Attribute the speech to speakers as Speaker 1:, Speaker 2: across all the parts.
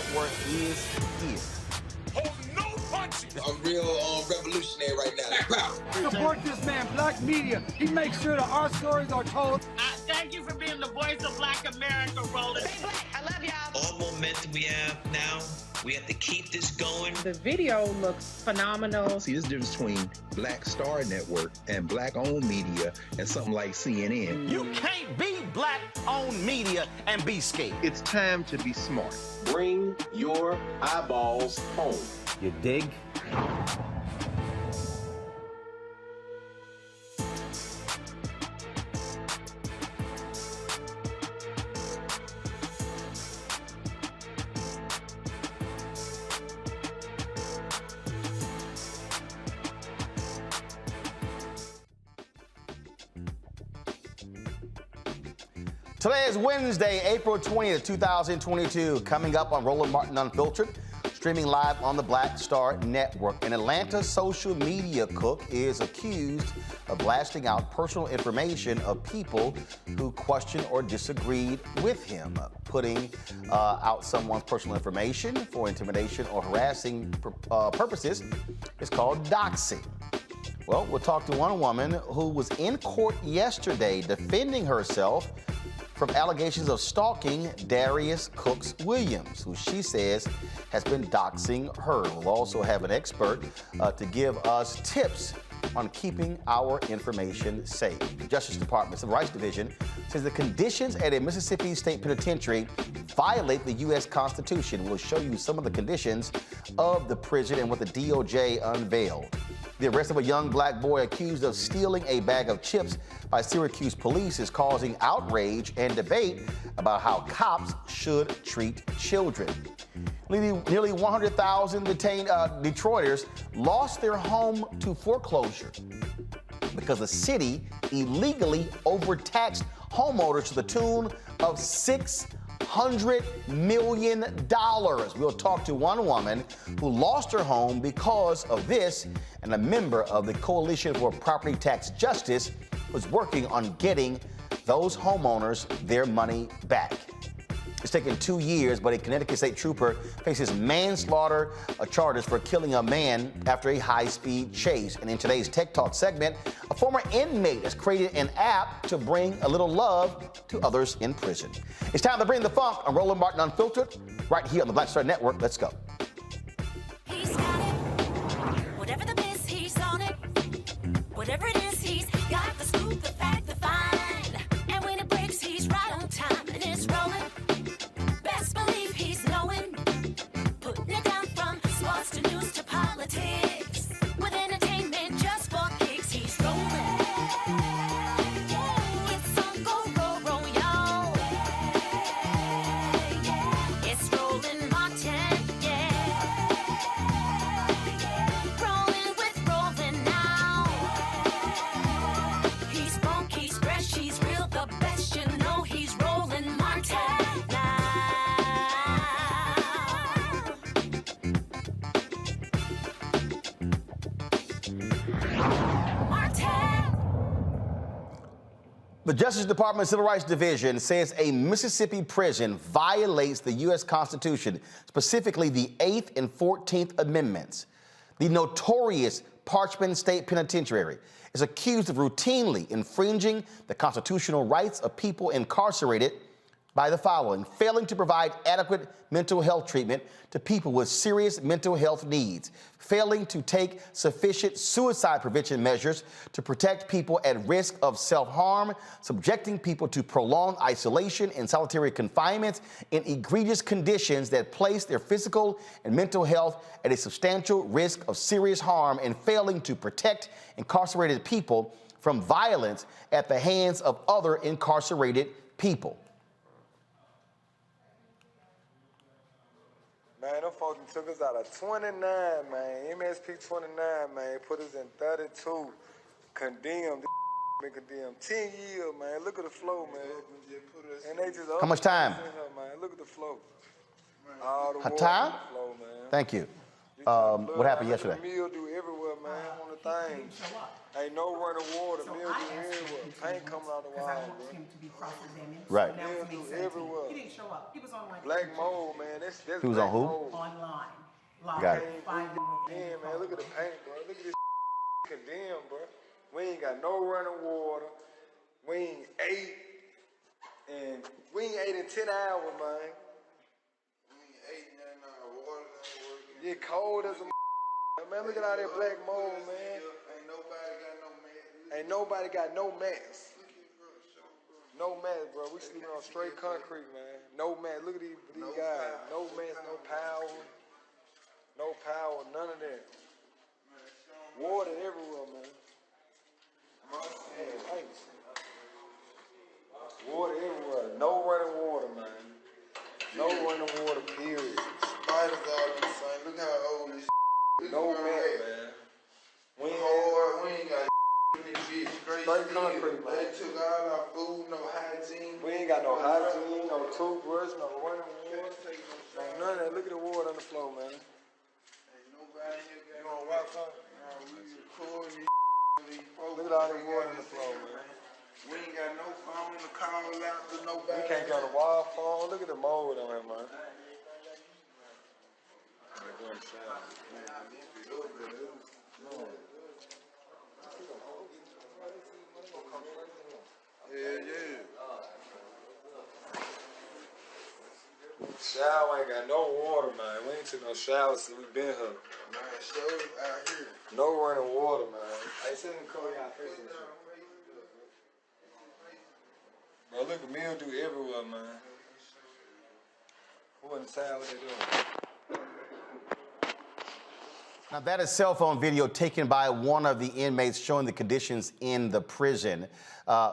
Speaker 1: network is here.
Speaker 2: Oh, no punches!
Speaker 3: I'm real revolutionary right now.
Speaker 4: Support this man, Black Media. He makes sure that our stories are told.
Speaker 5: Thank you for being the voice of Black America, Roland.
Speaker 6: Stay black. I love y'all.
Speaker 7: All momentum we have now, we have to keep this going.
Speaker 8: The video looks phenomenal.
Speaker 9: See, there's a difference between Black Star Network and Black-owned media and something like CNN.
Speaker 1: You can't be Black-owned media and be scared.
Speaker 9: It's time to be smart.
Speaker 10: Bring your eyeballs home.
Speaker 1: You dig? Today is Wednesday, April 20th, 2022. Coming up on Roland Martin Unfiltered, streaming live on the Black Star Network. An Atlanta social media cook is accused of blasting out personal information of people who questioned or disagreed with him. Putting out someone's personal information for intimidation or harassing purposes is called doxing. Well, we'll talk to one woman who was in court yesterday defending herself from allegations of stalking Darius Cooks Williams, who she says has been doxing her. We'll also have an expert to give us tips on keeping our information safe. The Justice Department Civil Rights Division says the conditions at a Mississippi State Penitentiary violate the U.S. Constitution. We'll show you some of the conditions of the prison and what the DOJ unveiled. The arrest of a young black boy accused of stealing a bag of chips by Syracuse police is causing outrage and debate about how cops should treat children. Nearly 100,000 Detroiters lost their home to foreclosure because the city illegally overtaxed homeowners to the tune of $600 million. We'll talk to one woman who lost her home because of this, and a member of the Coalition for Property Tax Justice was working on getting those homeowners their money back. It's taken 2 years, but a Connecticut state trooper faces manslaughter charges for killing a man after a high-speed chase. And in today's Tech Talk segment, a former inmate has created an app to bring a little love to others in prison. It's time to bring the funk on Roland Martin Unfiltered, right here on the Black Star Network. Let's go.
Speaker 11: He's got it. Whatever the miss, he's on it. Whatever it is, he's got the scoop, the fact, the find. And when it breaks, he's right on time, and it's rolling. Best believe he's knowing. Putting it down from sports to news to politics. With entertainment just for kicks, he's rolling. It's on go, roll, y'all. It's Roland Martin, yeah. Rolling with Roland now. He's funk, he's fresh, he's real, the best, you know he's Roland Martin now.
Speaker 1: The Justice Department Civil Rights Division says a Mississippi prison violates the U.S. Constitution, specifically the 8th and 14th Amendments. The notorious Parchman State Penitentiary is accused of routinely infringing the constitutional rights of people incarcerated by the following: failing to provide adequate mental health treatment to people with serious mental health needs, failing to take sufficient suicide prevention measures to protect people at risk of self-harm, subjecting people to prolonged isolation and solitary confinement in egregious conditions that place their physical and mental health at a substantial risk of serious harm, and failing to protect incarcerated people from violence at the hands of other incarcerated people.
Speaker 12: Man, them folks took us out of 29, man. MSP 29, man. Put us in 32. Condemned. Been condemned 10 years, man. Look at the flow, man. And they just
Speaker 1: How much time?
Speaker 12: Man. Look at the flow. All the
Speaker 1: time?
Speaker 12: Flow, man.
Speaker 1: Thank you. What happened yesterday?
Speaker 12: Mildew everywhere, man. On the thing. Ain't no running water. Mildew everywhere. paint coming out the wall,
Speaker 8: because I want
Speaker 12: bro.
Speaker 8: him to be cross-examined.
Speaker 1: Right.
Speaker 8: So now it's
Speaker 12: He'll do
Speaker 8: May 17th.
Speaker 12: everywhere.
Speaker 8: He didn't show up. He was on like
Speaker 12: Black mold, man. That's
Speaker 1: He was
Speaker 12: black
Speaker 1: on who?
Speaker 12: mold.
Speaker 8: online.
Speaker 1: Got it.
Speaker 8: Fighting
Speaker 12: Yeah, man, look at the paint, bro. Look at this condemned, bro. We ain't got no running water. We ain't ate in 10 hours, man. We ain't ate nothing, our water ain't working. Get cold as a man. Look at all that black mold, man. Ain't nobody got no mats. No mats, bro. We sleeping on straight concrete, man. No mats. Look at these guys. No mats, no power. No power, none of that. Water everywhere, man. Ice. Water everywhere. No running water, man. No running water, period. Spiders all in the same. Look how old this no mat, man. We ain't got straight concrete, man. They took all our food, no hygiene. We ain't got no hygiene, no toothbrush, no running water. None of that. Look at the water on the floor, man. You wanna walk on? Look at all the water on the floor, man. We ain't got no phone to call out to nobody. We can't get on the wall phone. Look at the mold on him, man. Yeah. Shower ain't got no water, man. We ain't took no shower since we been here. Man, show out here. No running water, man. Hey, send them cold y'all face and shit. Bro, look at mildew everywhere, man. Who in the side, what they doing?
Speaker 1: Now, that is cell phone video taken by one of the inmates showing the conditions in the prison.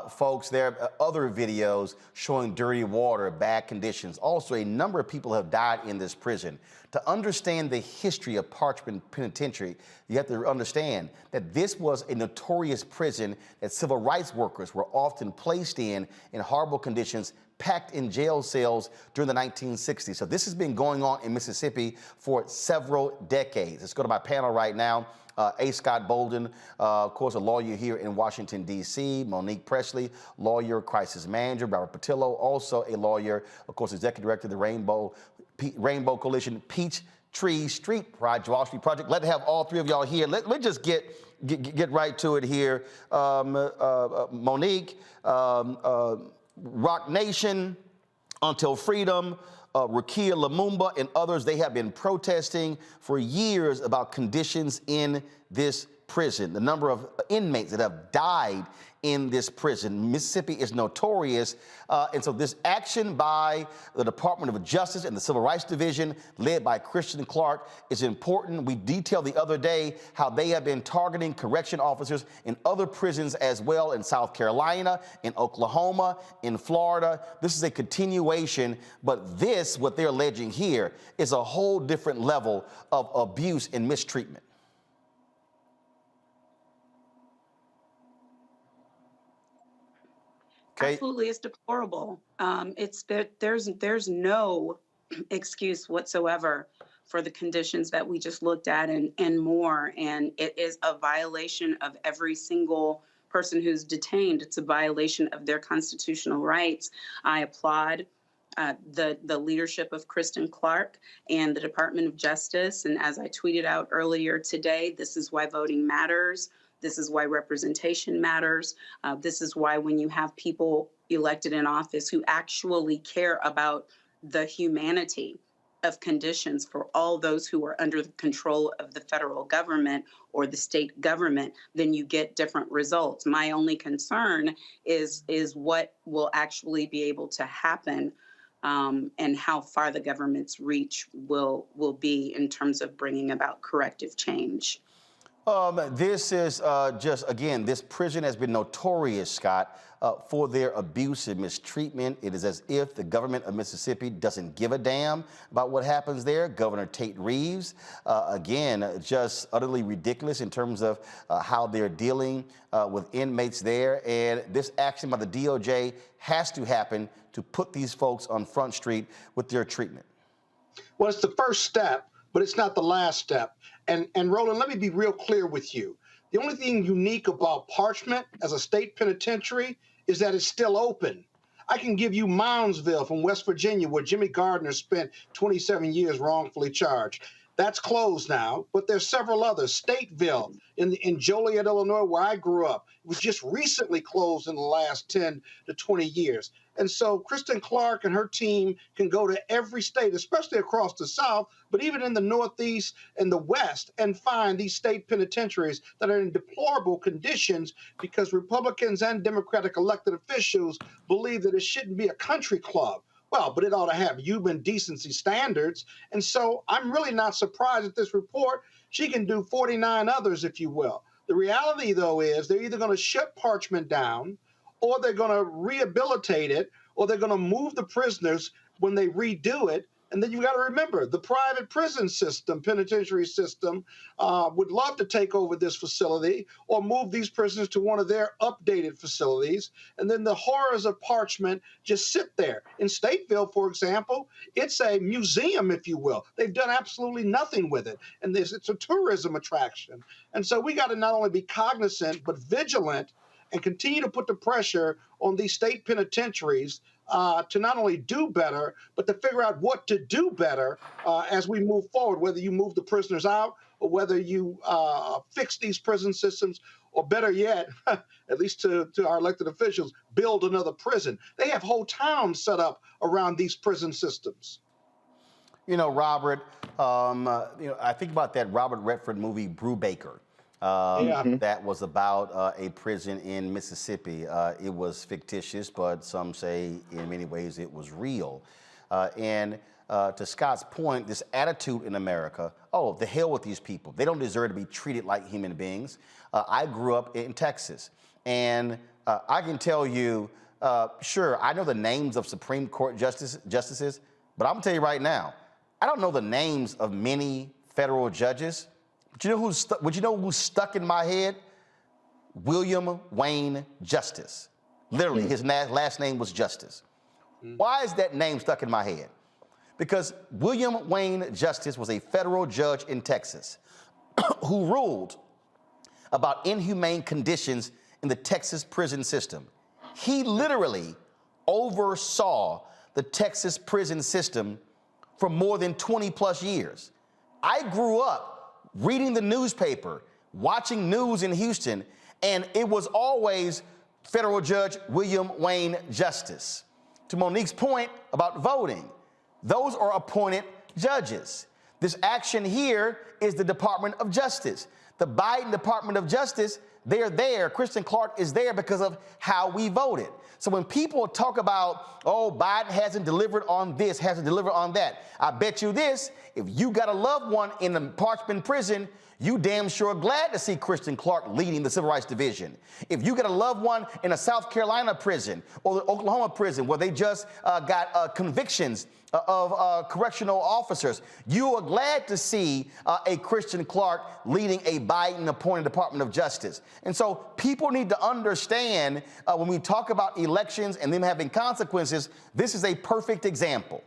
Speaker 1: Folks, there are other videos showing dirty water, bad conditions. Also, a number of people have died in this prison. To understand the history of Parchman Penitentiary, you have to understand that this was a notorious prison that civil rights workers were often placed in horrible conditions, packed in jail cells during the 1960s. So this has been going on in Mississippi for several decades. Let's go to my panel right now. A. Scott Bolden, of course, a lawyer here in Washington, D.C. Monique Presley, lawyer, crisis manager. Robert Patillo, also a lawyer, of course, executive director of the Rainbow Coalition Peachtree Street Project, Wall Street Project. Glad to have all three of y'all here. Let me just get right to it here. Monique, Rock Nation, Until Freedom, Rukia Lumumba, and others, they have been protesting for years about conditions in this prison, the number of inmates that have died in this prison. Mississippi is notorious, and so this action by the Department of Justice and the Civil Rights Division, led by Christian Clark, is important. We detailed the other day how they have been targeting correction officers in other prisons as well, in South Carolina, in Oklahoma, in Florida. This is a continuation, but this, what they're alleging here, is a whole different level of abuse and mistreatment.
Speaker 6: Okay. Absolutely, it's deplorable. There's no excuse whatsoever for the conditions that we just looked at and more. And it is a violation of every single person who's detained. It's a violation of their constitutional rights. I applaud the leadership of Kristen Clark and the Department of Justice. And as I tweeted out earlier today, this is why voting matters. This is why representation matters. This is why when you have people elected in office who actually care about the humanity of conditions for all those who are under the control of the federal government or the state government, then you get different results. My only concern is what will actually be able to happen and how far the government's reach will be in terms of bringing about corrective change.
Speaker 1: This is just, again, this prison has been notorious, Scott, for their abuse and mistreatment. It is as if the government of Mississippi doesn't give a damn about what happens there. Governor Tate Reeves, again, just utterly ridiculous in terms of how they're dealing with inmates there. And this action by the DOJ has to happen to put these folks on Front Street with their treatment.
Speaker 13: Well, it's the first step, but it's not the last step. And Roland, let me be real clear with you. The only thing unique about Parchment as a state penitentiary is that it's still open. I can give you Moundsville from West Virginia, where Jimmy Gardner spent 27 years wrongfully charged. That's closed now, but there's several others. Stateville in Joliet, Illinois, where I grew up, it was just recently closed in the last 10 to 20 years. And so Kristen Clark and her team can go to every state, especially across the South, but even in the Northeast and the West, and find these state penitentiaries that are in deplorable conditions because Republicans and Democratic elected officials believe that it shouldn't be a country club. Well, but it ought to have human decency standards. And so I'm really not surprised at this report. She can do 49 others, if you will. The reality, though, is they're either going to shut Parchment down, or they're going to rehabilitate it, or they're going to move the prisoners when they redo it. And then you got to remember, the private prison system, penitentiary system, would love to take over this facility or move these prisoners to one of their updated facilities. And then the horrors of Parchment just sit there. In Stateville, for example, it's a museum, if you will. They've done absolutely nothing with it. And it's a tourism attraction. And so we got to not only be cognizant, but vigilant and continue to put the pressure on these state penitentiaries to not only do better, but to figure out what to do better as we move forward, whether you move the prisoners out or whether you fix these prison systems, or better yet, at least to our elected officials, build another prison. They have whole towns set up around these prison systems.
Speaker 1: You know, Robert, I think about that Robert Redford movie, Brubaker. That was about a prison in Mississippi. It was fictitious, but some say in many ways it was real. And to Scott's point, this attitude in America, oh, the hell with these people. They don't deserve to be treated like human beings. I grew up in Texas, and I can tell you, sure, I know the names of Supreme Court justices, but I'm gonna tell you right now, I don't know the names of many federal judges. But you know who's stuck in my head? William Wayne Justice. Literally, his last name was Justice. Why is that name stuck in my head? Because William Wayne Justice was a federal judge in Texas who ruled about inhumane conditions in the Texas prison system. He literally oversaw the Texas prison system for more than 20 plus years. I grew up reading the newspaper, watching news in Houston, and it was always Federal Judge William Wayne Justice. To Monique's point about voting, those are appointed judges. This action here is the Department of Justice. The Biden Department of Justice, they're there. Kristen Clark is there because of how we voted. So when people talk about, oh, Biden hasn't delivered on this, hasn't delivered on that, I bet you this, if you got a loved one in the Parchment prison, you damn sure glad to see Kristen Clark leading the Civil Rights Division. If you got a loved one in a South Carolina prison or the Oklahoma prison where they just got convictions of correctional officers, you are glad to see a Kristen Clark leading a Biden-appointed Department of Justice. And so people need to understand when we talk about elections and them having consequences, this is a perfect example.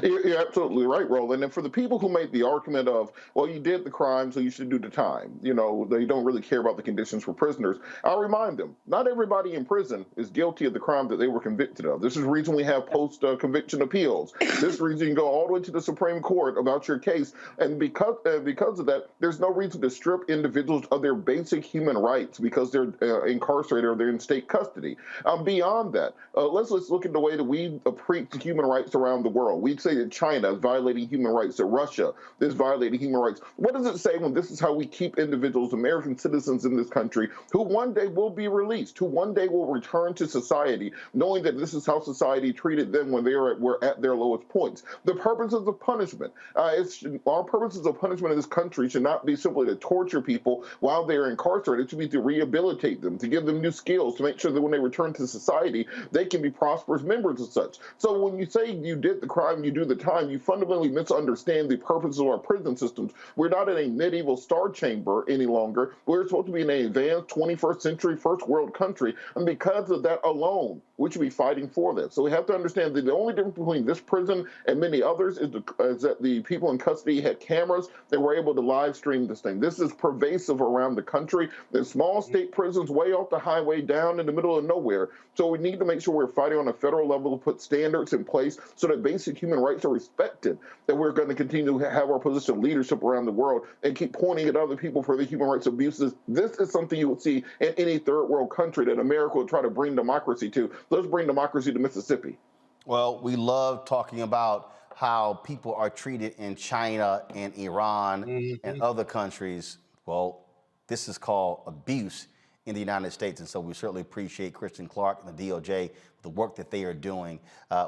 Speaker 14: You're absolutely right, Roland. And for the people who make the argument of, well, you did the crime, so you should do the time, you know, they don't really care about the conditions for prisoners, I'll remind them, not everybody in prison is guilty of the crime that they were convicted of. This is the reason we have post-conviction appeals. This is the reason you go all the way to the Supreme Court about your case. And because of that, there's no reason to strip individuals of their basic human rights because they're incarcerated or they're in state custody. Beyond that, let's look at the way that we preach human rights around the world. We'd say that China is violating human rights, that Russia is violating human rights. What does it say when this is how we keep individuals, American citizens in this country, who one day will be released, who one day will return to society, knowing that this is how society treated them when they were at their lowest points? The purposes of punishment. Our purposes of punishment in this country should not be simply to torture people while they're incarcerated. It should be to rehabilitate them, to give them new skills, to make sure that when they return to society, they can be prosperous members of such. So when you say you did the crime, you do the time, you fundamentally misunderstand the purpose of our prison systems. We're not in a medieval star chamber any longer. We're supposed to be in an advanced 21st century, first world country. And because of that alone, we should be fighting for this. So we have to understand that the only difference between this prison and many others is that the people in custody had cameras that were able to live stream this thing. This is pervasive around the country. There's small state prisons way off the highway down in the middle of nowhere. So we need to make sure we're fighting on a federal level to put standards in place so that basic human rights are respected, that we're going to continue to have our position of leadership around the world and keep pointing at other people for the human rights abuses. This is something you would see in any third world country that America would try to bring democracy to. Let's bring democracy to Mississippi.
Speaker 1: Well, we love talking about how people are treated in China and Iran and other countries. Well, this is called abuse in the United States, and so we certainly appreciate Kristen Clark and the DOJ, the work that they are doing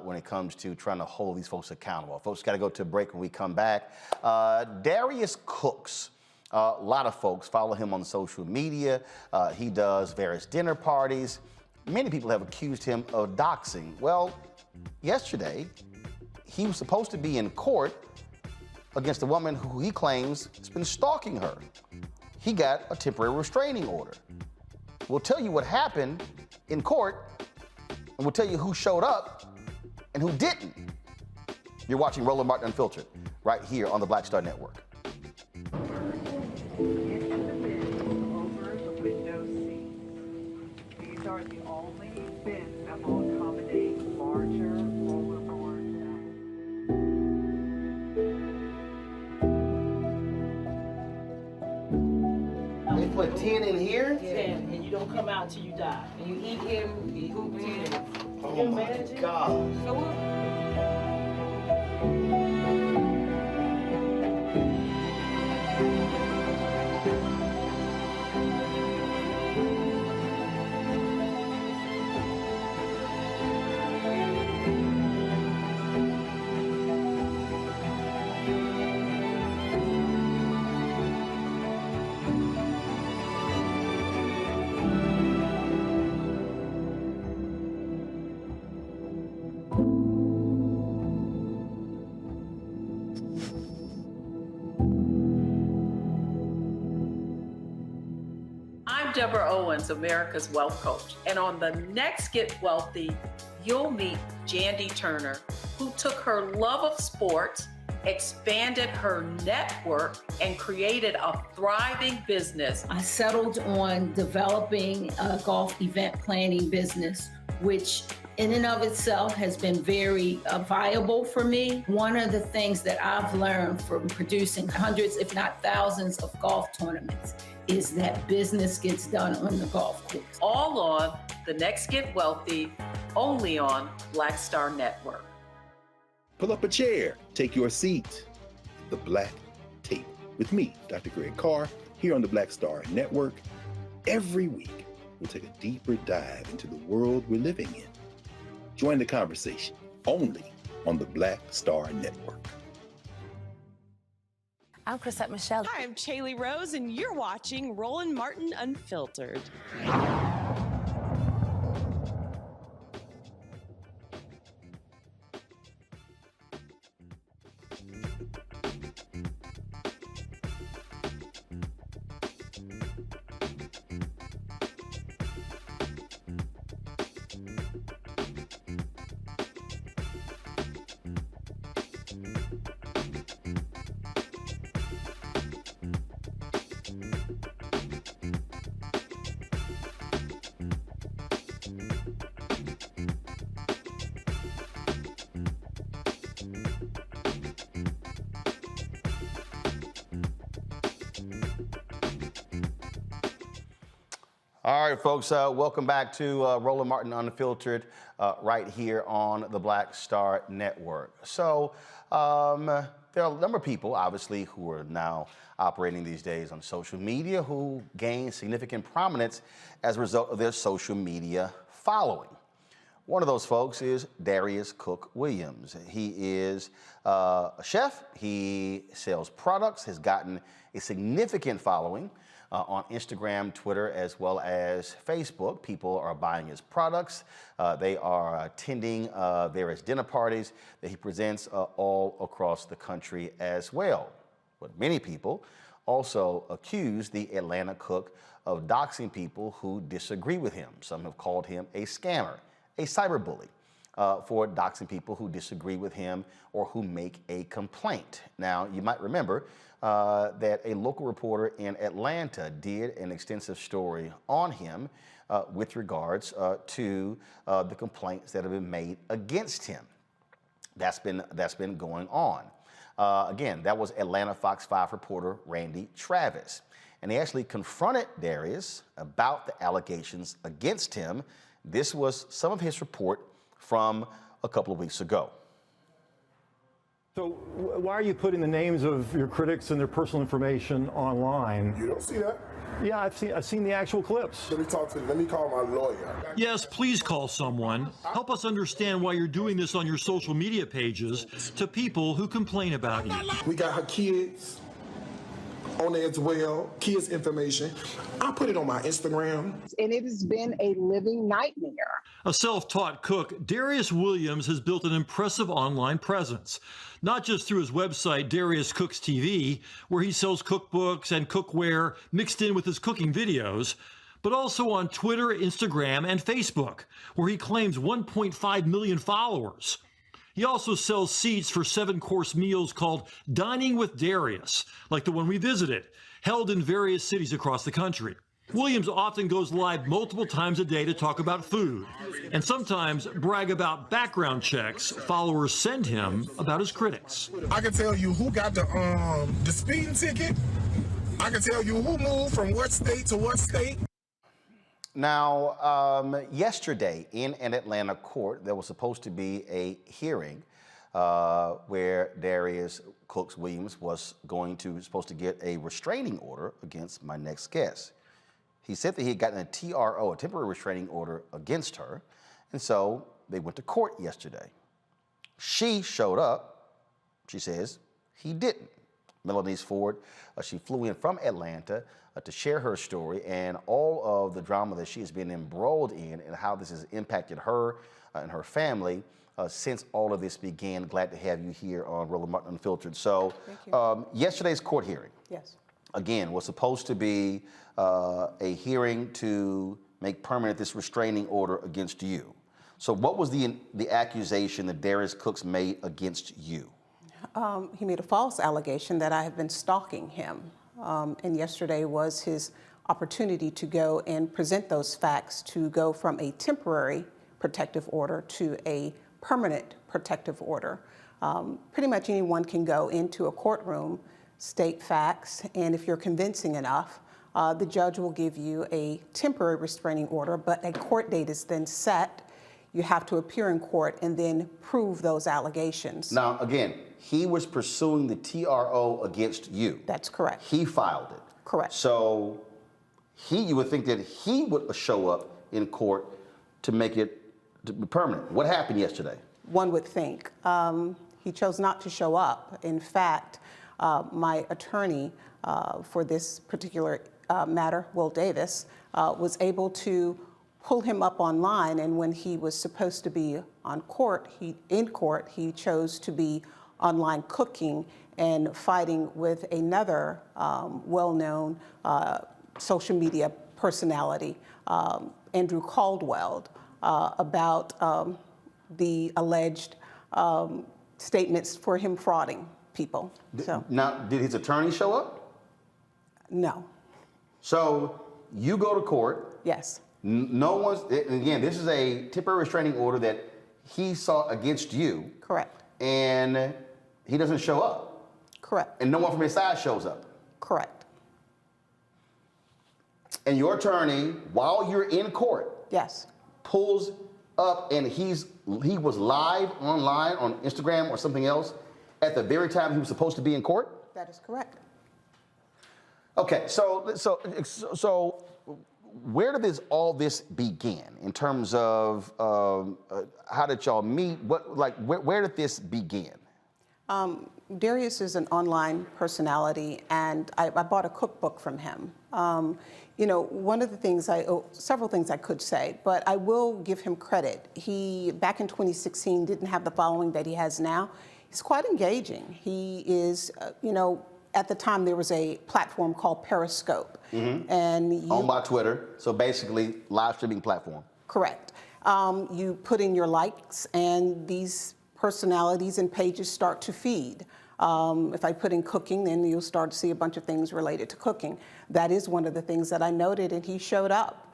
Speaker 1: when it comes to trying to hold these folks accountable. Folks, got to go to a break. When we come back, Darius Cooks. A lot of folks follow him on social media. He does various dinner parties. Many people have accused him of doxing. Well, yesterday, he was supposed to be in court against a woman who he claims has been stalking her. He got a temporary restraining order. We'll tell you what happened in court, and we'll tell you who showed up and who didn't. You're watching Roland Martin Unfiltered right here on the Black Star Network.
Speaker 15: These are the only bins that will accommodate larger rollerboards.
Speaker 1: They put 10 in here?
Speaker 16: 10, and you don't come out till you die. And you eat him, you eat 10.
Speaker 1: Oh my God.
Speaker 16: Deborah Owens, America's Wealth Coach. And on the next Get Wealthy, you'll meet Jandy Turner, who took her love of sports, expanded her network, and created a thriving business.
Speaker 17: I settled on developing a golf event planning business, which in and of itself has been very viable for me. One of the things that I've learned from producing hundreds, if not thousands, of golf tournaments is that business gets done on the golf course.
Speaker 16: All on The Next Get Wealthy, only on Black Star Network.
Speaker 18: Pull up a chair, take your seat. The Black Tape with me, Dr. Greg Carr, here on the Black Star Network. Every week, we'll take a deeper dive into the world we're living in. Join the conversation only on the Black Star Network.
Speaker 19: I'm Chrisette Michelle.
Speaker 20: Hi, I'm Chaley Rose, and you're watching Roland Martin Unfiltered.
Speaker 1: All right, folks, welcome back to Roland Martin Unfiltered right here on the Black Star Network. So there are a number of people, obviously, who are now operating these days on social media who gain significant prominence as a result of their social media following. One of those folks is Darius Cook Williams. He is a chef. He sells products, has gotten a significant following. on Instagram, Twitter, as well as Facebook. People are buying his products. They are attending various dinner parties that he presents all across the country as well. But many people also accuse the Atlanta cook of doxing people who disagree with him. Some have called him a scammer, a cyberbully, for doxing people who disagree with him or who make a complaint. Now, you might remember that a local reporter in Atlanta did an extensive story on him with regards to the complaints that have been made against him. That's been going on. Again, that was Atlanta Fox 5 reporter Randy Travis. And he actually confronted Darius about the allegations against him. This was some of his report from a couple of weeks ago.
Speaker 19: So why are you putting the names of your critics and their personal information online?
Speaker 21: You don't see that?
Speaker 19: Yeah, I've seen the actual clips.
Speaker 21: Let me call my lawyer.
Speaker 22: Yes, please call someone. Help us understand why you're doing this on your social media pages to people who complain about you.
Speaker 21: We got her kids on there as well, kids' information. I put it on my Instagram.
Speaker 23: And it has been a living nightmare.
Speaker 22: A self-taught cook, Darius Williams has built an impressive online presence, not just through his website, Darius Cooks TV, where he sells cookbooks and cookware mixed in with his cooking videos, but also on Twitter, Instagram, and Facebook, where he claims 1.5 million followers. He also sells seats for 7-course meals called Dining with Darius, like the one we visited, held in various cities across the country. Williams often goes live multiple times a day to talk about food, and sometimes brag about background checks followers send him about his critics.
Speaker 21: I can tell you who got the speeding ticket. I can tell you who moved from what state to what state.
Speaker 1: Now, yesterday in an Atlanta court, there was supposed to be a hearing where Darius Cooks Williams was supposed to get a restraining order against my next guest. He said that he had gotten a TRO, a temporary restraining order, against her, and so they went to court yesterday. She showed up. She says he didn't. Melanie Ford, she flew in from Atlanta to share her story and all of the drama that she has been embroiled in and how this has impacted her and her family since all of this began. Glad to have you here on Roland Martin Unfiltered. So yesterday's court hearing, again, was supposed to be a hearing to make permanent this restraining order against you. So what was the accusation that Darius Cooks made against you?
Speaker 23: He made a false allegation that I have been stalking him. And yesterday was his opportunity to go and present those facts, to go from a temporary protective order to a permanent protective order. Pretty much anyone can go into a courtroom, state facts, and if you're convincing enough, the judge will give you a temporary restraining order, but a court date is then set. You have to appear in court and then prove those allegations.
Speaker 1: Now, again, he was pursuing the TRO against you.
Speaker 23: That's correct.
Speaker 1: He filed it.
Speaker 23: Correct.
Speaker 1: So you would think that he would show up in court to make it permanent. What happened yesterday?
Speaker 23: One would think. He chose not to show up. In fact, my attorney for this particular matter, Will Davis, was able to pull him up online, and when he was supposed to be in court, he chose to be online cooking and fighting with another well-known social media personality, Andrew Caldwell, about the alleged statements for him frauding people.
Speaker 1: Now, did his attorney show up?
Speaker 23: No.
Speaker 1: So you go to court.
Speaker 23: Yes.
Speaker 1: No one's, again, this is a temporary restraining order that he sought against you.
Speaker 23: Correct.
Speaker 1: And he doesn't show up.
Speaker 23: Correct.
Speaker 1: And no one from his side shows up.
Speaker 23: Correct.
Speaker 1: And your attorney, while you're in court,
Speaker 23: yes,
Speaker 1: pulls up and he was live online on Instagram or something else at the very time he was supposed to be in court?
Speaker 23: That is correct.
Speaker 1: Okay, so where did all this begin in terms of how did y'all meet? Where did this begin?
Speaker 23: Darius is an online personality, and I bought a cookbook from him. One of the things several things I could say, but I will give him credit. He, back in 2016, didn't have the following that he has now. He's quite engaging. He is, at the time there was a platform called Periscope. And
Speaker 1: owned by Twitter, so basically live streaming platform.
Speaker 23: Correct. You put in your likes, and these personalities and pages start to feed. If I put in cooking, then you'll start to see a bunch of things related to cooking. That is one of the things that I noted, and he showed up.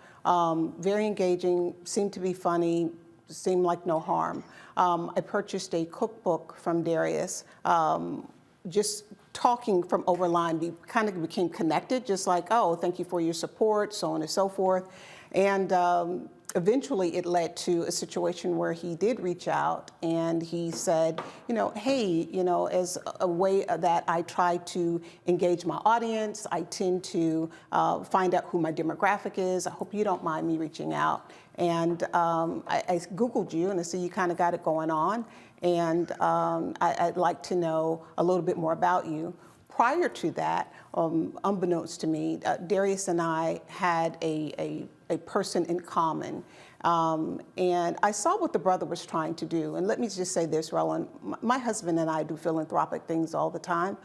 Speaker 23: Very engaging, seemed to be funny, seemed like no harm. I purchased a cookbook from Darius. Just talking from overline, we kind of became connected, just like, oh, thank you for your support, so on and so forth. And eventually it led to a situation where he did reach out and he said, hey, as a way that I try to engage my audience, I tend to find out who my demographic is. I hope you don't mind me reaching out. And I Googled you and I see you kind of got it going on. And I'd like to know a little bit more about you. Prior to that, unbeknownst to me, Darius and I had a person in common. And I saw what the brother was trying to do. And let me just say this, Roland, my husband and I do philanthropic things all the time.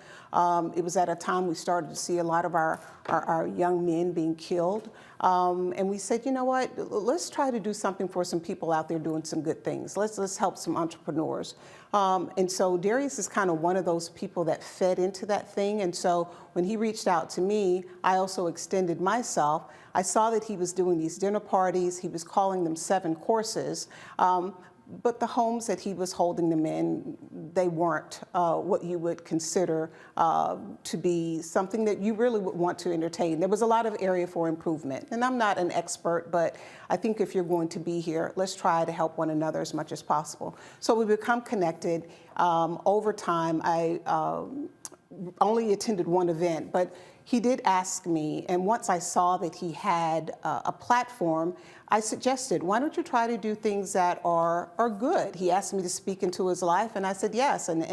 Speaker 23: It was at a time we started to see a lot of our young men being killed. And we said, you know what, let's try to do something for some people out there doing some good things. Let's help some entrepreneurs. And so Darius is kind of one of those people that fed into that thing. And so when he reached out to me, I also extended myself. I saw that he was doing these dinner parties. He was calling them 7 courses. But the homes that he was holding them in, they weren't what you would consider to be something that you really would want to entertain. There was a lot of area for improvement. And I'm not an expert, but I think if you're going to be here, let's try to help one another as much as possible. So we become connected. Over time, I only attended one event, but he did ask me, and once I saw that he had a platform, I suggested, why don't you try to do things that are good? He asked me to speak into his life, and I said yes. And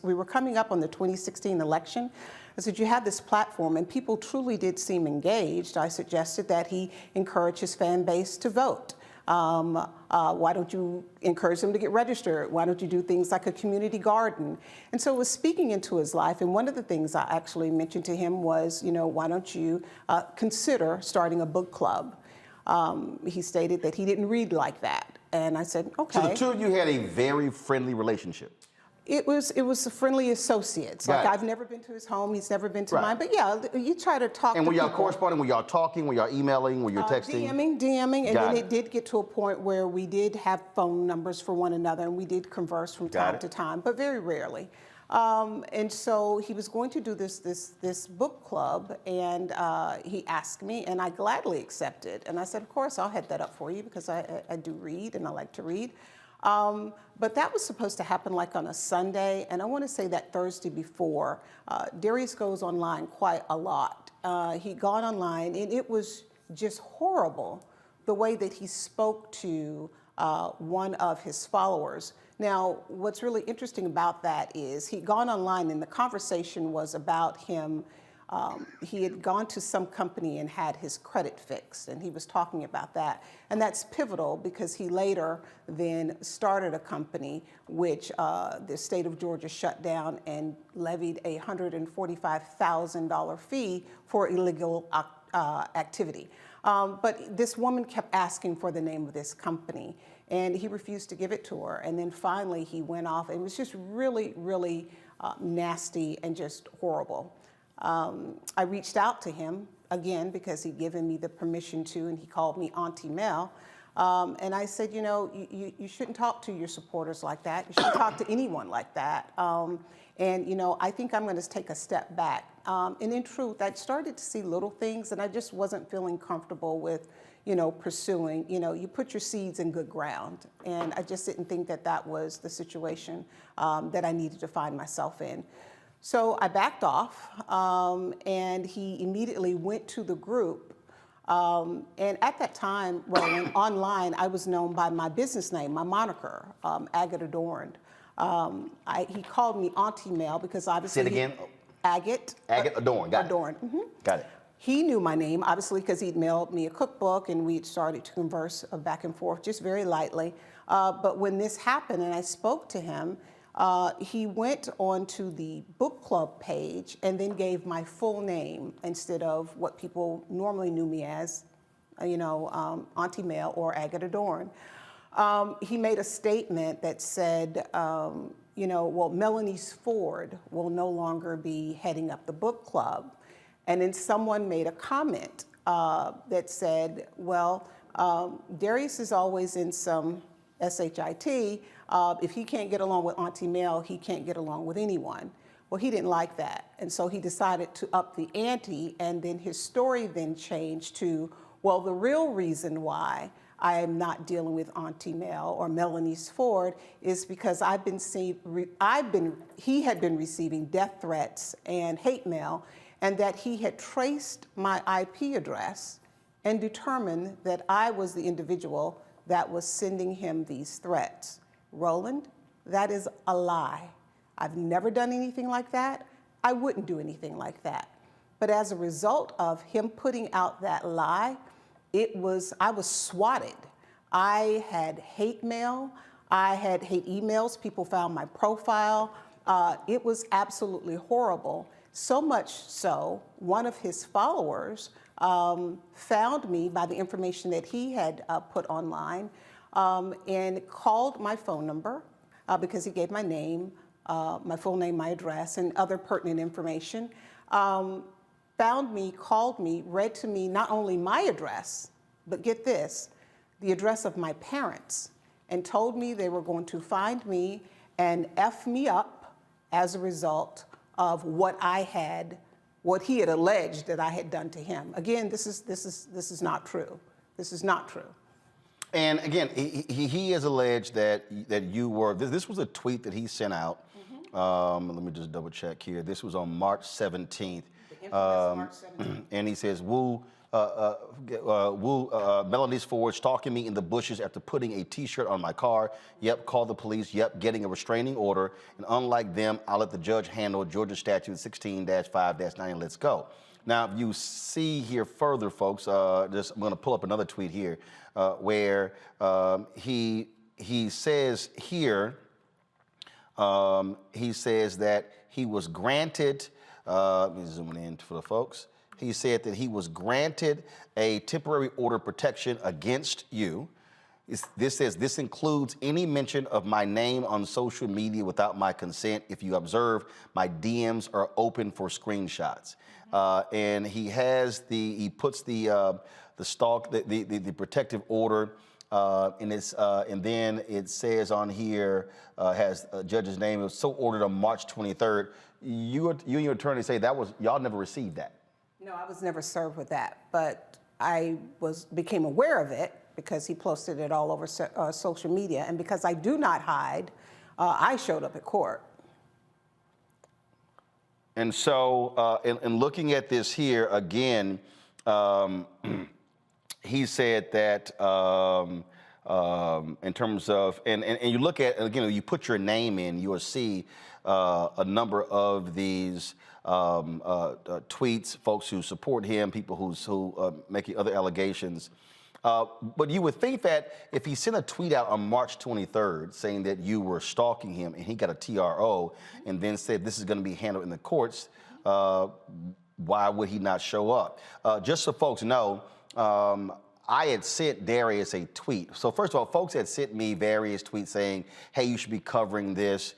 Speaker 23: we were coming up on the 2016 election. I said, you have this platform, and people truly did seem engaged. I suggested that he encourage his fan base to vote. Why don't you encourage them to get registered? Why don't you do things like a community garden? And so it was speaking into his life. And one of the things I actually mentioned to him was, why don't you consider starting a book club? He stated that he didn't read like that. And I said, okay.
Speaker 1: So the two of you had a very friendly relationship.
Speaker 23: It was a friendly associates. Like, I've never been to his home, he's never been to mine. But yeah, you try to talk to people.
Speaker 1: And were y'all corresponding? Were y'all talking? Were y'all emailing? Were you texting?
Speaker 23: DMing. And then it did get to a point where we did have phone numbers for one another, and we did converse from time to time, but very rarely. And so he was going to do this book club, and he asked me, and I gladly accepted. And I said, of course, I'll head that up for you because I do read and I like to read. But that was supposed to happen like on a Sunday, and I want to say that Thursday before. Darius goes online quite a lot. He'd gone online, and it was just horrible the way that he spoke to one of his followers. Now, what's really interesting about that is he'd gone online, and the conversation was about him. He had gone to some company and had his credit fixed, and he was talking about that. And that's pivotal because he later then started a company which the state of Georgia shut down and levied a $145,000 fee for illegal activity. But this woman kept asking for the name of this company, and he refused to give it to her. And then finally he went off, and it was just really, really nasty and just horrible. I reached out to him again because he'd given me the permission to, and he called me Auntie Mel. And I said, you shouldn't talk to your supporters like that. You shouldn't talk to anyone like that. And I think I'm going to take a step back. And in truth, I started to see little things, and I just wasn't feeling comfortable with, pursuing. You put your seeds in good ground, and I just didn't think that that was the situation that I needed to find myself in. So I backed off, and he immediately went to the group. And at that time, online, I was known by my business name, my moniker, Agatha Dorn. He called me Auntie Mel because obviously.
Speaker 1: Say it again.
Speaker 23: Agate.
Speaker 1: Agate Adorn. Got
Speaker 23: Adorn.
Speaker 1: it.
Speaker 23: Mm-hmm.
Speaker 1: Got it.
Speaker 23: He knew my name, obviously, because he'd mailed me a cookbook and we'd started to converse back and forth just very lightly. But when this happened and I spoke to him, he went onto the book club page and then gave my full name instead of what people normally knew me as, Auntie Mel or Agate Adorn. He made a statement that said, well, Melanie Ford will no longer be heading up the book club. And then someone made a comment that said, well, Darius is always in some SHIT. If he can't get along with Auntie Mel, he can't get along with anyone. Well, he didn't like that. And so he decided to up the ante. And then his story then changed to, well, the real reason why I am not dealing with Auntie Mel or Melanie Ford is because he had been receiving death threats and hate mail, and that he had traced my IP address and determined that I was the individual that was sending him these threats. Roland, that is a lie. I've never done anything like that. I wouldn't do anything like that. But as a result of him putting out that lie, I was swatted. I had hate mail. I had hate emails. People found my profile. It was absolutely horrible. So much so, one of his followers found me by the information that he had put online and called my phone number because he gave my name, my full name, my address, and other pertinent information. Found me, called me, read to me not only my address, but get this, the address of my parents, and told me they were going to find me and F me up as a result of what he had alleged that I had done to him. Again, this is not true. This is not true.
Speaker 1: And again, he has alleged that you were. This was a tweet that he sent out. Let me just double check here. This was on March 17th.
Speaker 23: March 17th.
Speaker 1: And he says, Melanie Ford stalking me in the bushes after putting a T-shirt on my car. Yep, call the police. Yep, getting a restraining order. And unlike them, I'll let the judge handle Georgia statute 16-5-9. Let's go. Now, if you see here further, folks, I'm going to pull up another tweet here where he says here, he says that he was granted, let me zoom in for the folks. He said that he was granted a temporary order of protection against you. This says, this includes any mention of my name on social media without my consent. If you observe, my DMs are open for screenshots. And he puts the protective order, and then it says on here, has a judge's name. It was so ordered on March 23rd. You and your attorney say y'all never received that.
Speaker 23: No, I was never served with that, but I became aware of it because he posted it all over social media, and because I do not hide, I showed up at court.
Speaker 1: And so, in looking at this here again, he said that in terms of, and you look at, again, you put your name in, you'll see a number of these tweets, folks who support him, people who making other allegations. But you would think that if he sent a tweet out on March 23rd saying that you were stalking him and he got a TRO and then said this is going to be handled in the courts, why would he not show up? Just so folks know, I had sent Darius a tweet. So first of all, folks had sent me various tweets saying, hey, you should be covering this.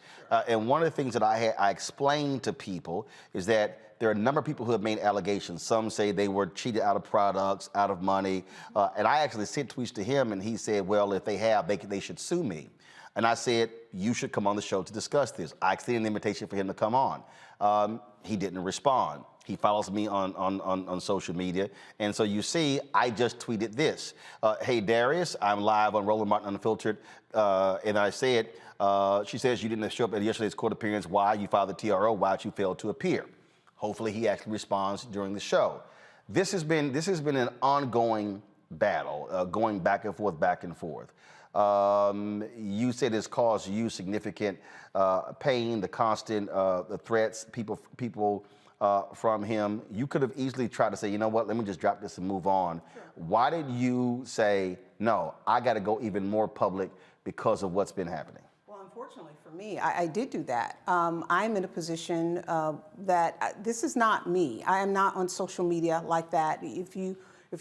Speaker 1: And one of the things that I explained to people is that there are a number of people who have made allegations. Some say they were cheated out of products, out of money. And I actually sent tweets to him, and he said, well, if they have, they should sue me. And I said, you should come on the show to discuss this. I extended an invitation for him to come on. He didn't respond. He follows me on social media. And so you see, I just tweeted this. Hey, Darius, I'm live on Roland Martin Unfiltered. And I said, she says you didn't show up at yesterday's court appearance. Why? You filed the TRO. Why did you fail to appear? Hopefully he actually responds during the show. This has been an ongoing battle, going back and forth, back and forth. You said it's caused you significant pain, the constant the threats, people from him. You could have easily tried to say, you know what, let me just drop this and move on. Sure. Why did you say, no, I got to go even more public because of what's been happening?
Speaker 23: Well, unfortunately for me, I did do that. I'm in a position that this is not me. I am not on social media like that. If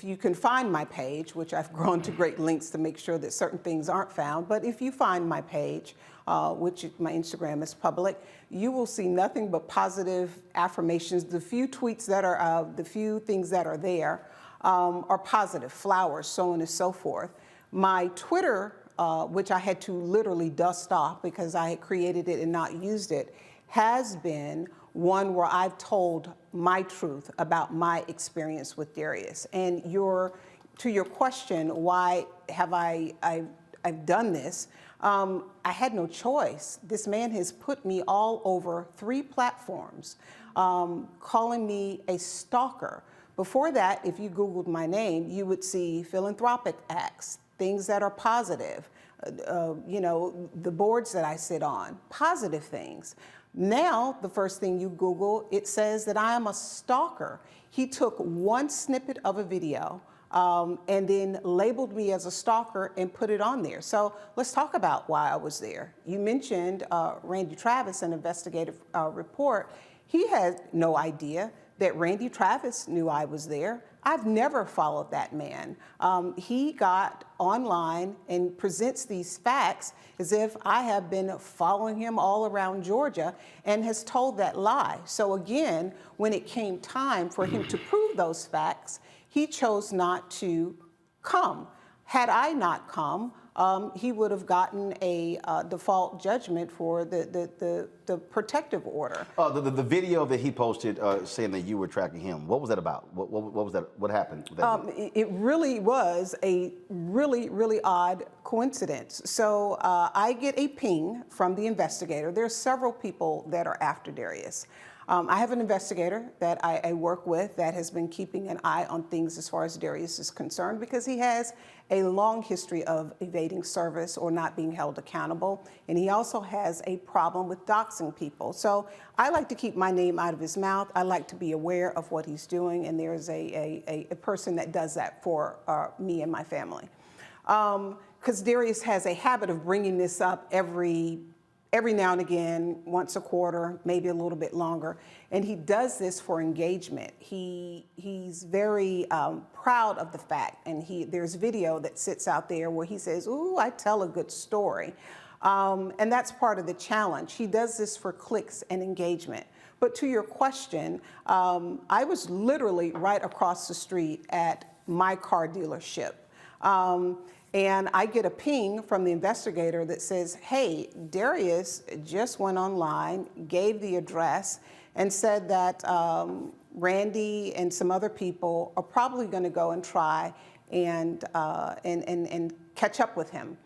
Speaker 23: you can find my page, which I've grown to great lengths to make sure that certain things aren't found, but if you find my page, which my Instagram is public, you will see nothing but positive affirmations. The few tweets that are, the few things that are there are positive, flowers, so on and so forth. My Twitter, which I had to literally dust off because I had created it and not used it, has been one where I've told my truth about my experience with Darius. And to your question, why have I've done this? I had no choice. This man has put me all over 3 platforms, calling me a stalker. Before that, if you Googled my name, you would see philanthropic acts, things that are positive, you know, the boards that I sit on, positive things. Now, the first thing you Google, it says that I am a stalker. He took one snippet of a video and then labeled me as a stalker and put it on there. So let's talk about why I was there. You mentioned Randy Travis, an investigative report. He had no idea that Randy Travis knew I was there. I've never followed that man. He got online and presents these facts as if I have been following him all around Georgia and has told that lie. So again, when it came time for him to prove those facts, he chose not to come. Had I not come, he would have gotten a default judgment for the protective order.
Speaker 1: The video that he posted saying that you were tracking him, what was that about? What was that? What happened?
Speaker 23: It really was a really odd coincidence. So I get a ping from the investigator. There are several people that are after Darius. I have an investigator that I work with that has been keeping an eye on things as far as Darius is concerned because he has a long history of evading service or not being held accountable. And he also has a problem with doxing people. So I like to keep my name out of his mouth. I like to be aware of what he's doing. And there's a person that does that for me and my family. Because Darius has a habit of bringing this up every now and again, once a quarter, maybe a little bit longer. And he does this for engagement. He's very proud of the fact, and there's video that sits out there where he says, ooh, I tell a good story. And that's part of the challenge. He does this for clicks and engagement. But to your question, I was literally right across the street at my car dealership. And I get a ping from the investigator that says, hey, Darius just went online, gave the address, and said that Randy and some other people are probably going to go and try and catch up with him.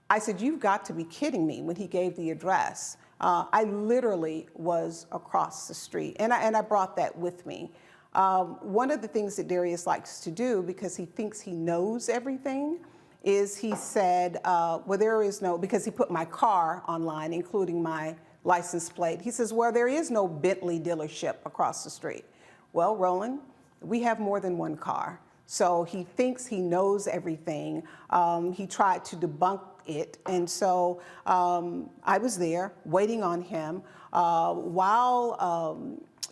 Speaker 23: I said, you've got to be kidding me when he gave the address. I literally was across the street, and I brought that with me. One of the things that Darius likes to do, because he thinks he knows everything, is he said, well, there is no, because he put my car online, including my license plate. He says, well, there is no Bentley dealership across the street. Well, Roland, we have more than one car. So he thinks he knows everything. He tried to debunk it. And so I was there waiting on him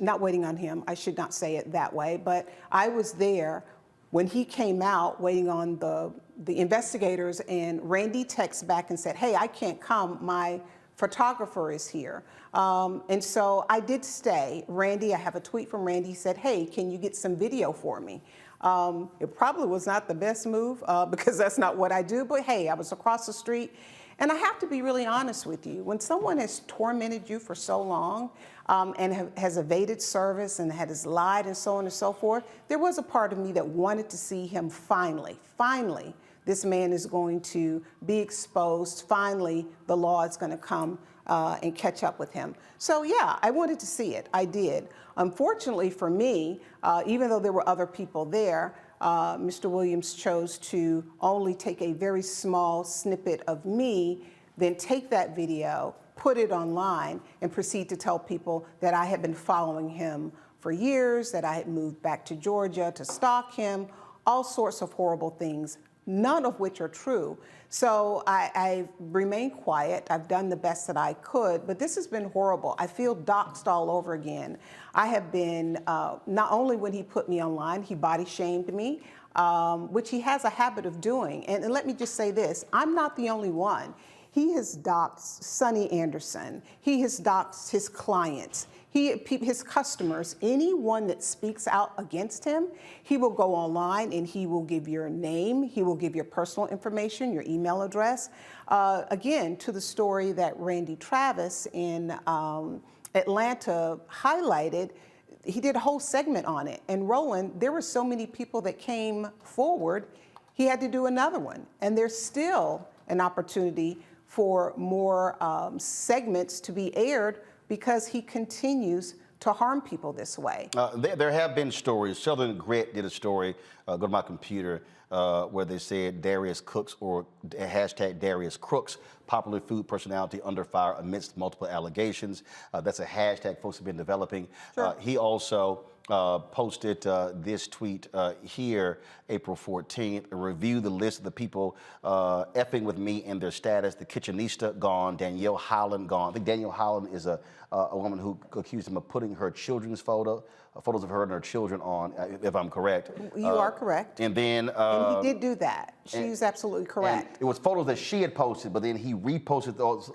Speaker 23: not waiting on him, I should not say it that way, but I was there when he came out waiting on the investigators, and Randy texted back and said, hey, I can't come, my photographer is here. And so I did stay. Randy, I have a tweet from Randy, he said, hey, can you get some video for me? It probably was not the best move because that's not what I do, but hey, I was across the street. And I have to be really honest with you. When someone has tormented you for so long and has evaded service and has lied and so on and so forth, there was a part of me that wanted to see him finally, this man is going to be exposed. Finally, the law is going to come and catch up with him. So yeah, I wanted to see it. I did. Unfortunately for me, even though there were other people there, Mr. Williams chose to only take a very small snippet of me, then take that video, put it online, and proceed to tell people that I had been following him for years, that I had moved back to Georgia to stalk him, all sorts of horrible things, none of which are true. So I remained quiet. I've done the best that I could, but this has been horrible. I feel doxxed all over again. I have been, not only when he put me online, he body shamed me, which he has a habit of doing. And let me just say this, I'm not the only one. He has doxed Sonny Anderson. He has doxed his clients. His customers, anyone that speaks out against him, he will go online and he will give your name, he will give your personal information, your email address. Again, to the story that Randy Travis in Atlanta highlighted, he did a whole segment on it. And Roland, there were so many people that came forward, he had to do another one. And there's still an opportunity for more segments to be aired because he continues to harm people this way.
Speaker 1: There have been stories. Southern Grit did a story, go to my computer, where they said Darius Cooks, or hashtag Darius Crooks, popular food personality under fire amidst multiple allegations. That's a hashtag folks have been developing.
Speaker 23: Sure.
Speaker 1: He also posted this tweet here, April 14th, review the list of the people effing with me and their status. The Kitchenista gone, Danielle Holland gone. I think Danielle Holland is a woman who accused him of putting her children's photos of her and her children on, if I'm correct.
Speaker 23: You are correct.
Speaker 1: And then...
Speaker 23: and he did do that. She's absolutely correct.
Speaker 1: It was photos that she had posted, but then he reposted those.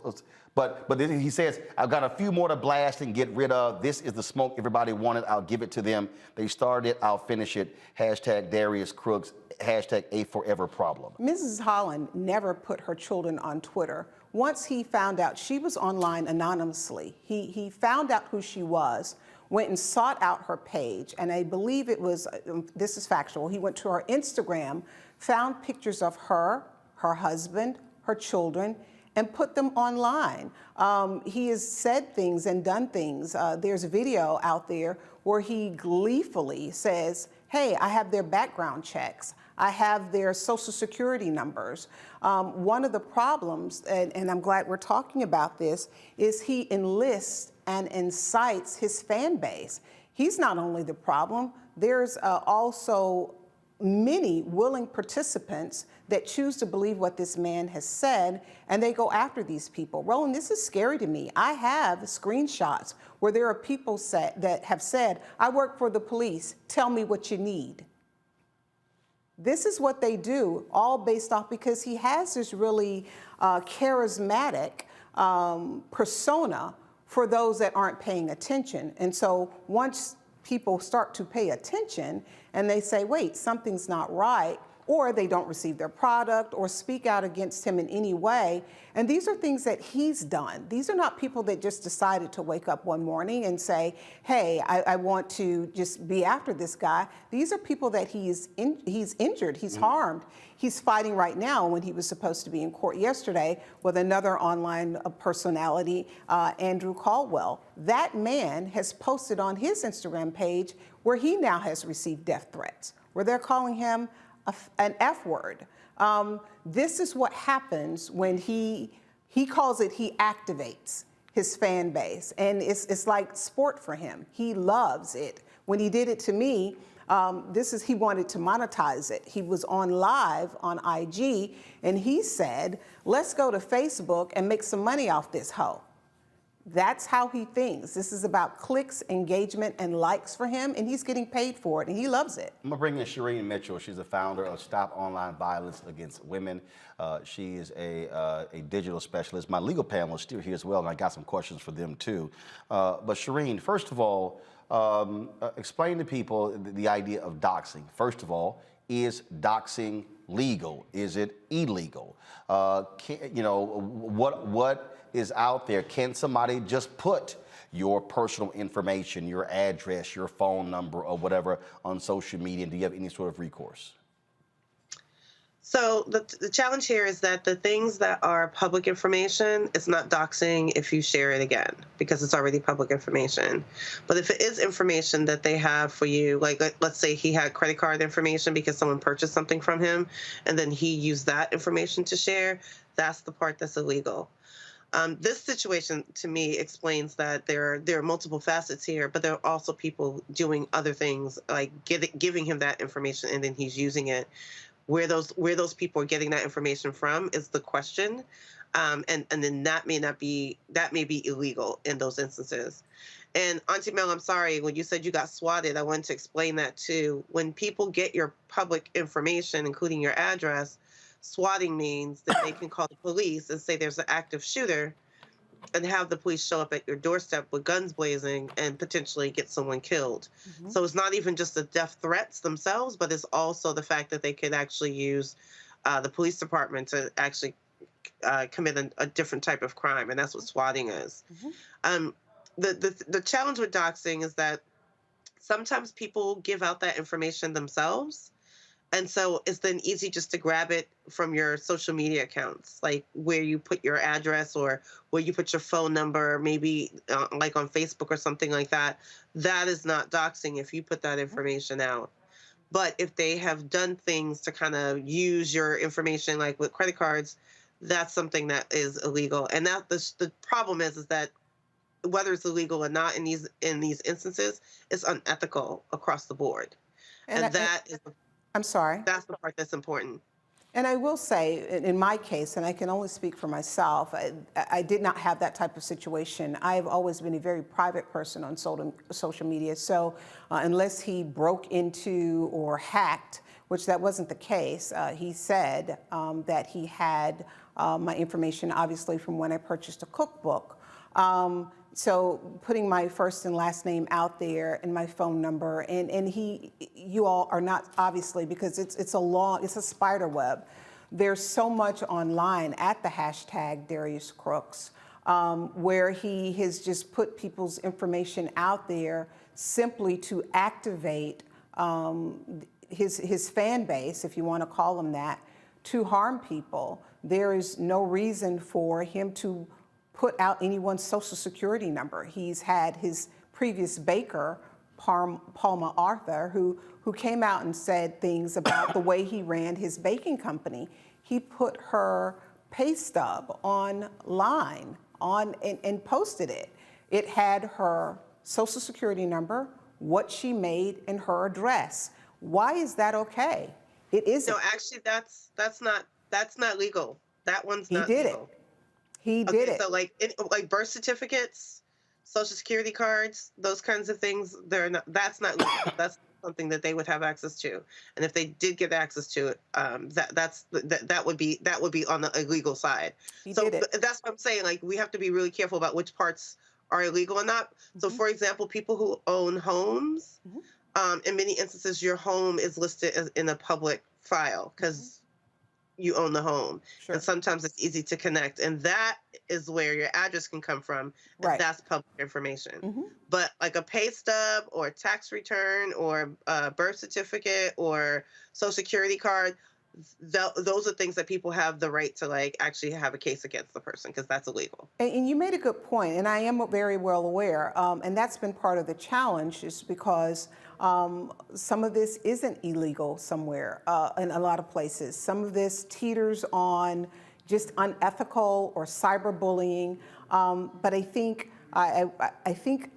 Speaker 1: But then he says, I've got a few more to blast and get rid of. This is the smoke everybody wanted. I'll give it to them. They started it. I'll finish it. Hashtag Darius Crooks. Hashtag A Forever Problem.
Speaker 23: Mrs. Holland never put her children on Twitter. Once he found out she was online anonymously, he found out who she was, went and sought out her page, and I believe it was, this is factual, he went to her Instagram, found pictures of her husband, her children, and put them online. He has said things and done things. There's a video out there where he gleefully says, hey, I have their background checks. I have their social security numbers. One of the problems, and I'm glad we're talking about this, is he enlists and incites his fan base. He's not only the problem, there's also many willing participants that choose to believe what this man has said, and they go after these people. Roland, this is scary to me. I have screenshots where there are people that have said, I work for the police, tell me what you need. This is what they do, all based off because he has this really charismatic persona for those that aren't paying attention. And so once people start to pay attention and they say, wait, something's not right, or they don't receive their product or speak out against him in any way. And these are things that he's done. These are not people that just decided to wake up one morning and say, hey, I want to just be after this guy. These are people that he's injured, he's harmed. He's fighting right now when he was supposed to be in court yesterday with another online personality, Andrew Caldwell. That man has posted on his Instagram page where he now has received death threats, where they're calling him an F word. This is what happens when he calls it, he activates his fan base. And it's like sport for him. He loves it. When he did it to me, he wanted to monetize it. He was on live on IG and he said, let's go to Facebook and make some money off this hoe. That's how he thinks. This is about clicks, engagement, and likes for him, and he's getting paid for it, and he loves it.
Speaker 1: I'm gonna bring in Shireen Mitchell. She's the founder of Stop Online Violence Against Women. She is a digital specialist. My legal panel is still here as well, and I got some questions for them too. But Shireen, first of all, explain to people the idea of doxing. First of all, is doxing legal? Is it illegal? What is out there? Can somebody just put your personal information, your address, your phone number, or whatever on social media? And do you have any sort of recourse?
Speaker 2: So the challenge here is that the things that are public information, it's not doxing if you share it again, because it's already public information. But if it is information that they have for you, like let's say he had credit card information because someone purchased something from him, and then he used that information to share, that's the part that's illegal. This situation, to me, explains that there are multiple facets here, but there are also people doing other things, like giving him that information, and then he's using it. Where those people are getting that information from is the question, and then that may be illegal in those instances. And Auntie Mel, I'm sorry, when you said you got swatted, I wanted to explain that too. When people get your public information, including your address, swatting means that they can call the police and say there's an active shooter, and have the police show up at your doorstep with guns blazing and potentially get someone killed.
Speaker 23: Mm-hmm.
Speaker 2: So it's not even just the death threats themselves, but it's also the fact that they could actually use the police department to actually commit a different type of crime, and that's what swatting is.
Speaker 23: Mm-hmm.
Speaker 2: The challenge with doxing is that sometimes people give out that information themselves. And so it's then easy just to grab it from your social media accounts, like where you put your address or where you put your phone number, maybe like on Facebook or something like that. That is not doxing if you put that information out. But if they have done things to kind of use your information, like with credit cards, that's something that is illegal. And that the problem is that whether it's illegal or not in these instances, it's unethical across the board. And that is
Speaker 23: I'm sorry.
Speaker 2: That's the part that's important.
Speaker 23: And I will say, in my case, and I can only speak for myself, I did not have that type of situation. I've always been a very private person on social media. So unless he broke into or hacked, which that wasn't the case, he said that he had my information, obviously, from when I purchased a cookbook. So putting my first and last name out there and my phone number, and you all are not, obviously, because it's a spider web. There's so much online at the hashtag Darius Crooks, where he has just put people's information out there simply to activate his fan base, if you want to call him that, to harm people. There is no reason for him to put out anyone's social security number. He's had his previous baker, Palma Arthur, who came out and said things about the way he ran his baking company. He put her pay stub online and posted it. It had her social security number, what she made, and her address. Why is that okay? It isn't.
Speaker 2: No, actually, that's not legal. That one's not
Speaker 23: legal.
Speaker 2: Legal.
Speaker 23: He did it.
Speaker 2: So like birth certificates, social security cards, those kinds of things, that's not legal. That's something that they would have access to. And if they did get access to it, that would be on the illegal side. That's what I'm saying. Like, we have to be really careful about which parts are illegal or not. Mm-hmm. So for example, people who own homes, in many instances, your home is listed as in a public file because you own the home. Sure. And sometimes it's easy to connect. And that is where your address can come from. And that's public information. Mm-hmm. But like a pay stub or a tax return or a birth certificate or social security card, those are things that people have the right to like actually have a case against the person, because that's illegal.
Speaker 23: And you made a good point, and I am very well aware, and that's been part of the challenge, is because some of this isn't illegal somewhere in a lot of places. Some of this teeters on just unethical or cyberbullying, but I think I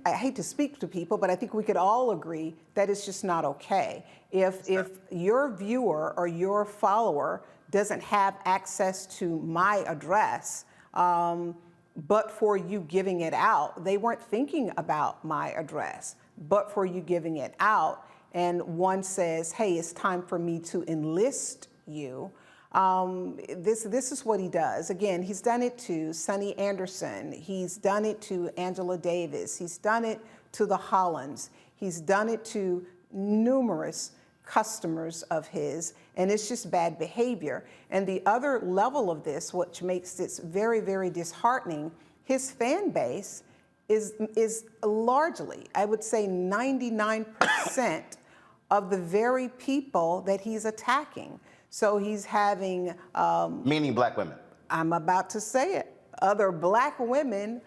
Speaker 23: hate to speak to people, but I think we could all agree that it's just not okay. If your viewer or your follower doesn't have access to my address, but for you giving it out, they weren't thinking about my address, but for you giving it out, and one says, hey, it's time for me to enlist you, this is what he does. Again, he's done it to Sonny Anderson. He's done it to Angela Davis. He's done it to the Hollands. He's done it to numerous customers of his, and it's just bad behavior. And the other level of this, which makes this very, very disheartening, his fan base is largely, I would say 99% of the very people that he's attacking. So he's having...
Speaker 1: Meaning black women.
Speaker 23: I'm about to say it. Other black women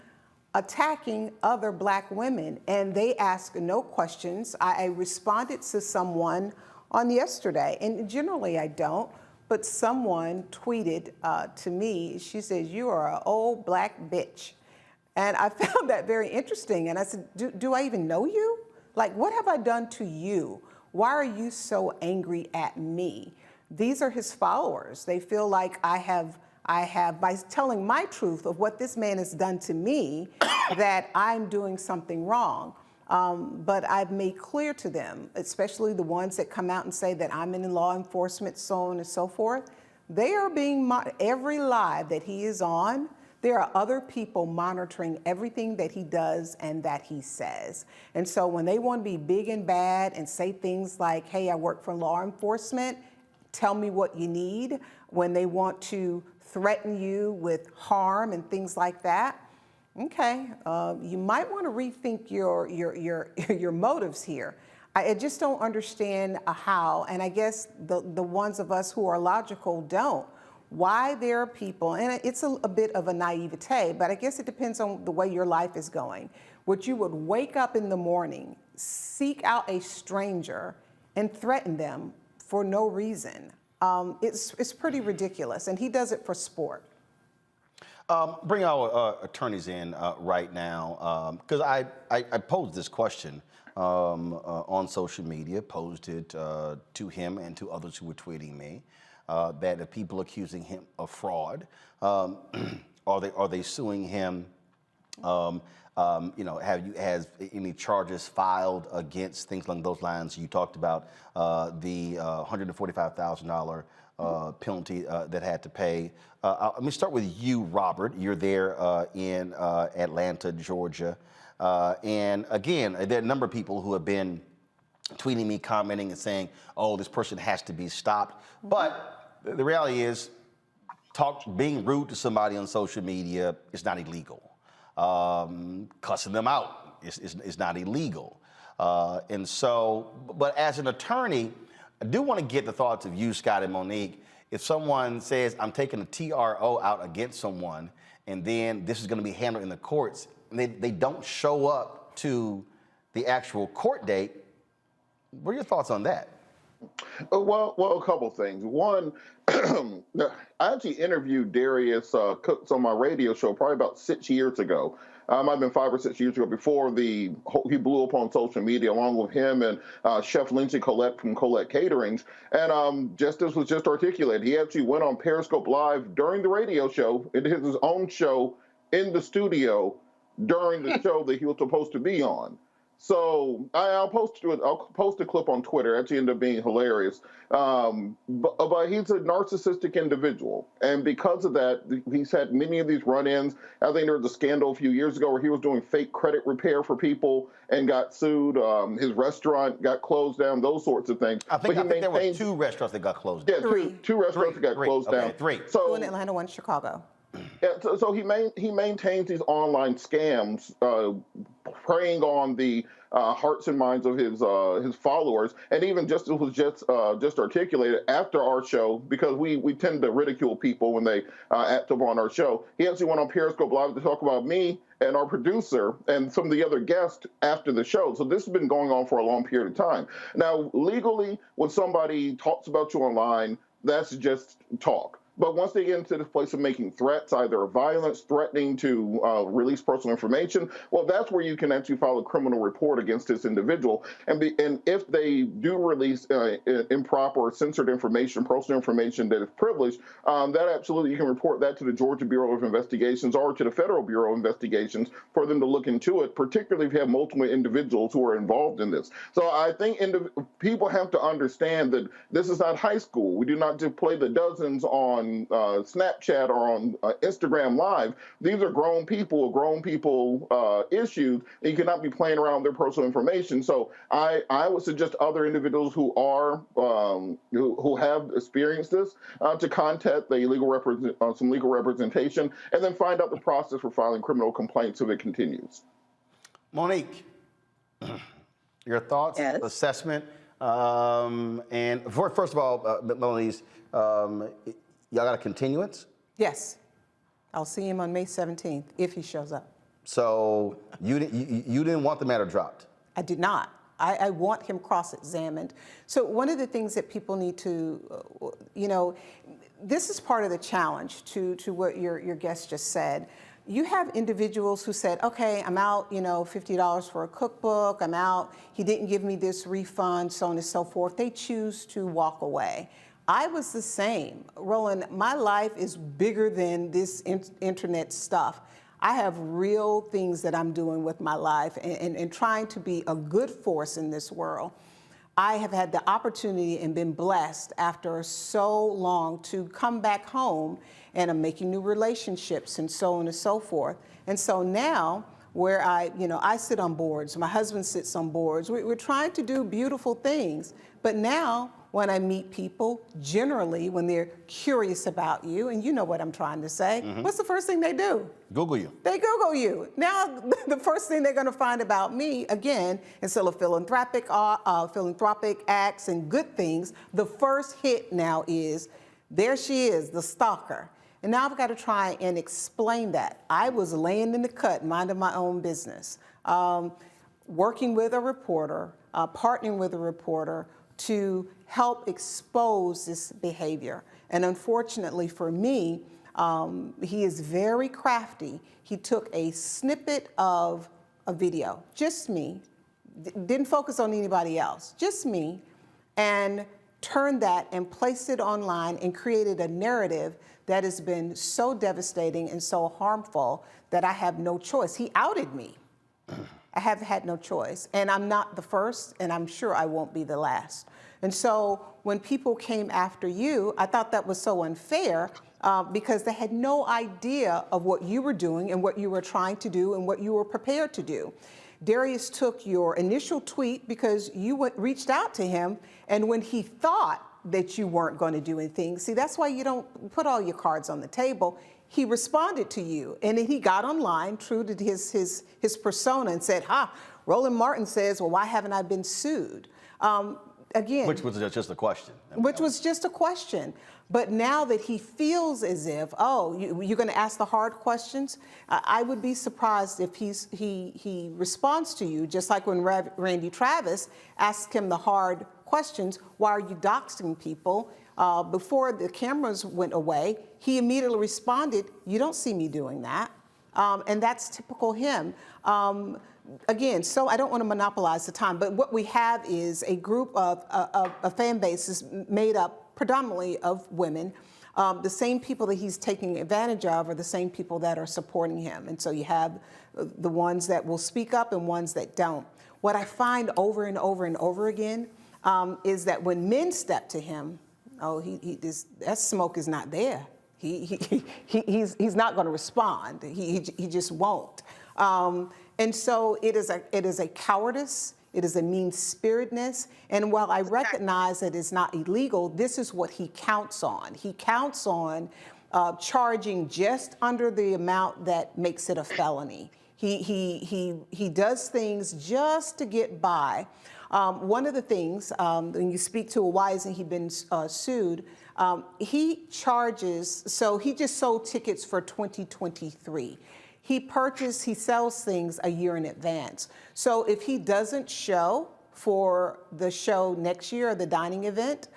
Speaker 23: attacking other black women, and they ask no questions. I responded to someone on yesterday, and generally I don't, but someone tweeted to me, she says, "You are an old black bitch." And I found that very interesting. And I said, do I even know you? Like, what have I done to you? Why are you so angry at me? These are his followers. They feel like I have, by telling my truth of what this man has done to me, that I'm doing something wrong. But I've made clear to them, especially the ones that come out and say that I'm in law enforcement, so on and so forth, they are being, every live that he is on, there are other people monitoring everything that he does and that he says. And so when they want to be big and bad and say things like, hey, I work for law enforcement, tell me what you need, when they want to threaten you with harm and things like that, okay, you might want to rethink your motives here. I just don't understand how, and I guess the ones of us who are logical don't, why there are people, and it's a bit of a naivete, but I guess it depends on the way your life is going, which you would wake up in the morning, seek out a stranger, and threaten them for no reason. It's pretty ridiculous, and he does it for sport.
Speaker 1: Bring our attorneys in right now, because I posed this question on social media, posed it to him and to others who were tweeting me, that if people accusing him of fraud, are they suing him? You know, has any charges filed against things along those lines? You talked about the $145,000 penalty that had to pay. Let me start with you, Robert. You're there in Atlanta, Georgia. And again, there are a number of people who have been tweeting me, commenting and saying, oh, this person has to be stopped. But the reality is, being rude to somebody on social media is not illegal. Cussing them out is not illegal. And so, but as an attorney, I do want to get the thoughts of you, Scott and Monique. If someone says, I'm taking a TRO out against someone, and then this is going to be handled in the courts, and they don't show up to the actual court date, what are your thoughts on that?
Speaker 14: Well, a couple things. One, I actually interviewed Darius Cooks on my radio show probably about 6 years ago. Might have been 5 or 6 years ago before he blew up on social media, along with him and Chef Lindsay Collette from Collette Caterings. And just as was just articulated, he actually went on Periscope Live during the radio show. It is his own show in the studio during the show that he was supposed to be on. So I'll post a clip on Twitter. It actually ended up being hilarious. But he's a narcissistic individual. And because of that, he's had many of these run-ins. I think there was a scandal a few years ago where he was doing fake credit repair for people and got sued. His restaurant got closed down, those sorts of things.
Speaker 1: I think there were 2 restaurants that got closed down.
Speaker 14: Yeah, two restaurants that got closed down.
Speaker 23: 3.
Speaker 14: So,
Speaker 23: 2 in Atlanta, 1 in Chicago.
Speaker 14: Yeah, so he maintains these online scams, preying on the hearts and minds of his followers, and even just it was just articulated after our show, because we tend to ridicule people when they act up on our show. He actually went on Periscope Live to talk about me and our producer and some of the other guests after the show. So this has been going on for a long period of time. Now, legally, when somebody talks about you online, that's just talk. But once they get into this place of making threats, either violence, threatening to release personal information, well, that's where you can actually file a criminal report against this individual. And if they do release improper or censored information, personal information that is privileged, that absolutely you can report that to the Georgia Bureau of Investigations or to the Federal Bureau of Investigations for them to look into it, particularly if you have multiple individuals who are involved in this. So I think people have to understand that this is not high school. We do not just play the dozens on Snapchat or on Instagram Live. These are grown people issues, and you cannot be playing around with their personal information. So I would suggest other individuals who are who have experienced this to contact the some legal representation, and then find out the process for filing criminal complaints if it continues.
Speaker 1: Monique, your thoughts, assessment And first of all, Melanie, y'all got a continuance?
Speaker 23: Yes. I'll see him on May 17th if he shows up.
Speaker 1: So you didn't want the matter dropped?
Speaker 23: I did not. I want him cross-examined. So one of the things that people need to, this is part of the challenge to what your guest just said. You have individuals who said, okay, I'm out, $50 for a cookbook, I'm out, he didn't give me this refund, so on and so forth. They choose to walk away. I was the same. Roland, my life is bigger than this internet stuff. I have real things that I'm doing with my life and trying to be a good force in this world. I have had the opportunity and been blessed after so long to come back home, and I'm making new relationships and so on and so forth. And so now, where I sit on boards, my husband sits on boards, we're trying to do beautiful things. But now, when I meet people, generally, when they're curious about you, and you know what I'm trying to say, what's the first thing they do?
Speaker 1: Google you.
Speaker 23: They Google you. Now, the first thing they're going to find about me, again, instead of philanthropic acts and good things, the first hit now is, there she is, the stalker. And now I've got to try and explain that. I was laying in the cut, minding my own business, working with a reporter, partnering with a reporter to help expose this behavior. And unfortunately for me, he is very crafty. He took a snippet of a video, just me, didn't focus on anybody else, just me, and turned that and placed it online and created a narrative that has been so devastating and so harmful that I have no choice. He outed me. I have had no choice. And I'm not the first, and I'm sure I won't be the last. And so when people came after you, I thought that was so unfair because they had no idea of what you were doing and what you were trying to do and what you were prepared to do. Darius took your initial tweet because you reached out to him, and when he thought that you weren't going to do anything, see, that's why you don't put all your cards on the table. He responded to you, and then he got online, true to his persona, and said, Roland Martin says, well, why haven't I been sued? Again.
Speaker 1: Which was just a question.
Speaker 23: Which was just a question. But now that he feels as if, you're going to ask the hard questions, I would be surprised if he responds to you, just like when Randy Travis asked him the hard questions, why are you doxing people? Before the cameras went away, he immediately responded, you don't see me doing that. And that's typical him. Again, so I don't want to monopolize the time, but what we have is a group of fan bases made up predominantly of women. The same people that he's taking advantage of are the same people that are supporting him. And so you have the ones that will speak up and ones that don't. What I find over and over and over again is that when men step to him, that smoke is not there. He's not going to respond. He just won't. And so it is a cowardice. It is a mean-spiritedness. And while I recognize that it's not illegal, this is what he counts on. He counts on charging just under the amount that makes it a felony. He does things just to get by. One of the things, when you speak to why isn't he been sued, he charges, so he just sold tickets for 2023. He sells things a year in advance. So if he doesn't show for the show next year, or the dining event,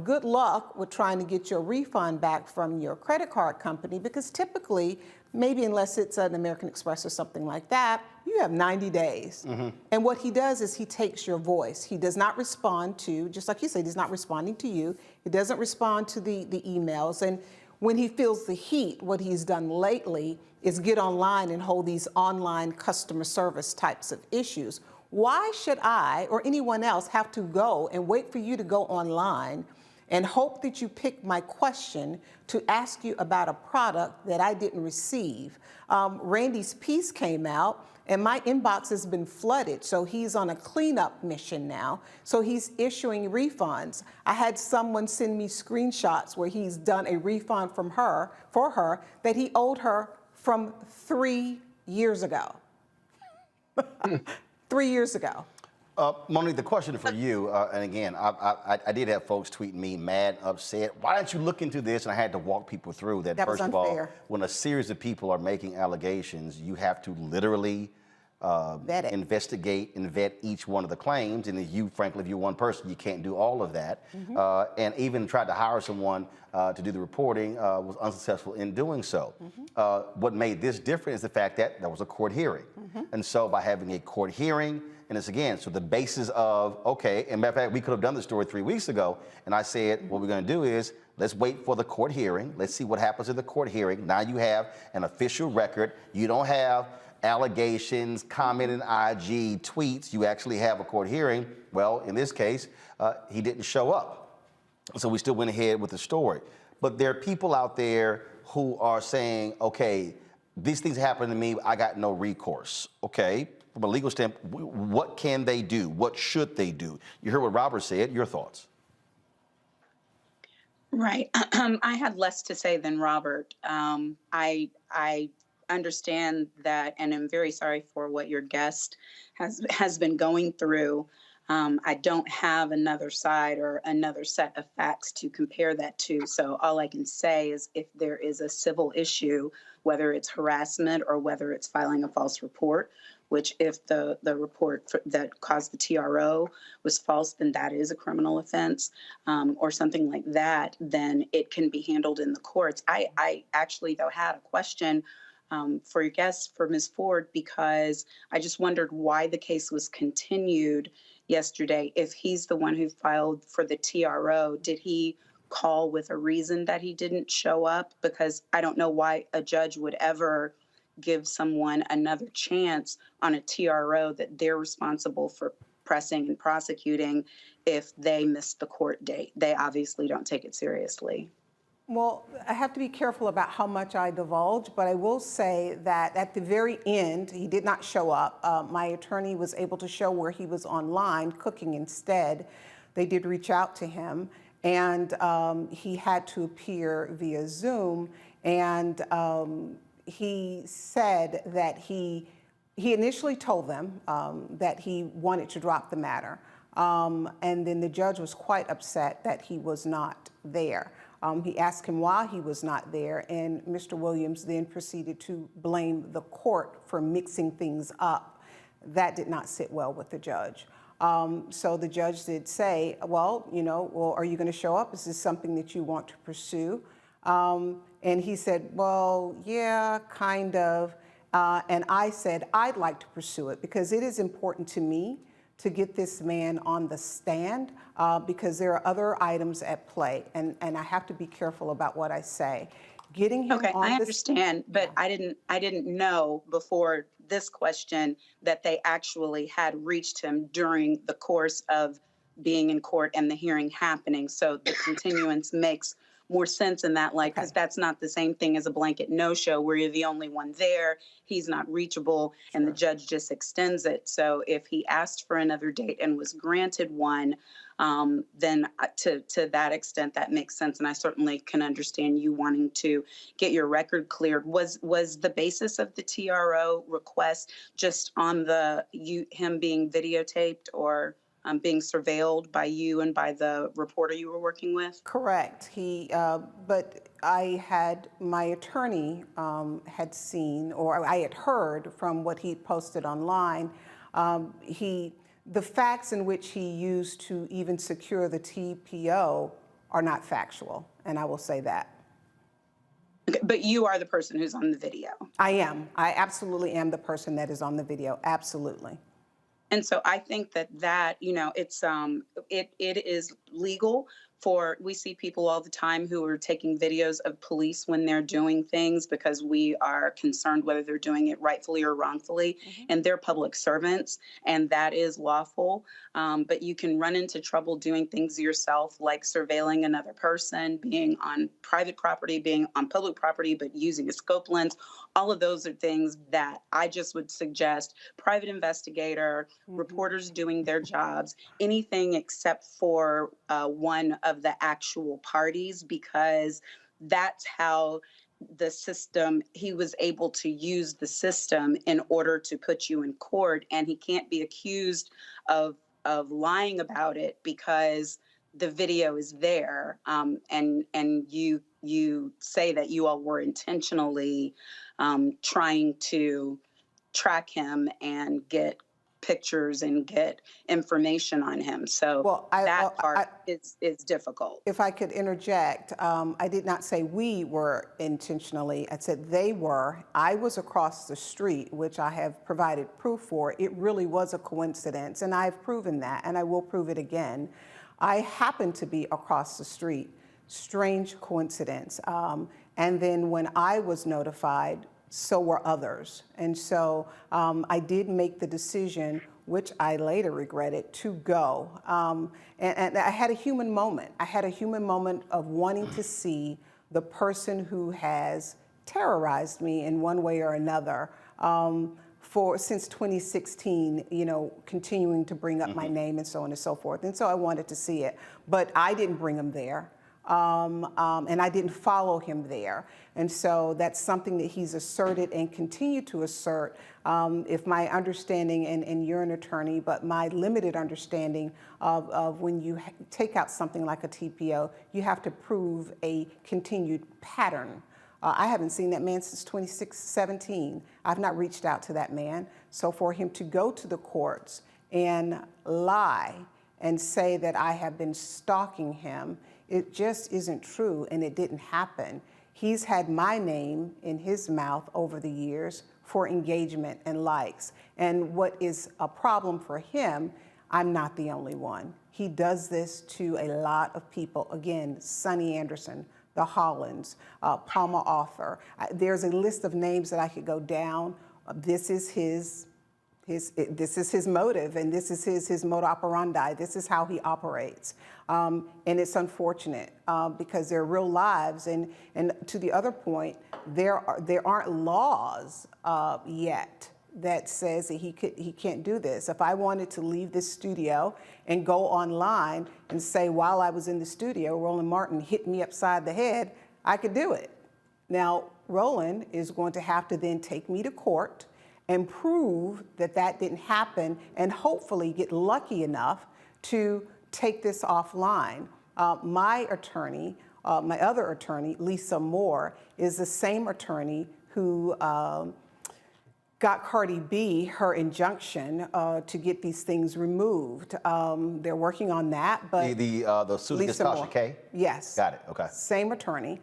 Speaker 23: good luck with trying to get your refund back from your credit card company, because typically, maybe unless it's an American Express or something like that, you have 90 days. And what he does is he takes your voice. He does not respond to, just like you said, he's not responding to you. He doesn't respond to the emails. And when he feels the heat, what he's done lately is get online and hold these online customer service types of issues. Why should I or anyone else have to go and wait for you to go online and hope that you pick my question to ask you about a product that I didn't receive? Randy's piece came out and my inbox has been flooded, so he's on a cleanup mission now. So he's issuing refunds. I had someone send me screenshots where he's done a refund for her that he owed her from 3 years ago. 3 years ago.
Speaker 1: Monique, the question for you, and again, I did have folks tweeting me mad, upset. Why don't you look into this? And I had to walk people through that.
Speaker 23: That was
Speaker 1: first of all,
Speaker 23: unfair.
Speaker 1: when a series of people are making allegations, you have to literally investigate and vet each one of the claims. And if you, frankly, if you're one person, you can't do all of that. And even tried to hire someone to do the reporting, was unsuccessful in doing so. What made this different is the fact that there was a court hearing. And so by having a court hearing, and it's again, so the basis of, okay, and matter of fact, we could have done the story 3 weeks ago, and I said, what we're gonna do is, let's wait for the court hearing. Let's see what happens in the court hearing. Now you have an official record. You don't have allegations, comment in IG, tweets. You actually have a court hearing. Well, in this case, he didn't show up. So we still went ahead with the story. But there are people out there who are saying, okay, these things happen to me, I got no recourse. Okay, from a legal standpoint, what can they do? What should they do? You heard what Robert said. Your thoughts?
Speaker 6: Right. I had less to say than Robert. I understand that, and I'm very sorry for what your guest has been going through. I don't have another side or another set of facts to compare that to. So all I can say is if there is a civil issue, whether it's harassment or whether it's filing a false report, which if the report that caused the TRO was false, then that is a criminal offense, or something like that, then it can be handled in the courts. I actually, though, had a question for your guest, for Ms. Ford, because I just wondered why the case was continued yesterday. If he's the one who filed for the TRO, did he call with a reason that he didn't show up? Because I don't know why a judge would ever give someone another chance on a TRO that they're responsible for pressing and prosecuting if they missed the court date. They obviously don't take it seriously.
Speaker 23: Well, I have to be careful about how much I divulge, but I will say that at the very end, he did not show up. My attorney was able to show where he was online cooking instead. They did reach out to him, and he had to appear via Zoom, and he said that he initially told them that he wanted to drop the matter, and then the judge was quite upset that he was not there. He asked him why he was not there, and Mr. Williams then proceeded to blame the court for mixing things up. That did not sit well with the judge. So the judge did say, well, are you going to show up? Is this something that you want to pursue? And he said, well, yeah, kind of. And I said, I'd like to pursue it because it is important to me to get this man on the stand because there are other items at play, and I have to be careful about what I say. Getting him on
Speaker 6: I understand, but I didn't know before this question that they actually had reached him during the course of being in court and the hearing happening. So the continuance makes more sense in that light, because that's not the same thing as a blanket no-show where you're the only one there, he's not reachable, and the judge just extends it. So if he asked for another date and was granted one, then to that extent, that makes sense. And I certainly can understand you wanting to get your record cleared. Was the basis of the TRO request just on him being videotaped or being surveilled by you and by the reporter you were working with?
Speaker 23: Correct. But my attorney had seen, or I had heard from what he posted online, the facts in which he used to even secure the TPO are not factual, and I will say that.
Speaker 6: Okay, but you are the person who's on the video.
Speaker 23: I am. I absolutely am the person that is on the video. Absolutely.
Speaker 6: And so I think that it's it is legal we see people all the time who are taking videos of police when they're doing things because we are concerned whether they're doing it rightfully or wrongfully, and they're public servants, and that is lawful. But you can run into trouble doing things yourself, like surveilling another person, being on private property, being on public property, but using a scope lens. All of those are things that I just would suggest private investigator, reporters doing their jobs, anything except for one of the actual parties, because that's how the system, he was able to use the system in order to put you in court, and he can't be accused of lying about it because the video is there, and you say that you all were intentionally trying to track him and get pictures and get information on him. So that part is difficult.
Speaker 23: If I could interject, I did not say we were intentionally. I said they were. I was across the street, which I have provided proof for. It really was a coincidence, and I've proven that, and I will prove it again. I happened to be across the street. Strange coincidence. And then when I was notified, so were others. And so I did make the decision, which I later regretted, to go. And I had a human moment. I had a human moment of wanting to see the person who has terrorized me in one way or another since 2016, continuing to bring up my name and so on and so forth. And so I wanted to see it. But I didn't bring him there. And I didn't follow him there. And so that's something that he's asserted and continued to assert. If my understanding, and you're an attorney, but my limited understanding of when you take out something like a TPO, you have to prove a continued pattern. I haven't seen that man since 2017. I've not reached out to that man. So for him to go to the courts and lie and say that I have been stalking him, it just isn't true, and it didn't happen. He's had my name in his mouth over the years for engagement and likes. And what is a problem for him, I'm not the only one. He does this to a lot of people. Again, Sonny Anderson, the Hollands, Palma Author. There's a list of names that I could go down. This is his motive, and this is his modus operandi. This is how he operates. And it's unfortunate because they're real lives. And to the other point, there aren't laws yet that says that he can't do this. If I wanted to leave this studio and go online and say, while I was in the studio, Roland Martin hit me upside the head, I could do it. Now, Roland is going to have to then take me to court and prove that that didn't happen, and hopefully get lucky enough to take this offline. My attorney, my other attorney, Lisa Moore, is the same attorney who got Cardi B her injunction to get these things removed. They're working on that, but
Speaker 1: the suit against Tasha K?
Speaker 23: Yes.
Speaker 1: Got it. Okay.
Speaker 23: Same attorney.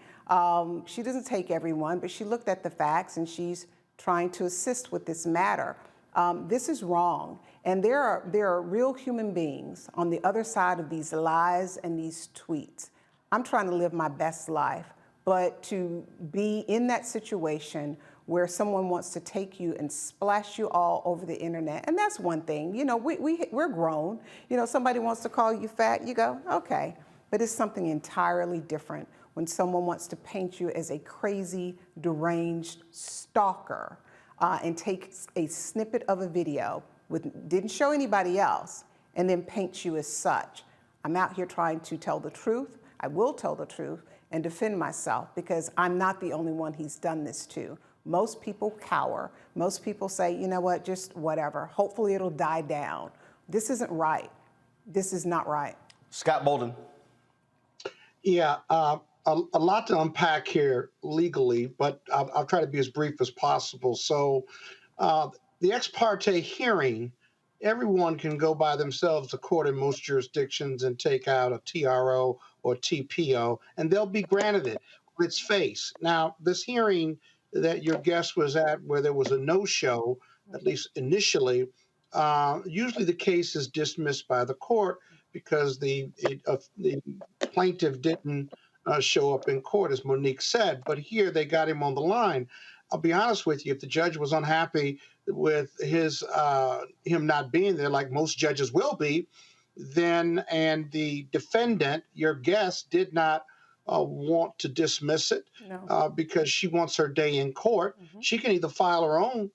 Speaker 23: She doesn't take everyone, but she looked at the facts and she's trying to assist with this matter. This is wrong, and there are real human beings on the other side of these lies and these tweets. I'm trying to live my best life, but to be in that situation where someone wants to take you and splash you all over the internet, and that's one thing. We're grown. Somebody wants to call you fat, you go, okay. But it's something entirely different when someone wants to paint you as a crazy, deranged stalker and take a snippet of a video, didn't show anybody else, and then paint you as such. I'm out here trying to tell the truth. I will tell the truth and defend myself, because I'm not the only one he's done this to. Most people cower. Most people say, you know what, just whatever. Hopefully it'll die down. This isn't right. This is not right.
Speaker 1: Scott Bolden.
Speaker 13: Yeah, a lot to unpack here legally, but I'll try to be as brief as possible. So the ex parte hearing, everyone can go by themselves to court in most jurisdictions and take out a TRO or TPO, and they'll be granted it on its face. Now, this hearing that your guest was at, where there was a no-show, at least initially, usually the case is dismissed by the court because the plaintiff didn't show up in court, as Monique said. But here they got him on the line. I'll be honest with you, if the judge was unhappy with him not being there, like most judges will be, then, and the defendant, your guest, did not want to dismiss it because she wants her day in court, she can either file her own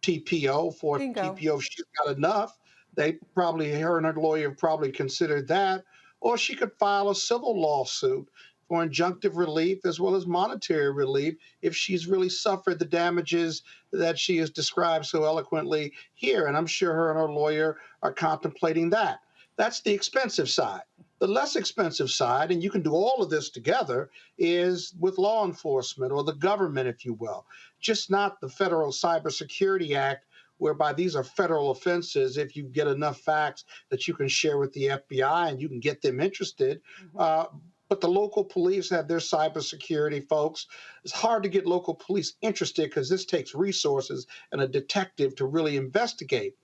Speaker 13: TPO for TPO if she's got enough. Her and her lawyer probably considered that, or she could file a civil lawsuit for injunctive relief as well as monetary relief if she's really suffered the damages that she has described so eloquently here. And I'm sure her and her lawyer are contemplating that. That's the expensive side. The less expensive side, and you can do all of this together, is with law enforcement or the government, if you will. Just not the Federal Cybersecurity Act, whereby these are federal offenses if you get enough facts that you can share with the FBI and you can get them interested. But the local police have their cybersecurity folks. It's hard to get local police interested because this takes resources and a detective to really investigate.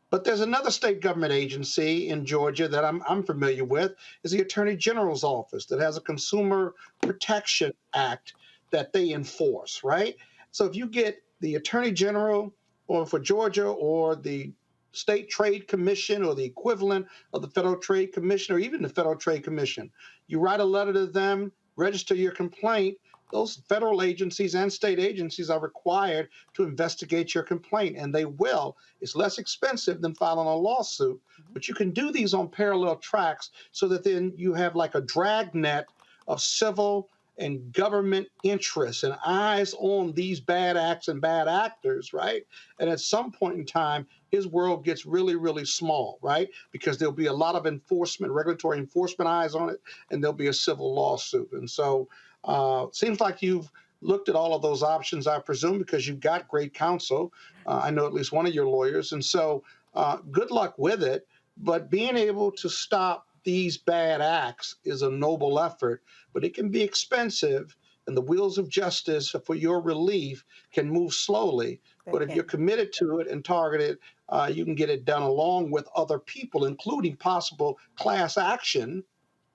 Speaker 13: But there's another state government agency in Georgia that I'm familiar with, is the Attorney General's office that has a Consumer Protection Act that they enforce, right? So if you get the Attorney General or for Georgia or the State Trade Commission or the equivalent of the Federal Trade Commission or even the Federal Trade Commission, you write a letter to them, register your complaint, those federal agencies and state agencies are required to investigate your complaint, and they will. It's less expensive than filing a lawsuit, but you can do these on parallel tracks so that then you have like a dragnet of civil and government interests and eyes on these bad acts and bad actors, right? And at some point in time, his world gets really, really small, right? Because there'll be a lot of enforcement, regulatory enforcement eyes on it, and there'll be a civil lawsuit. And so seems like you've looked at all of those options, I presume, because you've got great counsel. I know at least one of your lawyers. And so good luck with it. But being able to stop these bad acts is a noble effort, but it can be expensive. And the wheels of justice for your relief can move slowly. But if you're committed to it and targeted, you can get it done along with other people, including possible class action,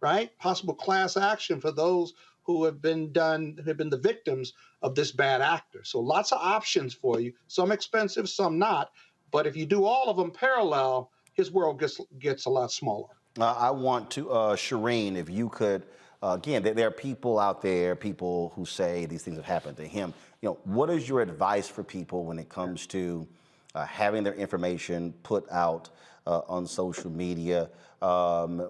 Speaker 13: right? Possible class action for those who have been the victims of this bad actor. So lots of options for you, some expensive, some not. But if you do all of them parallel, his world gets a lot smaller.
Speaker 1: I want to, Shireen, if you could, again, there are people out there, people who say these things have happened to him. You know, what is your advice for people when it comes to having their information put out on social media?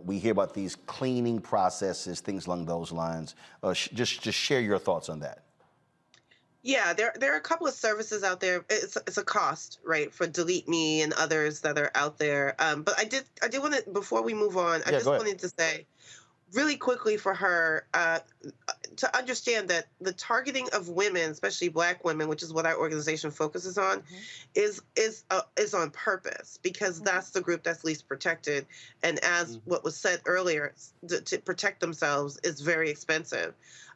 Speaker 1: We hear about these cleaning processes, things along those lines. Just share your thoughts on that.
Speaker 2: Yeah, there are a couple of services out there. It's a cost, right, for Delete Me and others that are out there. But I did want to, before we move on, I just wanted to say really quickly for her to understand that the targeting of women, especially Black women, which is what our organization focuses on, is on purpose, because that's the group that's least protected. And as what was said earlier, to protect themselves is very expensive.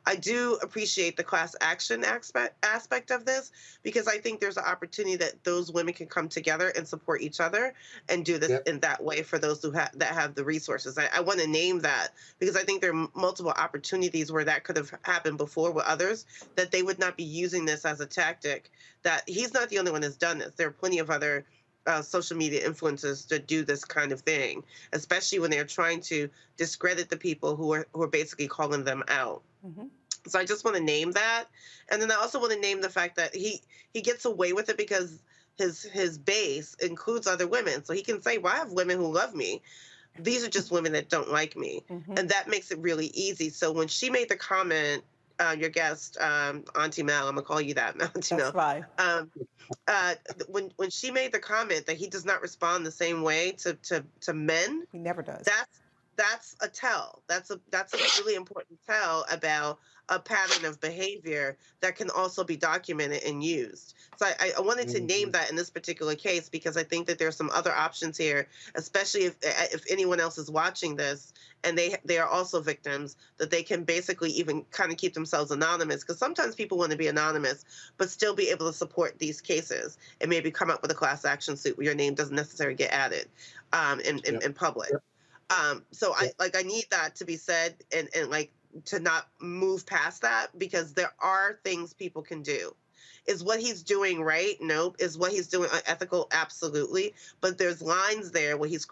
Speaker 2: I do appreciate the class action aspect of this, because I think there's an opportunity that those women can come together and support each other and do this in that way for those who that have the resources. I want to name that because I think there are multiple opportunities where that could have happened before with others, that they would not be using this as a tactic. That he's not the only one that's done this. There are plenty of other social media influencers that do this kind of thing, especially when they're trying to discredit the people who are basically calling them out. So I just want to name that. And then I also want to name the fact that he gets away with it because his base includes other women. So he can say, well, I have women who love me. These are just women that don't like me. And that makes it really easy. So when she made the comment, your guest, Auntie Mel, I'm going to call you that, Auntie Mel.
Speaker 23: That's right.
Speaker 2: When she made the comment that he does not respond the same way to men.
Speaker 23: He never does.
Speaker 2: That's a tell. That's a really important tell about a pattern of behavior that can also be documented and used. So I wanted to name that in this particular case because I think that there's some other options here, especially if anyone else is watching this and they are also victims, that they can basically even kind of keep themselves anonymous, because sometimes people want to be anonymous but still be able to support these cases and maybe come up with a class action suit where your name doesn't necessarily get added in public. So I need that to be said and like to not move past that, because there are things people can do. Is what he's doing right? Nope. Is what he's doing unethical? Absolutely. But there's lines there where he's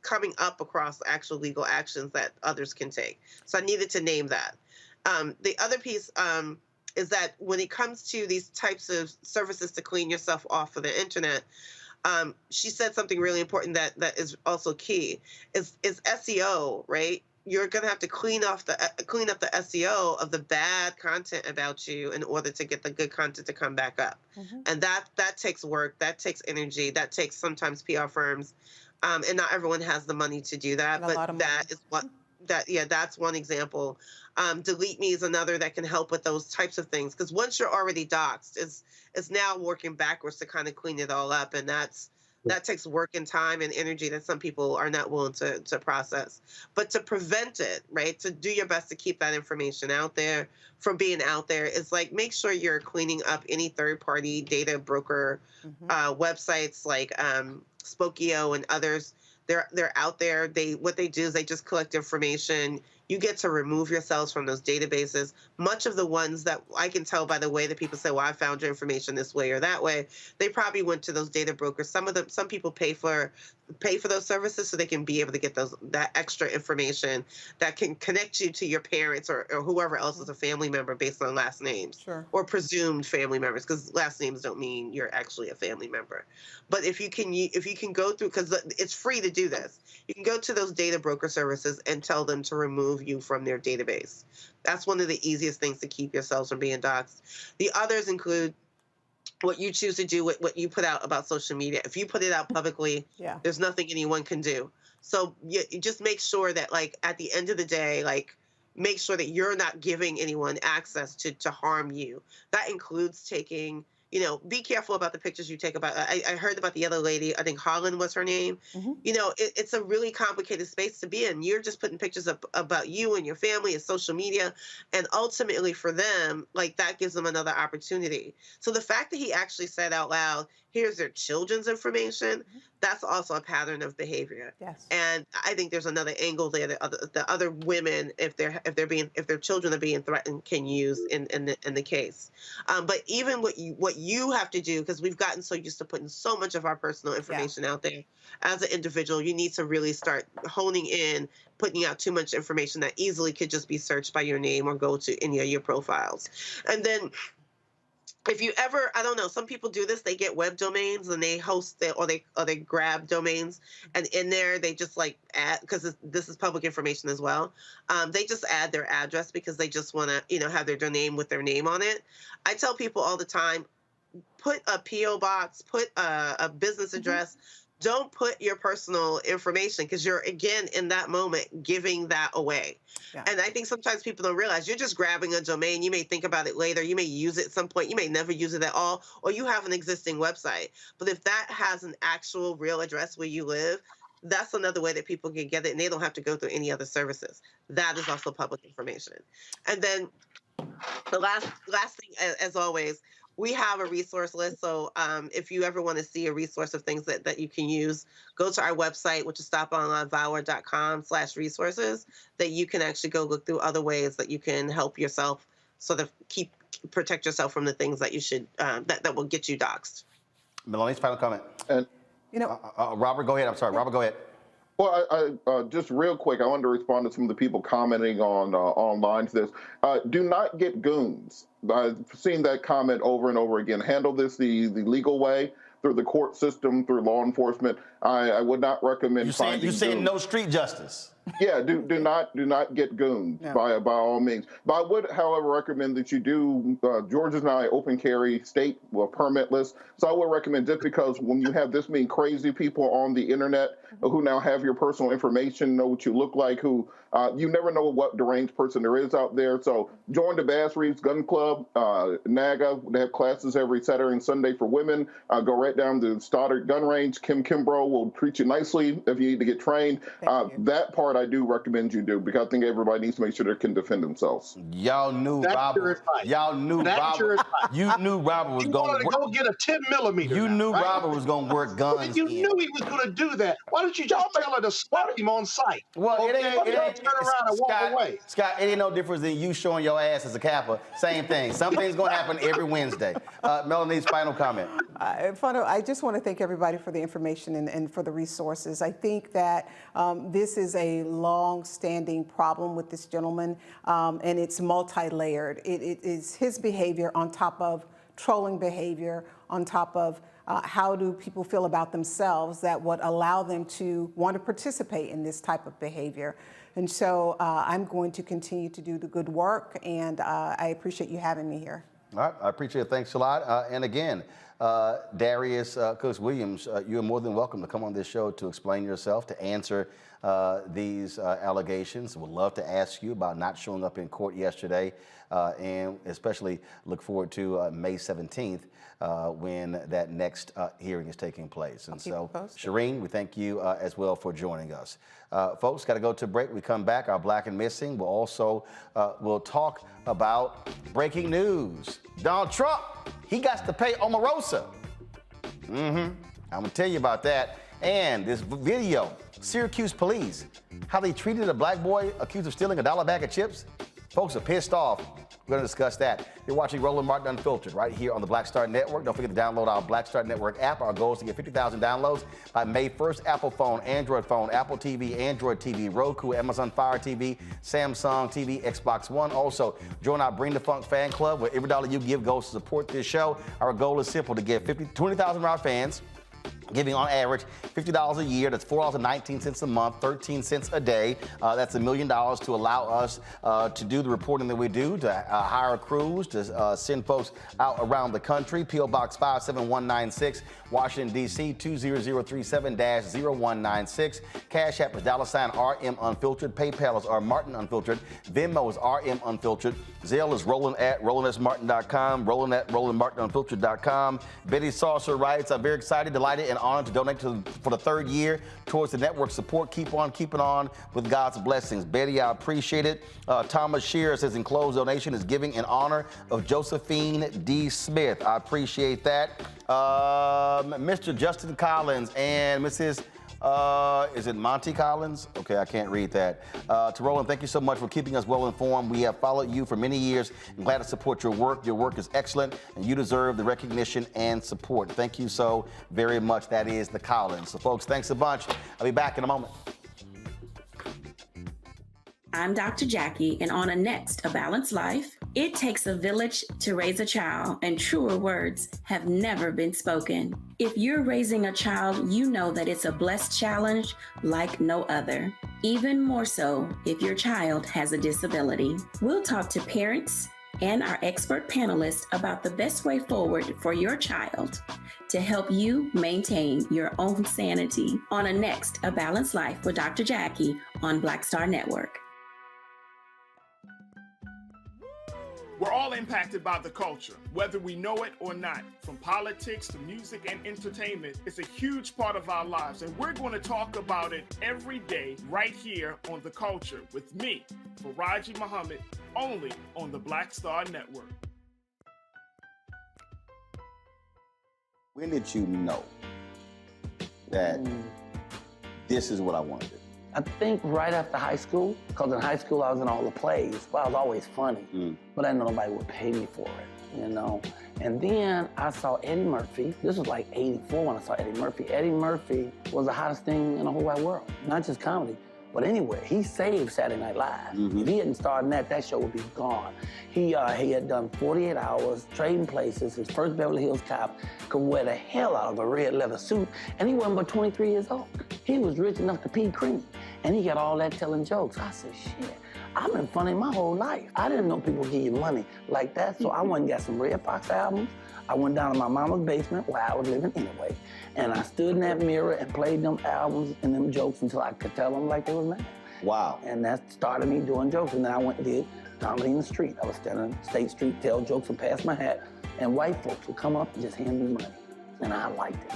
Speaker 2: coming up across actual legal actions that others can take. So I needed to name that. The other piece is that when it comes to these types of services to clean yourself off of the internet, she said something really important that is also key is SEO, right? You're going to have to clean up the SEO of the bad content about you in order to get the good content to come back up. And that takes work, that takes energy, that takes sometimes PR firms And not everyone has the money to do that, but that's one example. Delete Me is another that can help with those types of things, because once you're already doxxed, it's now working backwards to kind of clean it all up, and that takes work and time and energy that some people are not willing to process. But to prevent it, right, to do your best to keep that information out there from being out there is like, make sure you're cleaning up any third-party data broker websites like Spokio and others. They're out there. What they do is they just collect information. You get to remove yourselves from those databases. Much of the ones that I can tell by the way that people say, well, I found your information this way or that way, they probably went to those data brokers. Some people pay for those services so they can be able to get that extra information that can connect you to your parents or whoever else is a family member based on last names or presumed family members, because last names don't mean you're actually a family member. But if you can go through, because it's free to do this, you can go to those data broker services and tell them to remove you from their database. That's one of the easiest things to keep yourselves from being doxxed. The others include what you choose to do with what you put out about social media. If you put it out publicly, there's nothing anyone can do. So you just make sure that, like, at the end of the day, like, make sure that you're not giving anyone access to harm you. That includes taking, be careful about the pictures you take about. I heard about the other lady, I think Holland was her name. It's a really complicated space to be in. You're just putting pictures up about you and your family and social media. And ultimately for them, like, that gives them another opportunity. So the fact that he actually said out loud, here's their children's information, that's also a pattern of behavior. Yes. And I think there's another angle there that the other women, if their children are being threatened, can use in the case. But even what you have to do, because we've gotten so used to putting so much of our personal information out there, as an individual, you need to really start honing in, putting out too much information that easily could just be searched by your name or go to any of your profiles. And then if you ever, I don't know, some people do this, they get web domains and they host it, or they grab domains, and in there they just like add, because this is public information as well, they just add their address because they just want to, have their name with their name on it. I tell people all the time, put a P.O. box, put a business address. Don't put your personal information, because you're, again, in that moment, giving that away. And I think sometimes people don't realize you're just grabbing a domain. You may think about it later. You may use it at some point. You may never use it at all, or you have an existing website. But if that has an actual real address where you live, that's another way that people can get it, and they don't have to go through any other services. That is also public information. And then the last thing, as always, we have a resource list. So if you ever want to see a resource of things that you can use, go to our website, which is stoponlineviolate.com/resources, that you can actually go look through other ways that you can help yourself sort of protect yourself from the things that you should, that will get you doxxed.
Speaker 1: Melanie's final comment. And Robert, go ahead. I'm sorry. Robert, go ahead.
Speaker 14: Well, I just real quick, I wanted to respond to some of the people commenting on online to this. Do not get goons. I've seen that comment over and over again. Handle this the legal way, through the court system, through law enforcement. I would not recommend finding
Speaker 1: You're saying no street justice.
Speaker 14: Yeah, do not get gooned by all means. But I would, however, recommend that you do. Georgia's now an open carry state, permitless. So I would recommend, just because when you have this many crazy people on the internet who now have your personal information, know what you look like, who you never know what deranged person there is out there. So join the Bass Reeves Gun Club, NAGA. They have classes every Saturday and Sunday for women. Go right down to Stoddard Gun Range. Kim Kimbrough will treat you nicely if you need to get trained. That part I do recommend you do, because I think everybody needs to make sure they can defend themselves.
Speaker 1: Y'all knew Robert. Y'all knew Robert. You knew Robert was going to
Speaker 13: go get a 10mm.
Speaker 1: You knew Robert was going to work guns.
Speaker 13: You knew he was going to do that. Why don't you just tell her to spot him on site?
Speaker 1: Well,
Speaker 13: it ain't turn around and walk away.
Speaker 1: Scott, it ain't no difference than you showing your ass as a Kappa. Same thing. Something's going to happen every Wednesday. Melanie's final comment.
Speaker 23: I just want to thank everybody for the information and for the resources. I think that this is a long-standing problem with this gentleman, and it's multi-layered. It is his behavior on top of trolling behavior, on top of how do people feel about themselves that would allow them to want to participate in this type of behavior. And so I'm going to continue to do the good work, and I appreciate you having me here.
Speaker 1: All right, I appreciate it. Thanks a lot. And again, Darius Cooks Williams, you're more than welcome to come on this show to explain yourself, to answer these allegations. Would love to ask you about not showing up in court yesterday, and especially look forward to May 17th when that next hearing is taking place. And so, Shireen, we thank you as well for joining us. Folks, got to go to break. We come back, our Black and Missing. We'll also we'll talk about breaking news. Donald Trump, he got to pay Omarosa. I'm gonna tell you about that. And this video, Syracuse police, how they treated a black boy accused of stealing a $1 bag of chips. Folks are pissed off. We're going to discuss that. You're watching Roland Martin Unfiltered right here on the Black Star Network. Don't forget to download our Black Star Network app. Our goal is to get 50,000 downloads by May 1st. Apple phone, Apple TV, Android TV, Roku, Amazon Fire TV, Samsung TV, Xbox One. Also, join our Bring the Funk fan club, where every dollar you give goes to support this show. Our goal is simple: to get 20,000 of our fans giving on average $50 a year. That's $4.19 a month, 13 cents a day. That's $1 million to allow us to do the reporting that we do, to hire crews, to send folks out around the country. P.O. Box 57196, Washington, D.C. 20037-0196. Cash App is $RM Unfiltered. PayPal is R Martin Unfiltered. Venmo is RM Unfiltered. Zelle is Roland@RolandSMartin.com. Roland@RolandMartinUnfiltered.com. Betty Saucer writes, I'm very excited, delighted, and honored to donate for the third year towards the network support. Keep on keeping on with God's blessings. Betty, I appreciate it. Thomas Shearer says enclosed donation is giving in honor of Josephine D. Smith. I appreciate that. Mr. Justin Collins and Mrs. Is it Monty Collins? Okay, I can't read that. To Roland, thank you so much for keeping us well informed. We have followed you for many years. I'm glad to support your work. Your work is excellent, and you deserve the recognition and support. Thank you so very much. That is the Collins. So, folks, thanks a bunch. I'll be back in a moment.
Speaker 3: I'm Dr. Jackie, and on a next, A Balanced Life, it takes a village to raise a child, and truer words have never been spoken. If you're raising a child, you know that it's a blessed challenge like no other. Even more so if your child has a disability. We'll talk to parents and our expert panelists about the best way forward for your child to help you maintain your own sanity on a next, A Balanced Life with Dr. Jackie on Black Star Network.
Speaker 4: We're all impacted by the culture, whether we know it or not. From politics to music and entertainment, it's a huge part of our lives, and we're going to talk about it every day right here on The Culture with me, Faraji Muhammad, only on the Black Star Network.
Speaker 1: When did you know that this is what I wanted to do?
Speaker 5: I think right after high school, because in high school I was in all the plays, but I was always funny, but I didn't know nobody would pay me for it, you know? And then I saw Eddie Murphy. This was like 84 when I saw Eddie Murphy. Eddie Murphy was the hottest thing in the whole wide world, not just comedy, but anywhere. He saved Saturday Night Live. If he hadn't started that show would be gone. He had done 48 Hours, Trading Places. His first Beverly Hills Cop, could wear the hell out of a red leather suit, and he wasn't but 23 years old. He was rich enough to pee cream, and he got all that telling jokes. I said, shit, I've been funny my whole life. I didn't know people give you money like that, so I went and got some Red Fox albums. I went down to my mama's basement where I was living anyway, and I stood in that mirror and played them albums and them jokes until I could tell them like they was mad.
Speaker 1: Wow.
Speaker 5: And that started me doing jokes, and then I went and did comedy in the street. I was standing on State Street, tell jokes and pass my hat, and white folks would come up and just hand me money, and I liked it.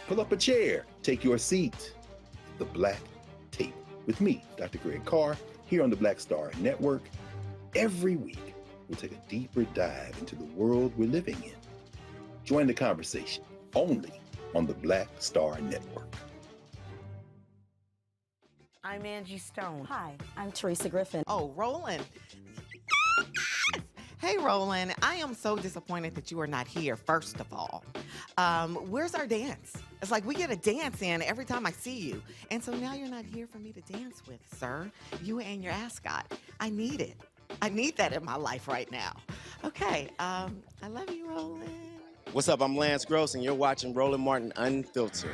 Speaker 18: Pull up a chair, take your seat. The Black Tape with me, Dr. Greg Carr, here on the Black Star Network. Every week, we'll take a deeper dive into the world we're living in. Join the conversation only on the Black Star Network.
Speaker 24: I'm Angie Stone. Hi, I'm Teresa Griffin.
Speaker 25: Oh, Roland. Hey, Roland, I am so disappointed that you are not here, first of all. Where's our dance? It's like we get a dance in every time I see you. And so now you're not here for me to dance with, sir. You and your ascot. I need it. I need that in my life right now. Okay, I love you, Roland.
Speaker 26: What's up? I'm Lance Gross, and you're watching Roland Martin Unfiltered.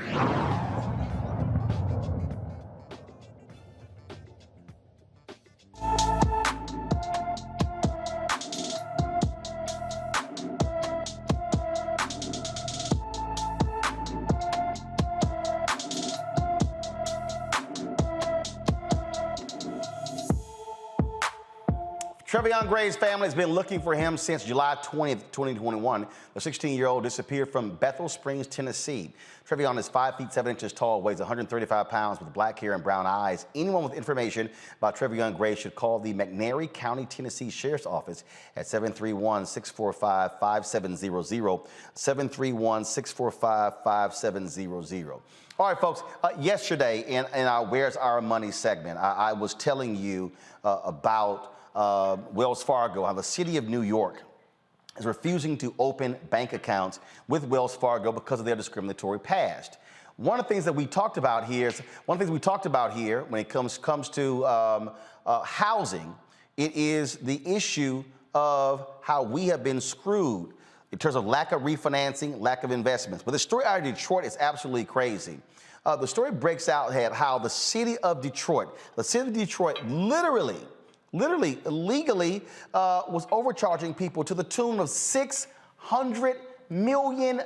Speaker 1: Trevion Gray's family has been looking for him since July 20th, 2021. The 16-year-old disappeared from Bethel Springs, Tennessee. Trevion is 5 feet 7 inches tall, weighs 135 pounds with black hair and brown eyes. Anyone with information about Trevion Gray should call the McNairy County, Tennessee Sheriff's Office at 731-645-5700, 731-645-5700. All right, folks, yesterday in our Where's Our Money segment, I was telling you about Wells Fargo, how the city of New York is refusing to open bank accounts with Wells Fargo because of their discriminatory past. One of the things that we talked about here when it comes to housing, it is the issue of how we have been screwed in terms of lack of refinancing, lack of investments. But the story out of Detroit is absolutely crazy. The story breaks out how the city of Detroit literally, illegally was overcharging people to the tune of $600 million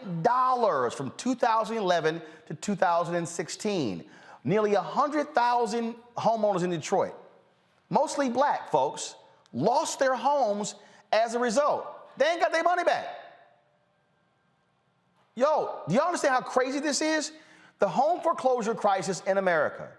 Speaker 1: from 2011 to 2016. Nearly 100,000 homeowners in Detroit, mostly black folks, lost their homes as a result. They ain't got their money back. Yo, do y'all understand how crazy this is? The home foreclosure crisis in America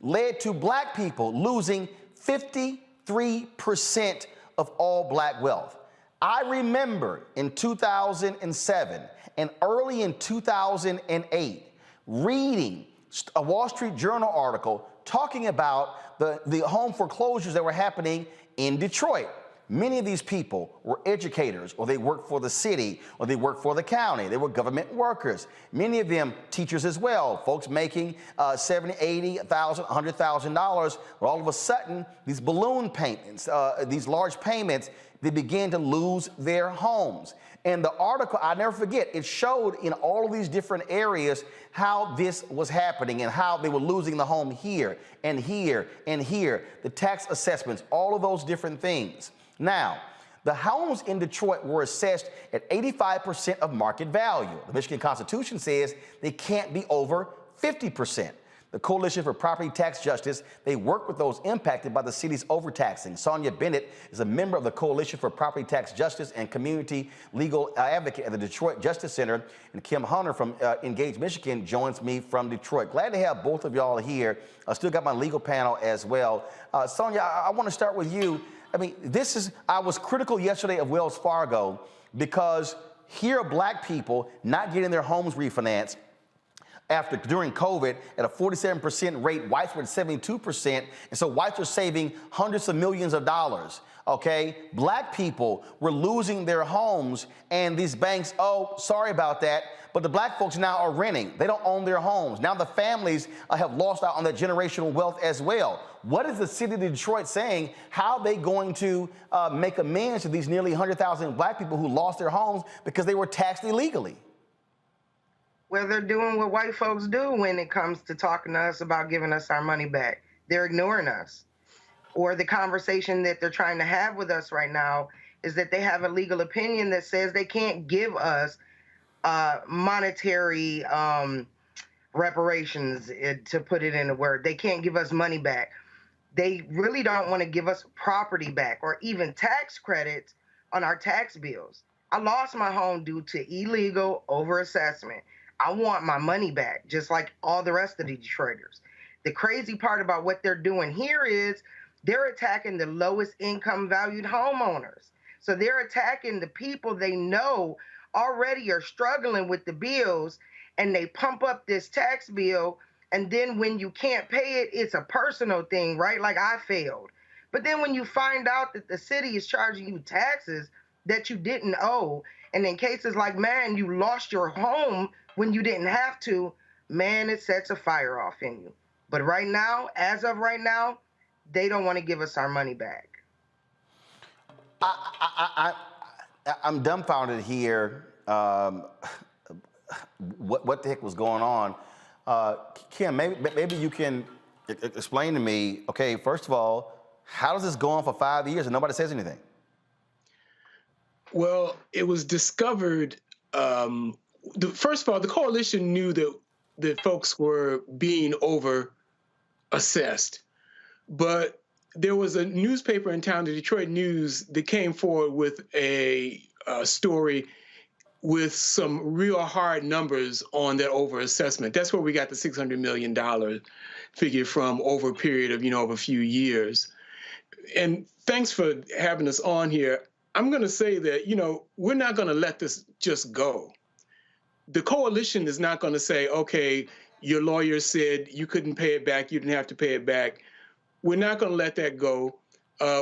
Speaker 1: led to black people losing 53% of all black wealth. I remember in 2007 and early in 2008 reading a Wall Street Journal article talking about the home foreclosures that were happening in Detroit. Many of these people were educators, or they worked for the city, or they worked for the county. They were government workers. Many of them teachers as well, folks making $70,000, $80,000, $100,000. But all of a sudden, these balloon payments, these large payments, they began to lose their homes. And the article, I never forget, it showed in all of these different areas how this was happening and how they were losing the home here and here and here, the tax assessments, all of those different things. Now, the homes in Detroit were assessed at 85% of market value. The Michigan Constitution says they can't be over 50%. The Coalition for Property Tax Justice, they work with those impacted by the city's overtaxing. Sonia Bennett is a member of the Coalition for Property Tax Justice and community legal advocate at the Detroit Justice Center. And Kim Hunter from Engage Michigan joins me from Detroit. Glad to have both of y'all here. I still got my legal panel as well. Sonia, I want to start with you. I mean, I was critical yesterday of Wells Fargo because here are black people not getting their homes refinanced during COVID at a 47% rate. Whites were at 72%. And so whites are saving hundreds of millions of dollars. Okay, black people were losing their homes, and these banks, oh, sorry about that, but the black folks now are renting. They don't own their homes. Now the families have lost out on that generational wealth as well. What is the city of Detroit saying? How are they going to make amends to these nearly 100,000 black people who lost their homes because they were taxed illegally?
Speaker 7: Well, they're doing what white folks do when it comes to talking to us about giving us our money back. They're ignoring us. Or the conversation that they're trying to have with us right now is that they have a legal opinion that says they can't give us monetary reparations, to put it in a word. They can't give us money back. They really don't want to give us property back or even tax credits on our tax bills. I lost my home due to illegal overassessment. I want my money back, just like all the rest of the Detroiters. The crazy part about what they're doing here is they're attacking the lowest income valued homeowners. So they're attacking the people they know already are struggling with the bills, and they pump up this tax bill. And then when you can't pay it, it's a personal thing, right? Like, I failed. But then when you find out that the city is charging you taxes that you didn't owe, and in cases like mine, you lost your home when you didn't have to, man, it sets a fire off in you. But right now, as of right now, they don't want to give us our money back.
Speaker 1: I'm dumbfounded here. What the heck was going on? Kim, maybe you can explain to me, okay, first of all, how does this go on for 5 years and nobody says anything?
Speaker 8: Well, it was discovered, first of all, the coalition knew that folks were being over assessed. But there was a newspaper in town, the Detroit News, that came forward with a story with some real hard numbers on that overassessment. That's where we got the $600 million figure from over a period of, of a few years. And thanks for having us on here. I'm going to say that, we're not going to let this just go. The coalition is not going to say, okay, your lawyer said you couldn't pay it back, you didn't have to pay it back. We're not going to let that go.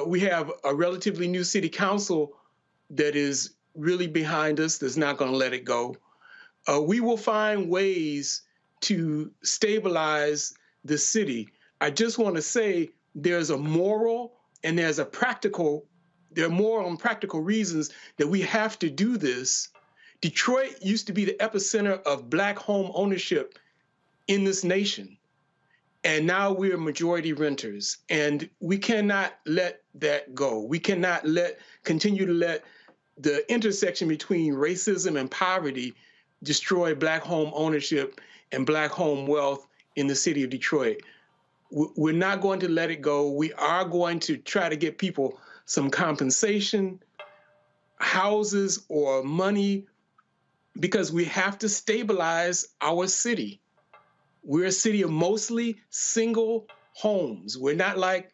Speaker 8: We have a relatively new city council that is really behind us, that's not going to let it go. We will find ways to stabilize the city. I just want to say there's a moral and there are moral and practical reasons that we have to do this. Detroit used to be the epicenter of Black home ownership in this nation. And now we're majority renters, and we cannot let that go. We cannot continue to let the intersection between racism and poverty destroy Black home ownership and Black home wealth in the city of Detroit. We're not going to let it go. We are going to try to get people some compensation, houses, or money, because we have to stabilize our city. We're a city of mostly single homes. We're not like,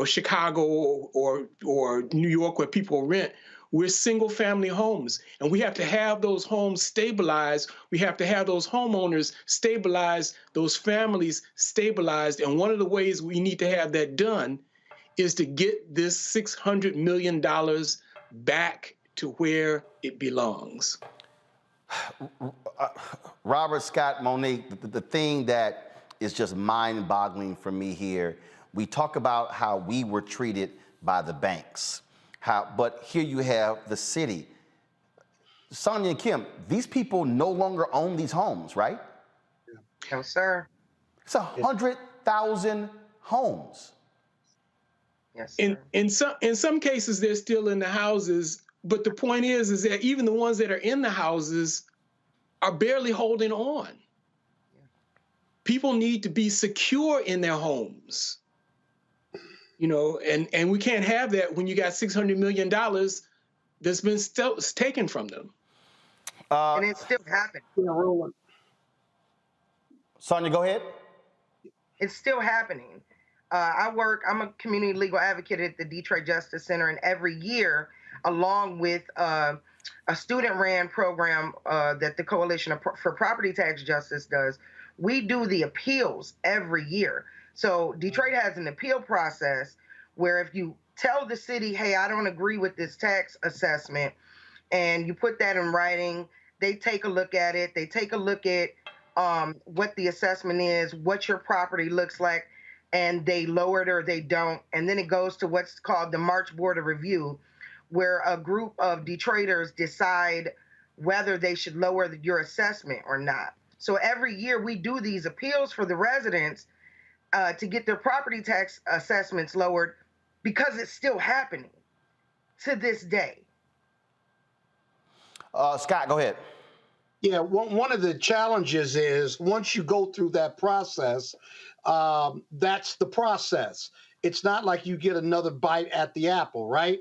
Speaker 8: Chicago or New York where people rent. We're single family homes, and we have to have those homes stabilized. We have to have those homeowners stabilized, those families stabilized. And one of the ways we need to have that done is to get this $600 million back to where it belongs.
Speaker 1: Robert, Scott, Monique, the thing that is just mind-boggling for me here, we talk about how we were treated by the banks. But here you have the city. Sonia and Kim, these people no longer own these homes, right?
Speaker 7: No, sir.
Speaker 1: It's 100,000 homes.
Speaker 7: Yes, sir.
Speaker 8: In some cases, they're still in the houses. But the point is that even the ones that are in the houses are barely holding on. People need to be secure in their homes. And we can't have that when you got $600 million that's been taken from them.
Speaker 7: And it's still happening.
Speaker 1: Sonia, go ahead.
Speaker 7: It's still happening. I'm a community legal advocate at the Detroit Justice Center, and every year, along with a student-ran program that the Coalition for Property Tax Justice does, we do the appeals every year. So Detroit has an appeal process where if you tell the city, hey, I don't agree with this tax assessment, and you put that in writing, they take a look at it. They take a look at what the assessment is, what your property looks like, and they lower it or they don't. And then it goes to what's called the March Board of Review, where a group of Detroiters decide whether they should lower your assessment or not. So every year we do these appeals for the residents to get their property tax assessments lowered, because it's still happening to this day.
Speaker 1: Scott, go ahead.
Speaker 13: Yeah, one of the challenges is once you go through that process, that's the process. It's not like you get another bite at the apple, right?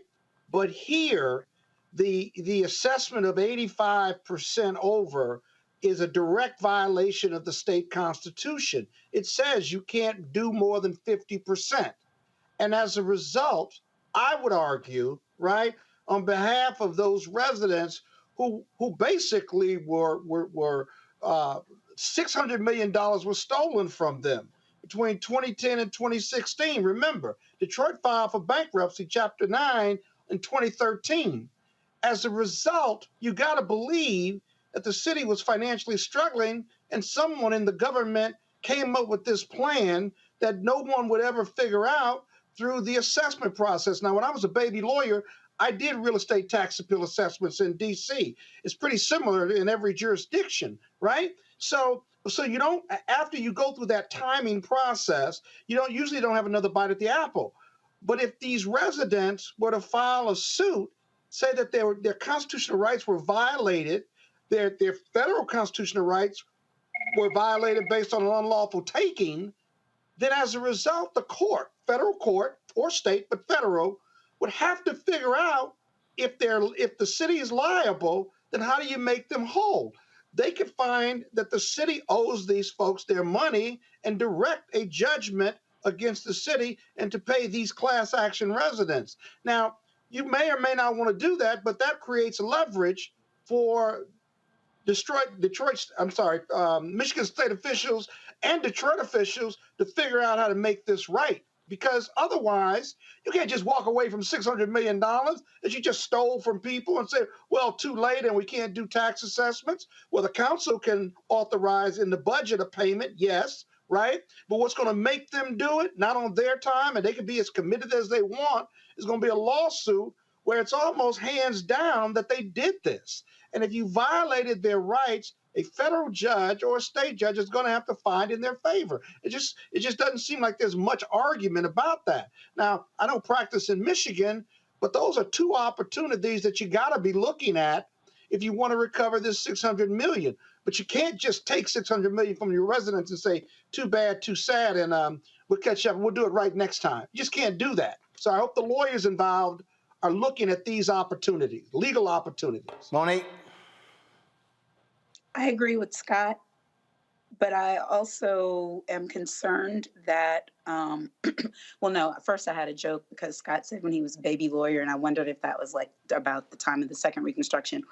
Speaker 13: But here, the assessment of 85% over is a direct violation of the state constitution. It says you can't do more than 50%. And as a result, I would argue, right, on behalf of those residents who basically were $600 million was stolen from them between 2010 and 2016. Remember, Detroit filed for bankruptcy, Chapter 9, in 2013. As a result, you got to believe that the city was financially struggling, and someone in the government came up with this plan that no one would ever figure out through the assessment process. Now, when I was a baby lawyer, I did real estate tax appeal assessments in D.C. It's pretty similar in every jurisdiction, right? So you don't, after you go through that timing process, you usually don't have another bite at the apple. But if these residents were to file a suit, say that their constitutional rights were violated, their federal constitutional rights were violated based on an unlawful taking, then as a result, the court, federal court or state, but federal, would have to figure out if the city is liable, then how do you make them whole? They could find that the city owes these folks their money and direct a judgment against the city and to pay these class action residents. Now, you may or may not want to do that, but that creates leverage for Michigan state officials and Detroit officials to figure out how to make this right. Because otherwise, you can't just walk away from $600 million that you just stole from people and say, well, too late and we can't do tax assessments. Well, the council can authorize in the budget a payment, yes, right? But what's going to make them do it, not on their time, and they can be as committed as they want, is going to be a lawsuit where it's almost hands down that they did this. And if you violated their rights, a federal judge or a state judge is going to have to find in their favor. It just doesn't seem like there's much argument about that. Now, I don't practice in Michigan, but those are two opportunities that you got to be looking at if you want to recover this $600 million. But you can't just take $600 million from your residents and say, too bad, too sad, and we'll catch up. We'll do it right next time. You just can't do that. So I hope the lawyers involved are looking at these opportunities, legal opportunities.
Speaker 1: Monique?
Speaker 6: I agree with Scott, but I also am concerned that, well, no, at first I had a joke because Scott said when he was a baby lawyer, and I wondered if that was like about the time of the second Reconstruction.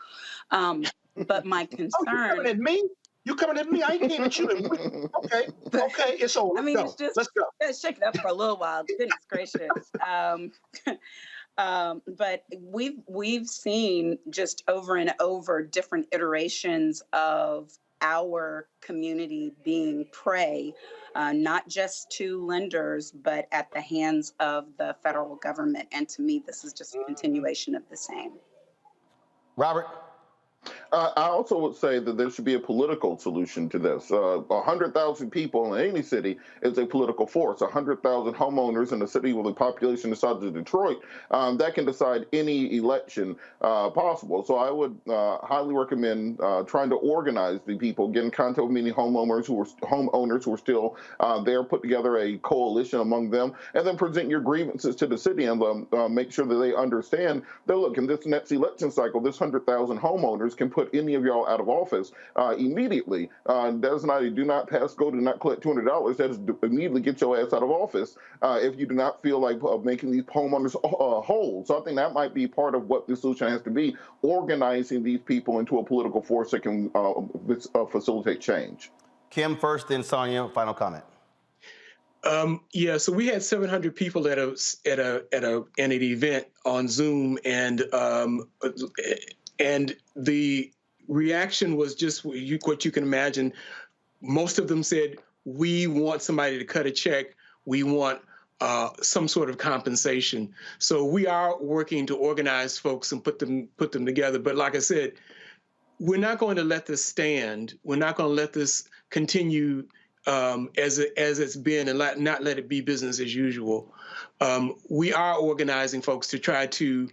Speaker 6: But my concern.
Speaker 13: Oh, you coming at me? You coming at me? I ain't came at you. Okay, it's over.
Speaker 6: I mean, it's just,
Speaker 13: let's go.
Speaker 6: Let's shake it up for a little while. Goodness gracious. But we've seen just over and over different iterations of our community being prey, not just to lenders, but at the hands of the federal government. And to me, this is just a continuation of the same.
Speaker 1: Robert?
Speaker 14: I also would say that there should be a political solution to this. 100,000 people in any city is a political force. 100,000 homeowners in a city with a population the size of Detroit, that can decide any election possible. So I would highly recommend trying to organize the people, get in contact with many homeowners who are still there, put together a coalition among them, and then present your grievances to the city and make sure that they understand that, look, in this next election cycle, this 100,000 homeowners can put any of y'all out of office immediately. That is not a do not pass go, do not collect $200. That is immediately get your ass out of office if you do not feel like making these homeowners whole. So I think that might be part of what the solution has to be, organizing these people into a political force that can facilitate change.
Speaker 1: Kim first, then Sonia, final comment.
Speaker 8: Yeah, so we had 700 people at an event on Zoom, and the reaction was just what you can imagine. Most of them said, we want somebody to cut a check. We want some sort of compensation. So we are working to organize folks and put them together. But like I said, we're not going to let this stand. We're not going to let this continue as it's been and not let it be business as usual. We are organizing folks to try to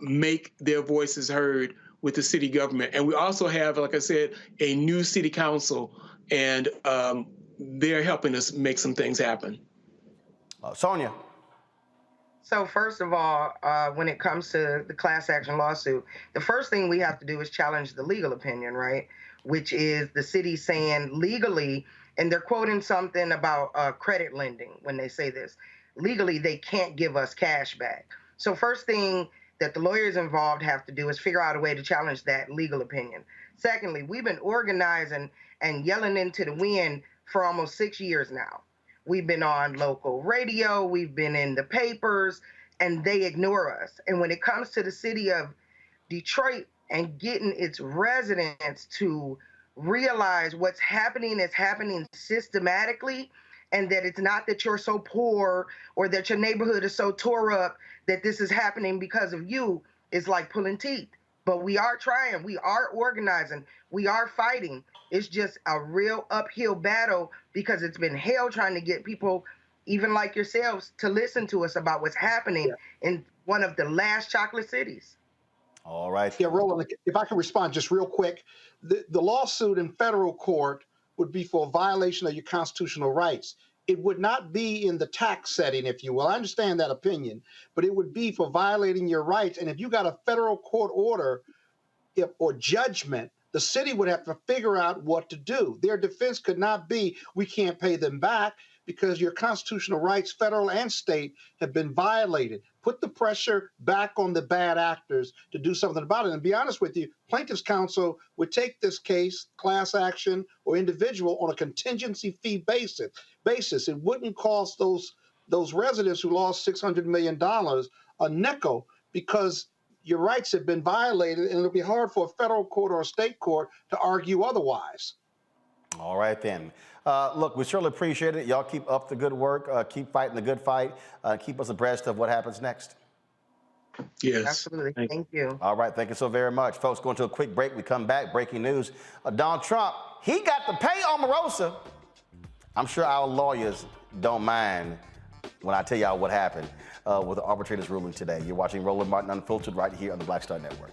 Speaker 8: make their voices heard with the city government. And we also have, like I said, a new city council, and they're helping us make some things happen.
Speaker 1: Sonia.
Speaker 7: So first of all, when it comes to the class action lawsuit, the first thing we have to do is challenge the legal opinion, right? Which is the city saying legally, and they're quoting something about credit lending when they say this. Legally, they can't give us cash back. So first thing that the lawyers involved have to do is figure out a way to challenge that legal opinion. Secondly, we've been organizing and yelling into the wind for almost 6 years now. We've been on local radio, we've been in the papers, and they ignore us. And when it comes to the city of Detroit and getting its residents to realize what's happening is happening systematically, and that it's not that you're so poor or that your neighborhood is so tore up that this is happening because of you, is like pulling teeth. But we are trying, we are organizing, we are fighting. It's just a real uphill battle because it's been hell trying to get people, even like yourselves, to listen to us about what's happening in one of the last chocolate cities.
Speaker 1: All right.
Speaker 13: Yeah, Roland, if I can respond just real quick. The lawsuit in federal court would be for a violation of your constitutional rights. it would not be in the tax setting, if you will. I understand that opinion, but it would be for violating your rights. And if you got a federal court order or judgment, the city would have to figure out what to do. Their defense could not be, we can't pay them back because your constitutional rights, federal and state, have been violated. Put the pressure back on the bad actors to do something about it. And to be honest with you, plaintiff's counsel would take this case, class action or individual, on a contingency fee basis. It wouldn't cost those residents who lost $600 million a nickel, because your rights have been violated, and it'll be hard for a federal court or a state court to argue otherwise.
Speaker 1: All right, then. Look, we surely appreciate it. Y'all keep up the good work. Keep fighting the good fight. Keep us abreast of what happens next.
Speaker 8: Yes.
Speaker 7: Absolutely. Thank you.
Speaker 1: All right. Thank you so very much. Folks, going to a quick break. We come back. Breaking news. Donald Trump, he got to pay Omarosa. I'm sure our lawyers don't mind when I tell y'all what happened with the arbitrator's ruling today. You're watching Roland Martin Unfiltered right here on the Black Star Network.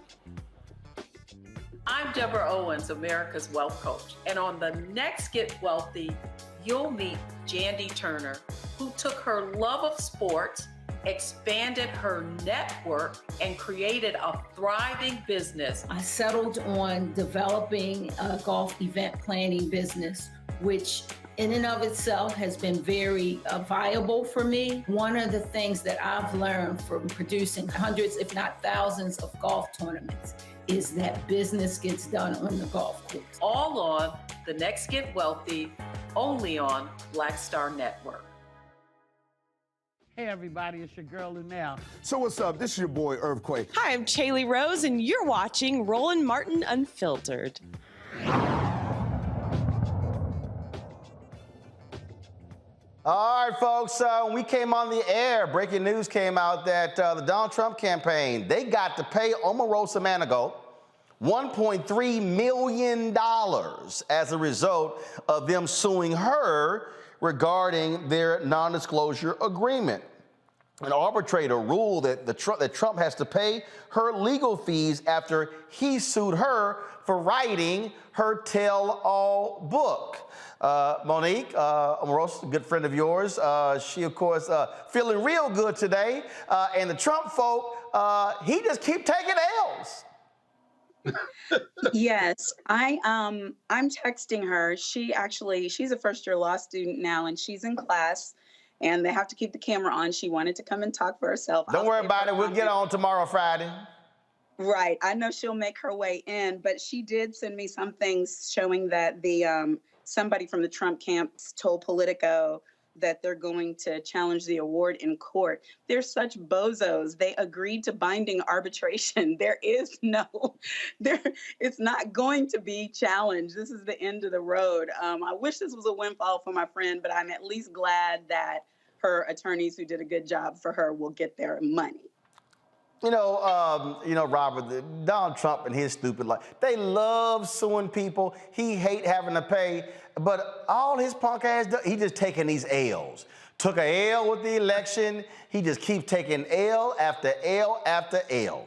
Speaker 16: I'm Deborah Owens, America's Wealth Coach. And on the next Get Wealthy, you'll meet Jandy Turner, who took her love of sports, expanded her network, and created a thriving business.
Speaker 9: I settled on developing a golf event planning business, which in and of itself has been very viable for me. One of the things that I've learned from producing hundreds, if not thousands, of golf tournaments is that business gets done on the golf course.
Speaker 16: All on The Next Get Wealthy, only on Black Star Network.
Speaker 10: Hey everybody, it's your girl Lunel.
Speaker 11: So what's up? This is your boy Earthquake.
Speaker 20: Hi, I'm Chaley Rose, and you're watching Roland Martin Unfiltered.
Speaker 1: All right, folks, when we came on the air, breaking news came out that the Donald Trump campaign, they got to pay Omarosa Manigault $1.3 million as a result of them suing her regarding their non-disclosure agreement. An arbitrator ruled that Trump has to pay her legal fees after he sued her for writing her tell-all book. Monique, Omarosa, a good friend of yours, she, of course, feeling real good today. And the Trump folk, he just keep taking L's.
Speaker 6: Yes, I'm texting her. She's a first-year law student now, and she's in class, and they have to keep the camera on. She wanted to come and talk for herself.
Speaker 1: Don't worry about it. We'll get on tomorrow, Friday.
Speaker 6: Right. I know she'll make her way in, but she did send me some things showing that somebody from the Trump camp told Politico that they're going to challenge the award in court. They're such bozos. They agreed to binding arbitration. It's not going to be challenged. This is the end of the road. I wish this was a windfall for my friend, but I'm at least glad that her attorneys who did a good job for her will get their money.
Speaker 1: Robert, Donald Trump and his stupid life, they love suing people. He hate having to pay, but all his punk ass does, he just taking these L's. Took a L with the election. He just keeps taking L after L after L.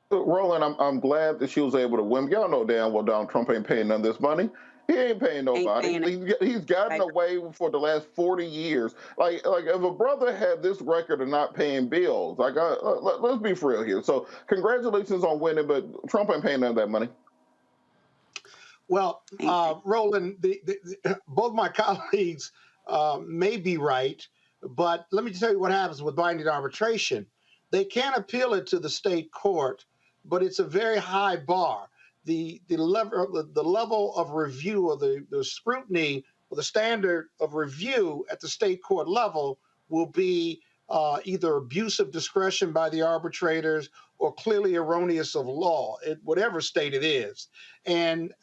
Speaker 14: Roland, I'm glad that she was able to win. Y'all know damn well Donald Trump ain't paying none of this money. He ain't paying nobody. He's gotten away for the last 40 years. Like if a brother had this record of not paying bills, let's be for real here. So congratulations on winning, but Trump ain't paying none of that money.
Speaker 13: Well, Roland, both my colleagues may be right, but let me tell you what happens with binding arbitration. They can appeal it to the state court, but it's a very high bar. The level of review or the scrutiny or the standard of review at the state court level will be either abuse of discretion by the arbitrators or clearly erroneous of law, whatever state it is. And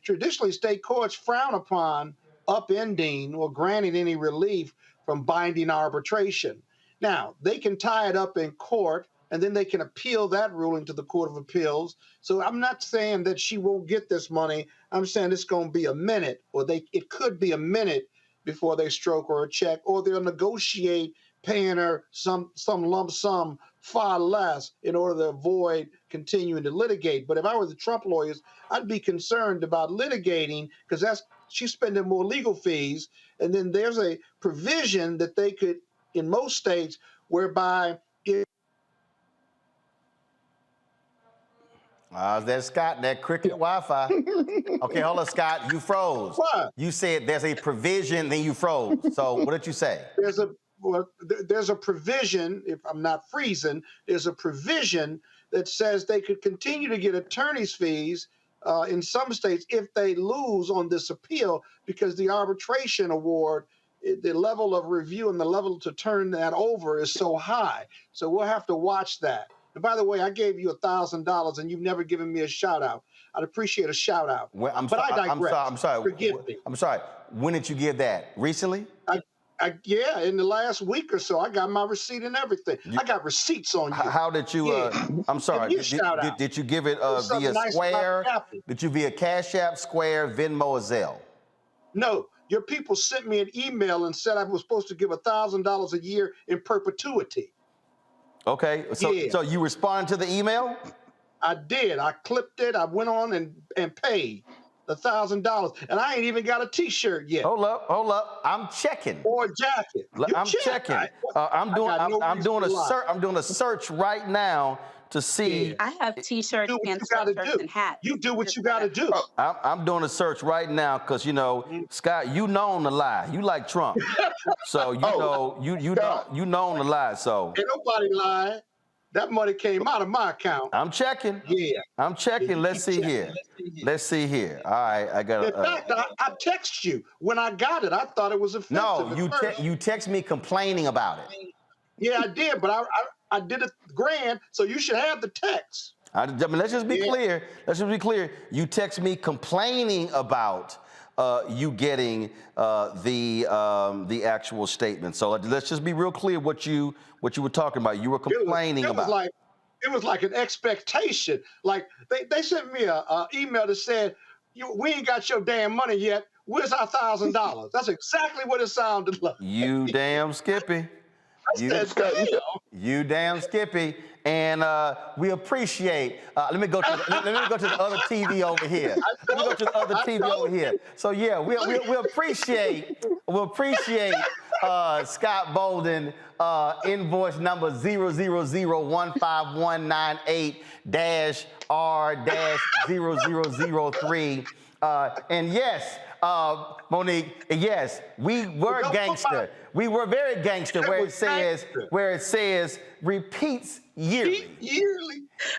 Speaker 13: traditionally, state courts frown upon upending or granting any relief from binding arbitration. Now, they can tie it up in court, and then they can appeal that ruling to the Court of Appeals. So I'm not saying that she won't get this money. I'm saying it's going to be a minute, or it could be a minute before they stroke her a check, or they'll negotiate paying her some lump sum far less in order to avoid continuing to litigate. But if I were the Trump lawyers, I'd be concerned about litigating, because that's she's spending more legal fees. And then there's a provision that they could, in most states, whereby
Speaker 1: There's Scott, that cricket Wi-Fi. Okay, hold on, Scott. You froze.
Speaker 13: What?
Speaker 1: You said there's a provision, then you froze. So what did you say?
Speaker 13: There's a provision, if I'm not freezing, there's a provision that says they could continue to get attorney's fees in some states if they lose on this appeal, because the arbitration award, the level of review and the level to turn that over is so high. So we'll have to watch that. And by the way, I gave you $1,000 and you've never given me a shout out. I'd appreciate a shout out.
Speaker 1: I digress. I'm sorry.
Speaker 13: Forgive me.
Speaker 1: I'm sorry. When did you give that? Recently?
Speaker 13: Yeah, in the last week or so, I got my receipt and everything. I got receipts on you.
Speaker 1: How did you? I'm sorry. Did you give it via Square? Did you via Cash App, Square, Venmo, or Zelle?
Speaker 13: No, your people sent me an email and said I was supposed to give $1,000 a year in perpetuity.
Speaker 1: Okay, so you responded to the email?
Speaker 13: I did. I clipped it. I went on and paid the $1,000, and I ain't even got a T-shirt yet.
Speaker 1: Hold up. I'm checking.
Speaker 13: Or a jacket.
Speaker 1: I'm checking. I'm doing a search right now to see.
Speaker 6: I have T-shirts and sweatshirts and hats.
Speaker 13: You do what you got to do.
Speaker 1: I'm doing a search right now because Scott, you known to lie. You like Trump, so you known to lie. So
Speaker 13: ain't nobody lying. That money came out of my account.
Speaker 1: I'm checking.
Speaker 13: Yeah.
Speaker 1: I'm checking. Let's see here. All right, I got.
Speaker 13: In fact, I text you when I got it. I thought it was offensive.
Speaker 1: No, you text me complaining about it.
Speaker 13: Yeah, I did, but I did it grand, so you should have the text.
Speaker 1: I mean, let's just be clear. You text me complaining about you getting the actual statement. So let's just be real clear what you were talking about. You were complaining about.
Speaker 13: It was like an expectation. Like they sent me a email that said, "We ain't got your damn money yet. Where's our $1,000?" That's exactly what it sounded like.
Speaker 1: You damn Skippy. You damn Skippy. And we appreciate. Let me go to the other TV over here. So yeah, we appreciate Scott Bolden, invoice number 000-15198-R-0003. And yes, Monique, yes, we were gangster. We were very gangster where it says repeats yearly.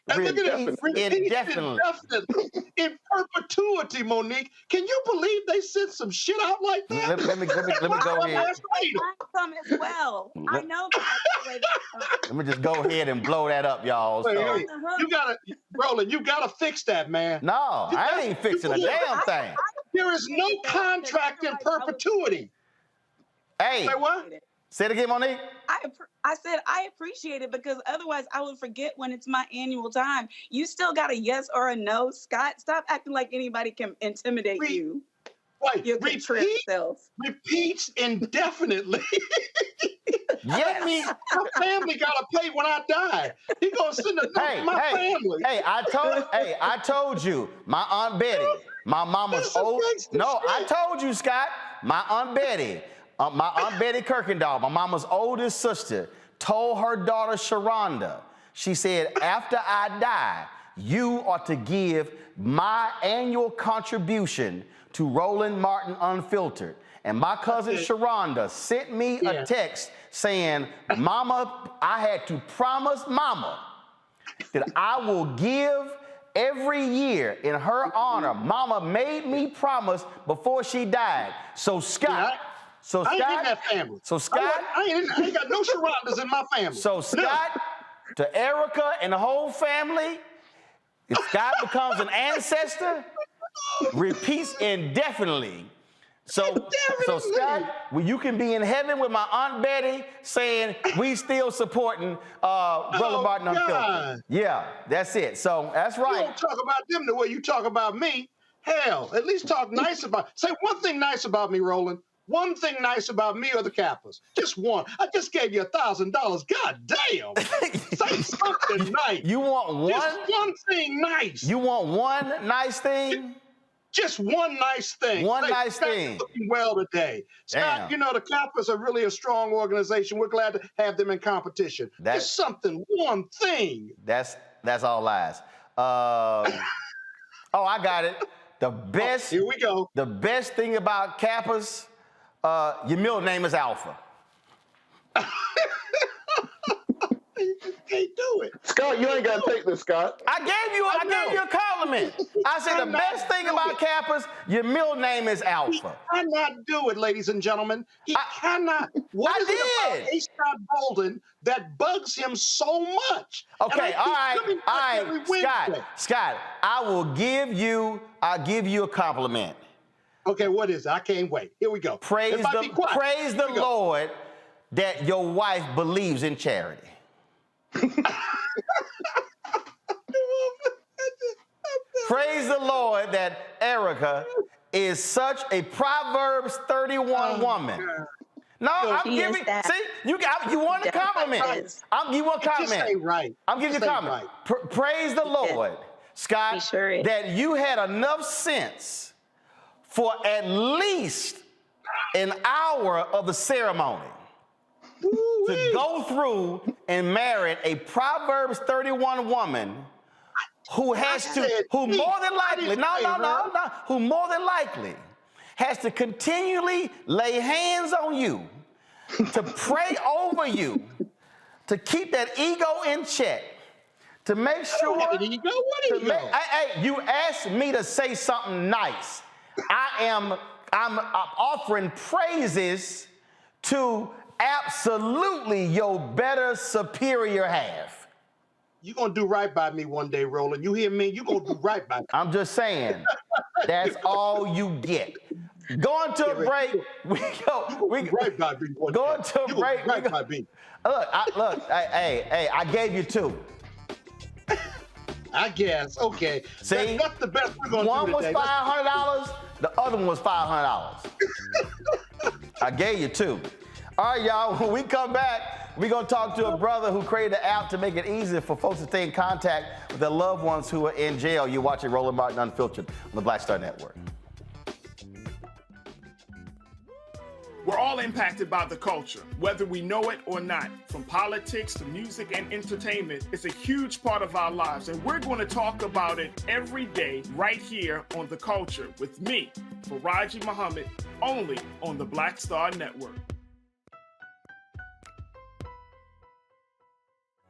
Speaker 13: And look at that. Indefinitely. In perpetuity, Monique. Can you believe they sent some shit out like that?
Speaker 1: Let me go ahead.
Speaker 6: Some as well. I know that.
Speaker 1: Let me just go ahead and blow that up, y'all.
Speaker 13: Hey, Roland, you gotta fix that, man.
Speaker 1: No, I ain't fixing a damn thing.
Speaker 13: There is no contract in perpetuity.
Speaker 1: Hey,
Speaker 13: say what?
Speaker 1: Say it again, Monique.
Speaker 6: I said I appreciate it because otherwise I would forget when it's my annual time. You still got a yes or a no, Scott. Stop acting like anybody can intimidate you.
Speaker 13: Wait, repeats indefinitely.
Speaker 1: Yes.
Speaker 13: I mean, my family gotta pay when I die. He gonna send a note to my family.
Speaker 1: Hey, I told you, my Aunt Betty, my mama's old. No, I told you, Scott, my Aunt Betty. My Aunt Betty Kirkendall, my mama's oldest sister, told her daughter Sharonda, she said, after I die, you are to give my annual contribution to Roland Martin Unfiltered. And my cousin Sharonda sent me a text saying, Mama, I had to promise Mama that I will give every year in her honor. Mama made me promise before she died. So Scott...
Speaker 13: I ain't in that family.
Speaker 1: So Scott,
Speaker 13: I ain't got no Sharondas in my family.
Speaker 1: So Scott, to Erica and the whole family, if Scott becomes an ancestor, repeats indefinitely. So Scott, well, you can be in heaven with my Aunt Betty saying we still supporting Roland Martin Unfiltered. Yeah, that's it. So that's right.
Speaker 13: You don't talk about them the way you talk about me. Hell, at least talk nice about. Say one thing nice about me, Roland. One thing nice about me or the Kappas. Just one. I just gave you $1,000. God damn. Say something nice.
Speaker 1: You want one?
Speaker 13: Just one thing nice.
Speaker 1: You want one nice thing?
Speaker 13: Just one nice thing.
Speaker 1: One
Speaker 13: Say,
Speaker 1: nice
Speaker 13: Scott,
Speaker 1: thing.
Speaker 13: you're looking well today. Scott,
Speaker 1: Damn.
Speaker 13: you know, the Kappas are really a strong organization. We're glad to have them in competition. Just something, one thing.
Speaker 1: That's all lies. Oh, I got it. The best.
Speaker 13: Here we go.
Speaker 1: The best thing about Kappas, your middle name is Alpha.
Speaker 13: You just can't do it.
Speaker 14: Scott, you ain't got to take this, Scott.
Speaker 1: I gave you a compliment. I said the best thing about Kappas, your middle name is Alpha.
Speaker 13: He cannot do it, ladies and gentlemen. He cannot. What is it about A. Scott Bolden that bugs him so much?
Speaker 1: Okay, all right, Scott, I'll give you a compliment.
Speaker 13: Okay, what is it? I can't wait. Here we go.
Speaker 1: Praise the Lord that your wife believes in charity. Praise the Lord that Erica is such a Proverbs 31 woman. No, I'm giving. See, you want a compliment. I'm giving you a compliment.
Speaker 13: Just say right.
Speaker 1: I'm giving you a compliment. Right. Praise the Lord, Scott, that you had enough sense for at least an hour of the ceremony to go through and marry a Proverbs 31 woman who has who more than likely has to continually lay hands on you, to pray over you, to keep that ego in check, to make sure. Hey, you asked me to say something nice. I'm offering praises to absolutely your better superior half.
Speaker 13: You're going to do right by me one day, Roland. You hear me? You're going to do right by me.
Speaker 1: I'm just saying, that's all you get. Going to a break.
Speaker 13: Right by me one
Speaker 1: going
Speaker 13: day.
Speaker 1: to a break.
Speaker 13: Right by me.
Speaker 1: Look, hey, I gave you two.
Speaker 13: I guess. Okay.
Speaker 1: See?
Speaker 13: That's the best we're going to do today.
Speaker 1: One was $500. The other one was $500. I gave you two. All right, y'all, when we come back, we're going to talk to a brother who created an app to make it easier for folks to stay in contact with their loved ones who are in jail. You're watching Roland Martin Unfiltered on the Black Star Network.
Speaker 4: We're all impacted by the culture, whether we know it or not. From politics to music and entertainment, it's a huge part of our lives, and we're going to talk about it every day right here on The Culture with me, Faraji Muhammad, only on the Black Star Network.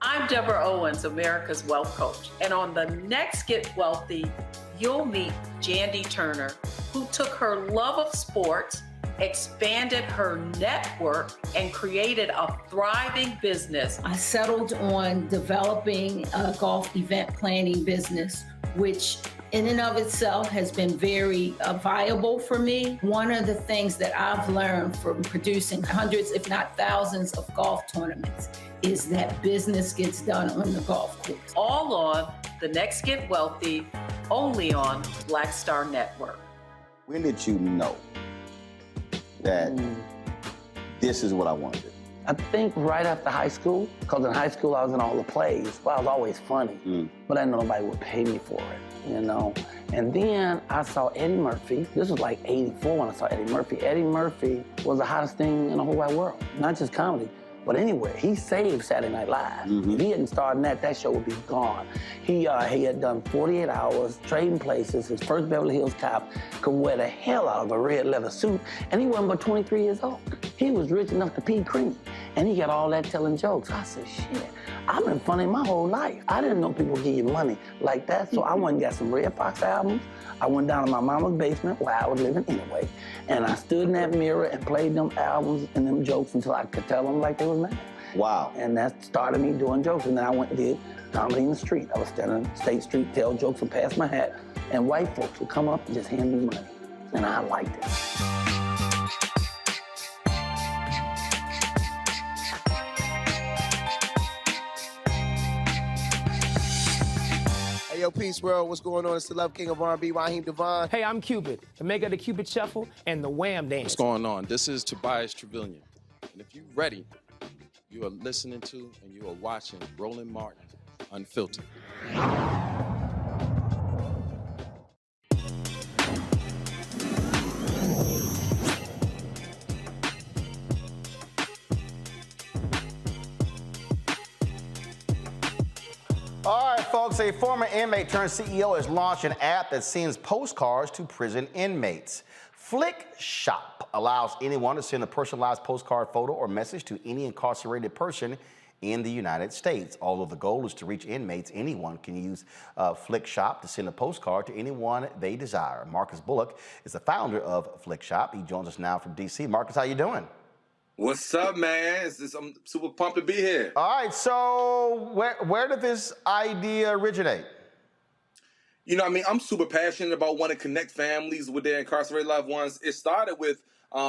Speaker 16: I'm Deborah Owens, America's Wealth Coach, and on the next Get Wealthy, you'll meet Jandy Turner, who took her love of sports, expanded her network, and created a thriving business.
Speaker 9: I settled on developing a golf event planning business, which in and of itself has been very viable for me. One of the things that I've learned from producing hundreds, if not thousands, of golf tournaments is that business gets done on the golf course.
Speaker 16: All on the next Get Wealthy, only on Black Star Network.
Speaker 1: When did you know that this is what I wanted to do?
Speaker 5: I think right after high school, because in high school I was in all the plays. Well, I was always funny, but I didn't know nobody would pay me for it, you know? And then I saw Eddie Murphy. This was like '84 when I saw Eddie Murphy. Eddie Murphy was the hottest thing in the whole wide world, not just comedy. But anyway, he saved Saturday Night Live. If he hadn't started that show would be gone. He had done 48 Hours, Trading Places, his first Beverly Hills Cop, could wear the hell out of a red leather suit, and he wasn't but 23 years old. He was rich enough to pee cream, and he got all that telling jokes. I said, shit, I've been funny my whole life. I didn't know people give you money like that, so I went and got some Red Fox albums. I went down to my mama's basement where I was living anyway, and I stood in that mirror and played them albums and them jokes until I could tell them like they was mad.
Speaker 1: Wow.
Speaker 5: And that started me doing jokes, and then I went and did comedy in the street. I was standing on State Street, tell jokes and pass my hat, and white folks would come up and just hand me money, and I liked it.
Speaker 12: Hey, yo, Peace World, what's going on? It's the Love King of R&B, Raheem Devon.
Speaker 15: Hey, I'm Cupid, the maker of the Cupid Shuffle and the Wham Dance.
Speaker 17: What's going on? This is Tobias Trevelyan. And if you're ready, you are listening to and you are watching Roland Martin Unfiltered.
Speaker 1: All right, folks, a former inmate turned CEO has launched an app that sends postcards to prison inmates. Flikshop allows anyone to send a personalized postcard photo or message to any incarcerated person in the United States. Although the goal is to reach inmates, anyone can use Flikshop to send a postcard to anyone they desire. Marcus Bullock is the founder of Flikshop. He joins us now from D.C. Marcus, how you doing?
Speaker 2: What's up, man? I'm super pumped to be here.
Speaker 1: All right, so where did this idea originate?
Speaker 2: You know, I mean, I'm super passionate about wanting to connect families with their incarcerated loved ones. It started with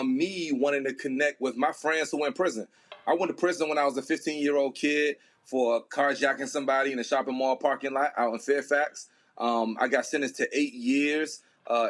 Speaker 2: me wanting to connect with my friends who were in prison. I went to prison when I was a 15-year-old kid for carjacking somebody in a shopping mall parking lot out in Fairfax. I got sentenced to 8 years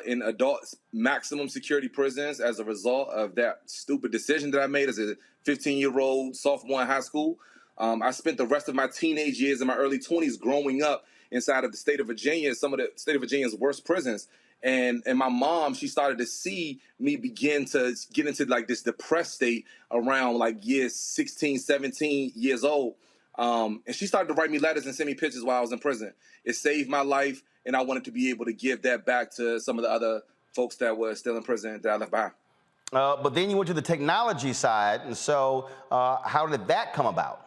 Speaker 2: in adult maximum security prisons as a result of that stupid decision that I made as a 15-year-old sophomore in high school. I spent the rest of my teenage years in my early 20s growing up inside of the state of Virginia, some of the state of Virginia's worst prisons. And my mom, she started to see me begin to get into like this depressed state around like years 16, 17 years old. And she started to write me letters and send me pictures while I was in prison. It saved my life, and I wanted to be able to give that back to some of the other folks that were still in prison that I left behind.
Speaker 1: But then you went to the technology side, and so how did that come about?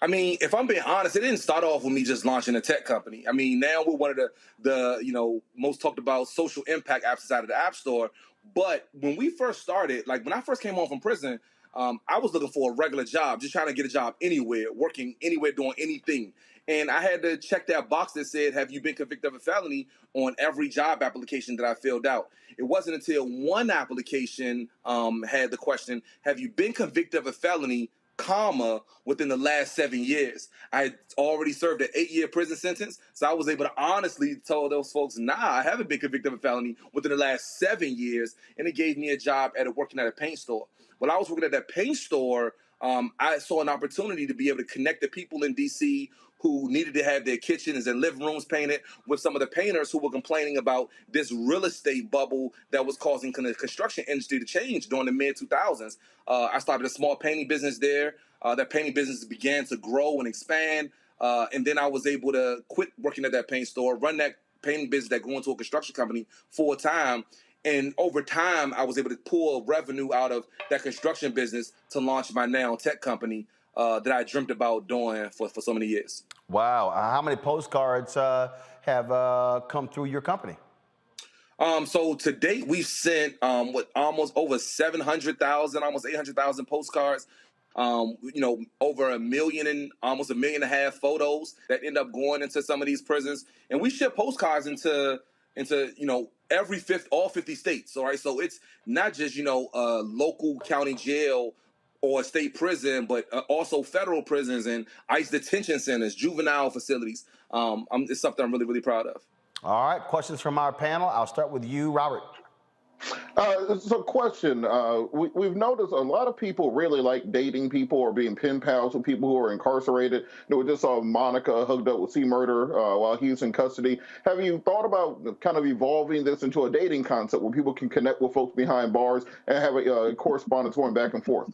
Speaker 2: I mean, if I'm being honest, it didn't start off with me just launching a tech company. I mean, now we're one of the most talked about social impact apps inside of the App Store. But when we first started, like when I first came home from prison, I was looking for a regular job, just trying to get a job anywhere, working anywhere, doing anything. And I had to check that box that said, have you been convicted of a felony on every job application that I filled out. It wasn't until one application had the question, have you been convicted of a felony, comma, within the last 7 years. I had already served an 8-year prison sentence, so I was able to honestly tell those folks, nah, I haven't been convicted of a felony within the last 7 years, and it gave me a job working at a paint store. While I was working at that paint store, I saw an opportunity to be able to connect the people in D.C. who needed to have their kitchens and living rooms painted with some of the painters who were complaining about this real estate bubble that was causing the construction industry to change during the mid-2000s. I started a small painting business there. That painting business began to grow and expand. And then I was able to quit working at that paint store, run that painting business that grew into a construction company full time. And over time, I was able to pull revenue out of that construction business to launch my now tech company that I dreamt about doing for so many years.
Speaker 1: Wow. How many postcards have come through your company?
Speaker 2: So to date, we've sent almost over 700,000, almost 800,000 postcards. Over almost 1.5 million photos that end up going into some of these prisons. And we ship postcards into all 50 states. All right. So it's not just, a local county jail or a state prison, but also federal prisons and ICE detention centers, juvenile facilities. It's something I'm really, really proud of.
Speaker 1: All right. Questions from our panel. I'll start with you, Robert.
Speaker 14: So question, we've noticed a lot of people really like dating people or being pen pals with people who are incarcerated. We just saw Monica hooked up with C. Murder while he's in custody. Have you thought about kind of evolving this into a dating concept where people can connect with folks behind bars and have a correspondence going back and forth?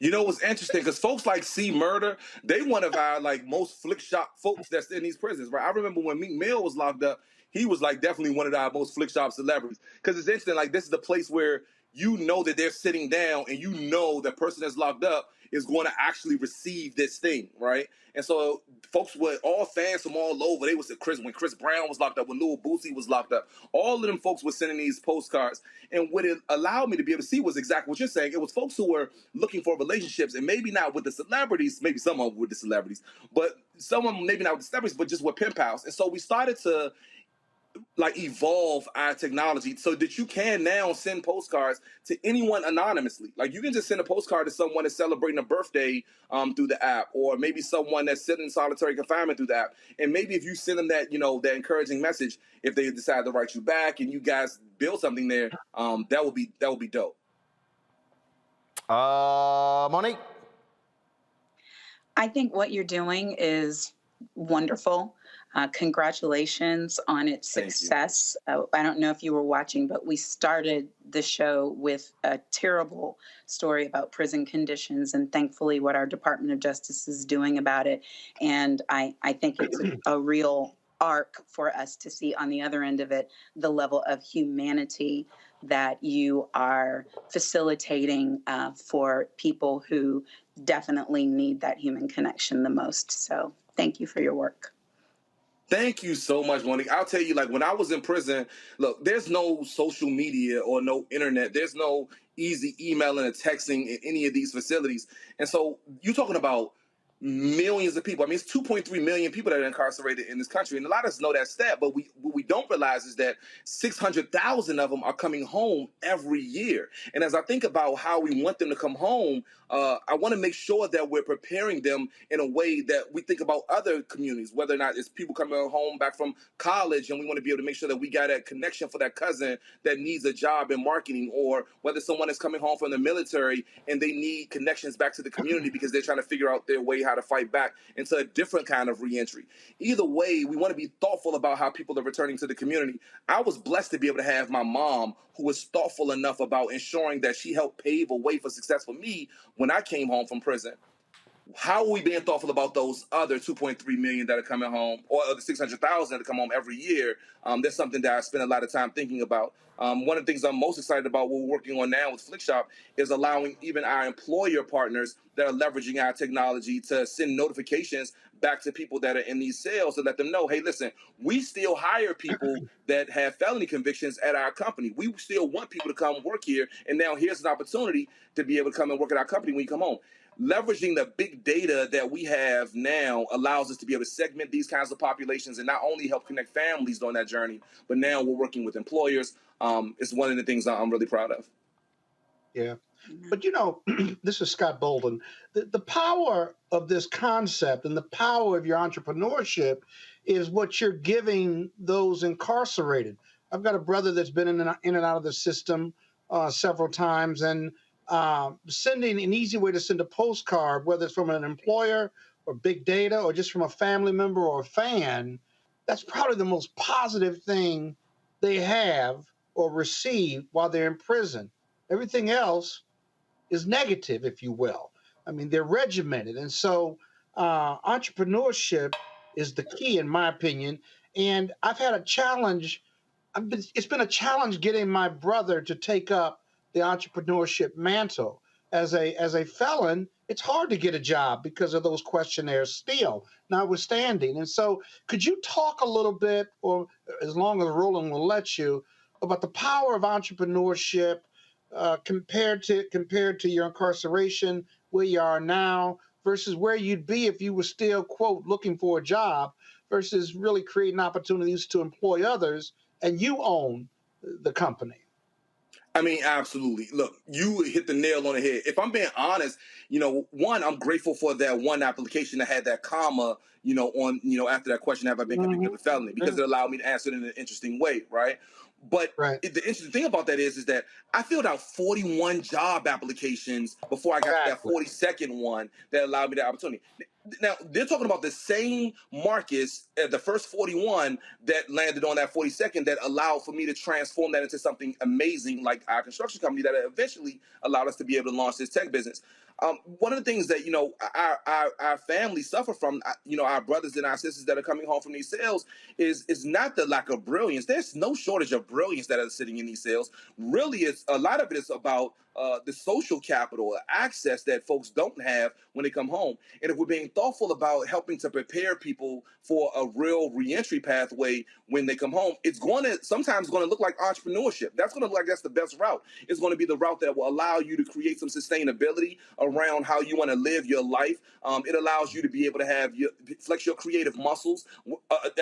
Speaker 2: You know what's interesting? Because folks like C. Murder, they one of our most Flikshop folks that's in these prisons, right? I remember when Meek Mill was locked up, he was definitely one of our most Flikshop celebrities. Because it's interesting, this is the place where you know that they're sitting down and you know the person that's locked up is going to actually receive this thing, right? And so folks were all fans from all over. They was when Chris Brown was locked up, when Lil Boosie was locked up, all of them folks were sending these postcards. And what it allowed me to be able to see was exactly what you're saying. It was folks who were looking for relationships, and maybe not with the celebrities, maybe some of them with the celebrities, but some of them maybe not with the celebrities, but just with pen pals. And so we started to evolve our technology so that you can now send postcards to anyone anonymously. You can just send a postcard to someone that's celebrating a birthday through the app, or maybe someone that's sitting in solitary confinement through the app. And maybe if you send them that, that encouraging message, if they decide to write you back and you guys build something there, that would be dope.
Speaker 1: Monique?
Speaker 6: I think what you're doing is wonderful. Congratulations on its success. I don't know if you were watching, but we started the show with a terrible story about prison conditions, and thankfully what our Department of Justice is doing about it. And I think it's a real arc for us to see on the other end of it, the level of humanity that you are facilitating for people who definitely need that human connection the most. So thank you for your work.
Speaker 2: Thank you so much, Monique. I'll tell you, like, when I was in prison, look, there's no social media or no internet. There's no easy emailing or texting in any of these facilities. And so you're talking about millions of people. I mean, it's 2.3 million people that are incarcerated in this country. And a lot of us know that stat, but what we don't realize is that 600,000 of them are coming home every year. And as I think about how we want them to come home, I want to make sure that we're preparing them in a way that we think about other communities, whether or not it's people coming home back from college, and we want to be able to make sure that we got that connection for that cousin that needs a job in marketing, or whether someone is coming home from the military and they need connections back to the community because they're trying to figure out their way how to fight back into a different kind of reentry. Either way, we want to be thoughtful about how people are returning to the community. I was blessed to be able to have my mom, who was thoughtful enough about ensuring that she helped pave a way for success for me when I came home from prison. How are we being thoughtful about those other 2.3 million that are coming home, or the 600,000 that come home every year? That's something that I spend a lot of time thinking about. One of the things I'm most excited about, what we're working on now with Flikshop, is allowing even our employer partners that are leveraging our technology to send notifications back to people that are in these cells to let them know, hey, listen, we still hire people that have felony convictions at our company. We still want people to come work here, and now here's an opportunity to be able to come and work at our company when you come home. Leveraging the big data that we have now allows us to be able to segment these kinds of populations and not only help connect families during that journey, but now we're working with employers. It's one of the things I'm really proud of.
Speaker 13: Yeah. But, you know, this is Scott Bolden. The power of this concept and the power of your entrepreneurship is what you're giving those incarcerated. I've got a brother that's been in and out of the system several times, and sending an easy way to send a postcard, whether it's from an employer or big data or just from a family member or a fan, that's probably the most positive thing they have or receive while they're in prison. Everything else is negative, if you will. I mean, they're regimented. And so entrepreneurship is the key, in my opinion. And I've had a challenge. It's been a challenge getting my brother to take up the entrepreneurship mantle. As a felon, it's hard to get a job because of those questionnaires still, notwithstanding. And so could you talk a little bit, or as long as Roland will let you, about the power of entrepreneurship compared to your incarceration, where you are now, versus where you'd be if you were still, quote, looking for a job, versus really creating opportunities to employ others and you own the company?
Speaker 2: I mean, absolutely. Look, you hit the nail on the head. If I'm being honest, you know, one, I'm grateful for that one application that had that comma, you know, on, you know, after that question, have I been convicted of a felony? Because it allowed me to answer it in an interesting way, right? But the interesting thing about that is that I filled out 41 job applications before I got to that 42nd one that allowed me the opportunity. Now, they're talking about the same Marcus at the first 41 that landed on that 42nd that allowed for me to transform that into something amazing like our construction company that eventually allowed us to be able to launch this tech business. One of the things that, you know, our family suffer from, you know, our brothers and our sisters that are coming home from these cells is not the lack of brilliance. There's no shortage of brilliance that are sitting in these cells. Really, it's a lot of it is about the social capital, access that folks don't have when they come home. And if we're being thoughtful about helping to prepare people for a real reentry pathway when they come home, it's sometimes going to look like entrepreneurship. That's going to look like that's the best route. It's going to be the route that will allow you to create some sustainability around how you want to live your life. It allows you to be able to flex your creative muscles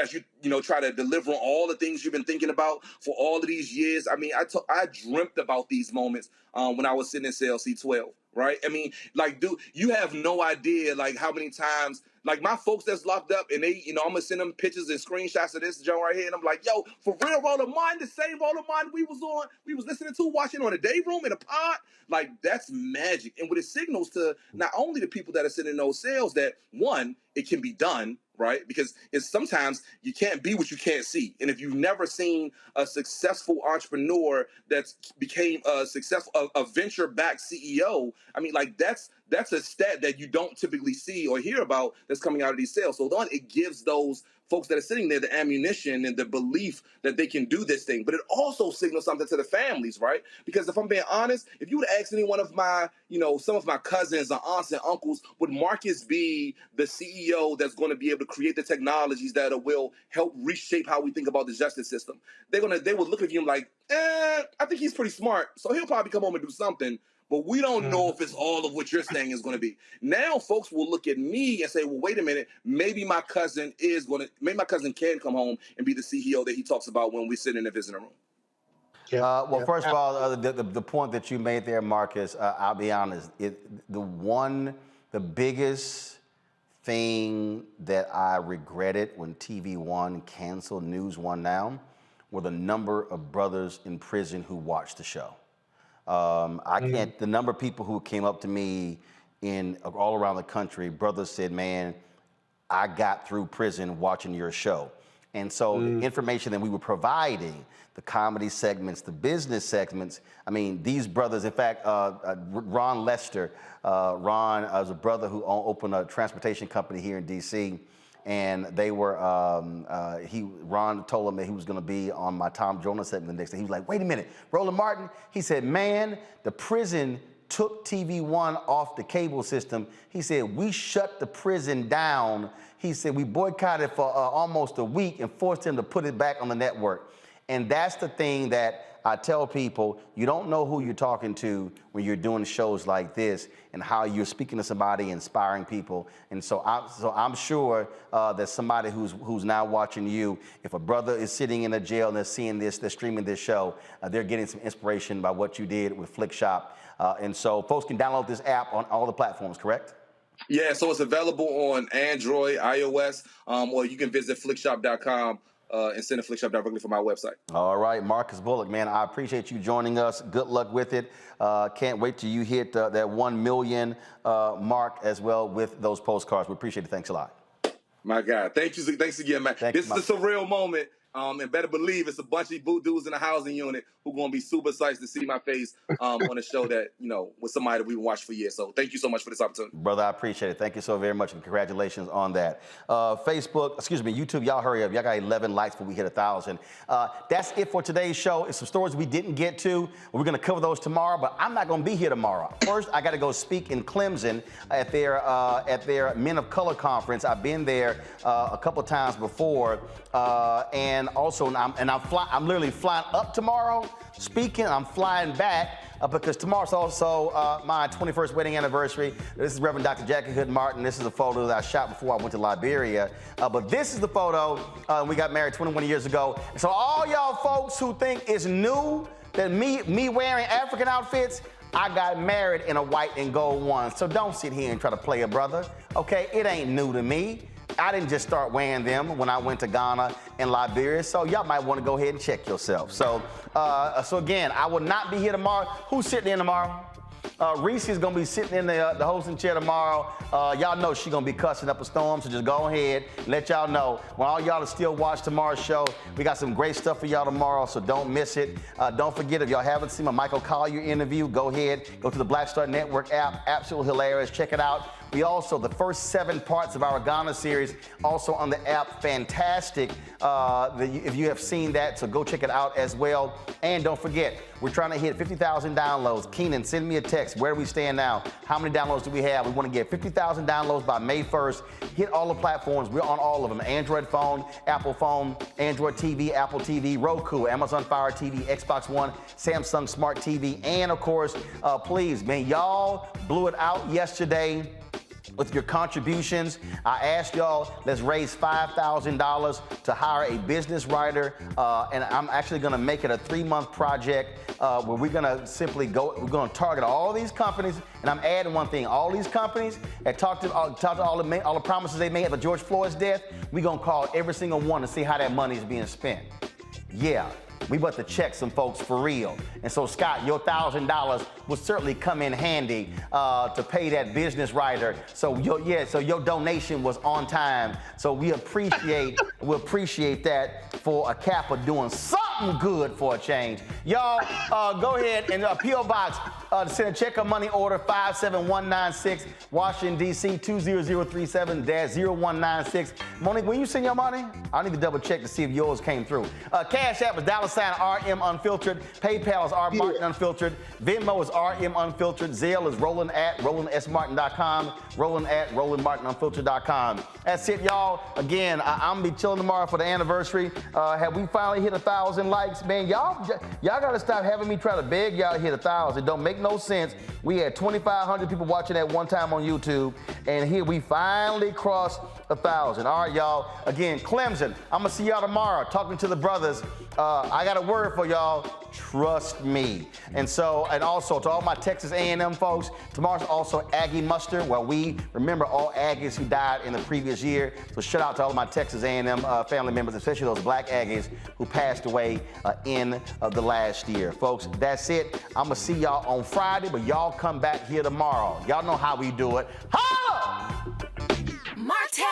Speaker 2: as you try to deliver on all the things you've been thinking about for all of these years. I mean, I dreamt about these moments when I was sitting in cell C12, right? I mean, like, dude, you have no idea, like, how many times, like, my folks that's locked up, and they, you know, I'm gonna send them pictures and screenshots of this joint right here, and I'm like, yo, for real, roll of mine, the same roll of mine we was listening to, watching on a day room in a pod, like, that's magic. And what it signals to not only the people that are sitting in those cells that, one, it can be done, right? Because it's sometimes you can't be what you can't see. And if you've never seen a successful entrepreneur that's became a successful, a venture-backed CEO, I mean, like that's a stat that you don't typically see or hear about that's coming out of these sales. So it gives those folks that are sitting there the ammunition and the belief that they can do this thing. But it also signals something to the families, right? Because if I'm being honest, if you would ask any one of my, some of my cousins or aunts and uncles, would Marcus be the CEO that's going to be able to create the technologies that will help reshape how we think about the justice system? They would look at him like, I think he's pretty smart, so he'll probably come home and do something. But we don't know if it's all of what you're saying is going to be. Now folks will look at me and say, well, wait a minute, maybe my cousin can come home and be the CEO that he talks about when we sit in the visitor room.
Speaker 1: First of all, the point that you made there, Marcus, I'll be honest, the biggest thing that I regretted when TV One canceled News One Now were the number of brothers in prison who watched the show. The number of people who came up to me all around the country, brothers said, man, I got through prison watching your show. And so the information that we were providing, the comedy segments, the business segments, I mean, these brothers, in fact, Ron Lester, Ron is a brother who opened a transportation company here in DC. And they were, Ron told him that he was going to be on my Tom Jones segment the next day. He was like, wait a minute, Roland Martin? He said, man, the prison took TV One off the cable system. He said, we shut the prison down. He said, we boycotted for almost a week and forced him to put it back on the network. And that's the thing that I tell people, you don't know who you're talking to when you're doing shows like this and how you're speaking to somebody, inspiring people. And so I'm sure that somebody who's now watching you, if a brother is sitting in a jail and they're seeing this, they're streaming this show, they're getting some inspiration by what you did with Flikshop. And so folks can download this app on all the platforms, correct?
Speaker 2: Yeah, so it's available on Android, iOS, or you can visit flikshop.com. And send a Flikshop directly from my website. All
Speaker 1: right, Marcus Bullock, man, I appreciate you joining us. Good luck with it. Can't wait till you hit that 1 million mark as well with those postcards. We appreciate it. Thanks a lot.
Speaker 2: My God, thanks again, man. This is a surreal moment. And better believe it's a bunch of boo dudes in a housing unit who going to be super psyched to see my face on a show that, with somebody that we've watched for years. So thank you so much for this opportunity.
Speaker 1: Brother, I appreciate it. Thank you so very much, and congratulations on that. YouTube, y'all hurry up. Y'all got 11 likes before we hit 1,000. That's it for today's show. It's some stories we didn't get to. We're going to cover those tomorrow, but I'm not going to be here tomorrow. First, I got to go speak in Clemson at their Men of Color conference. I've been there a couple times before, and also I'm literally flying up tomorrow. Speaking, I'm flying back because tomorrow's also my 21st wedding anniversary. This is Reverend Dr. Jackie Hood Martin. This is a photo that I shot before I went to Liberia. But this is the photo. We got married 21 years ago. And so all y'all folks who think it's new that me wearing African outfits, I got married in a white and gold one. So don't sit here and try to play a brother, okay? It ain't new to me. I didn't just start wearing them when I went to Ghana and Liberia, so y'all might want to go ahead and check yourself. So again, I will not be here tomorrow. Who's sitting in tomorrow? Reese is going to be sitting in the hosting chair tomorrow. Y'all know she's going to be cussing up a storm, so just go ahead and let y'all know. When all y'all still watch tomorrow's show, we got some great stuff for y'all tomorrow, so don't miss it. Don't forget, if y'all haven't seen my Michael Collier interview, go ahead, go to the Black Star Network app. Absolutely hilarious. Check it out. We also, the first 7 parts of our Ghana series, also on the app. Fantastic. If you have seen that, so go check it out as well. And don't forget, we're trying to hit 50,000 downloads. Keenan, send me a text. Where do we stand now? How many downloads do we have? We want to get 50,000 downloads by May 1st. Hit all the platforms. We're on all of them. Android phone, Apple phone, Android TV, Apple TV, Roku, Amazon Fire TV, Xbox One, Samsung Smart TV. And of course, please, man, y'all blew it out yesterday with your contributions. I asked y'all, let's raise $5,000 to hire a business writer, and I'm actually gonna make it a 3-month project where we're gonna simply we're gonna target all these companies, and I'm adding one thing, all these companies that talk to all the promises they made at George Floyd's death, we're gonna call every single one to see how that money is being spent. Yeah. we want to check some folks for real. And so, Scott, your $1,000 would certainly come in handy to pay that business writer. So your donation was on time. So we appreciate that for a Kappa doing something good for a change. Y'all, go ahead and P.O. Box, send a check or money order 57196, Washington, D.C. 20037-0196. Monique, when you send your money, I need to double check to see if yours came through. Cash App is $RM Unfiltered. PayPal is R Martin Unfiltered. Venmo is RM Unfiltered. Zelle is Roland@RolandSMartin.com. Roland@RolandMartinUnfiltered.com. That's it, y'all. Again, I'm gonna be chilling tomorrow for the anniversary. Have we finally hit 1,000 likes? Man, y'all gotta stop having me try to beg y'all to hit 1,000. It don't make no sense. We had 2,500 people watching at one time on YouTube, and here we finally crossed 1,000. All right, y'all. Again, Clemson, I'm gonna see y'all tomorrow. Talking to the brothers. I got a word for y'all. Trust me. And also to all my Texas A&M folks, tomorrow's also Aggie Muster, where we remember all Aggies who died in the previous year. So shout out to all of my Texas A&M family members, especially those black Aggies who passed away in the last year. Folks, that's it. I'm gonna see y'all on Friday, but y'all come back here tomorrow. Y'all know how we do it. Holla!
Speaker 3: Martin!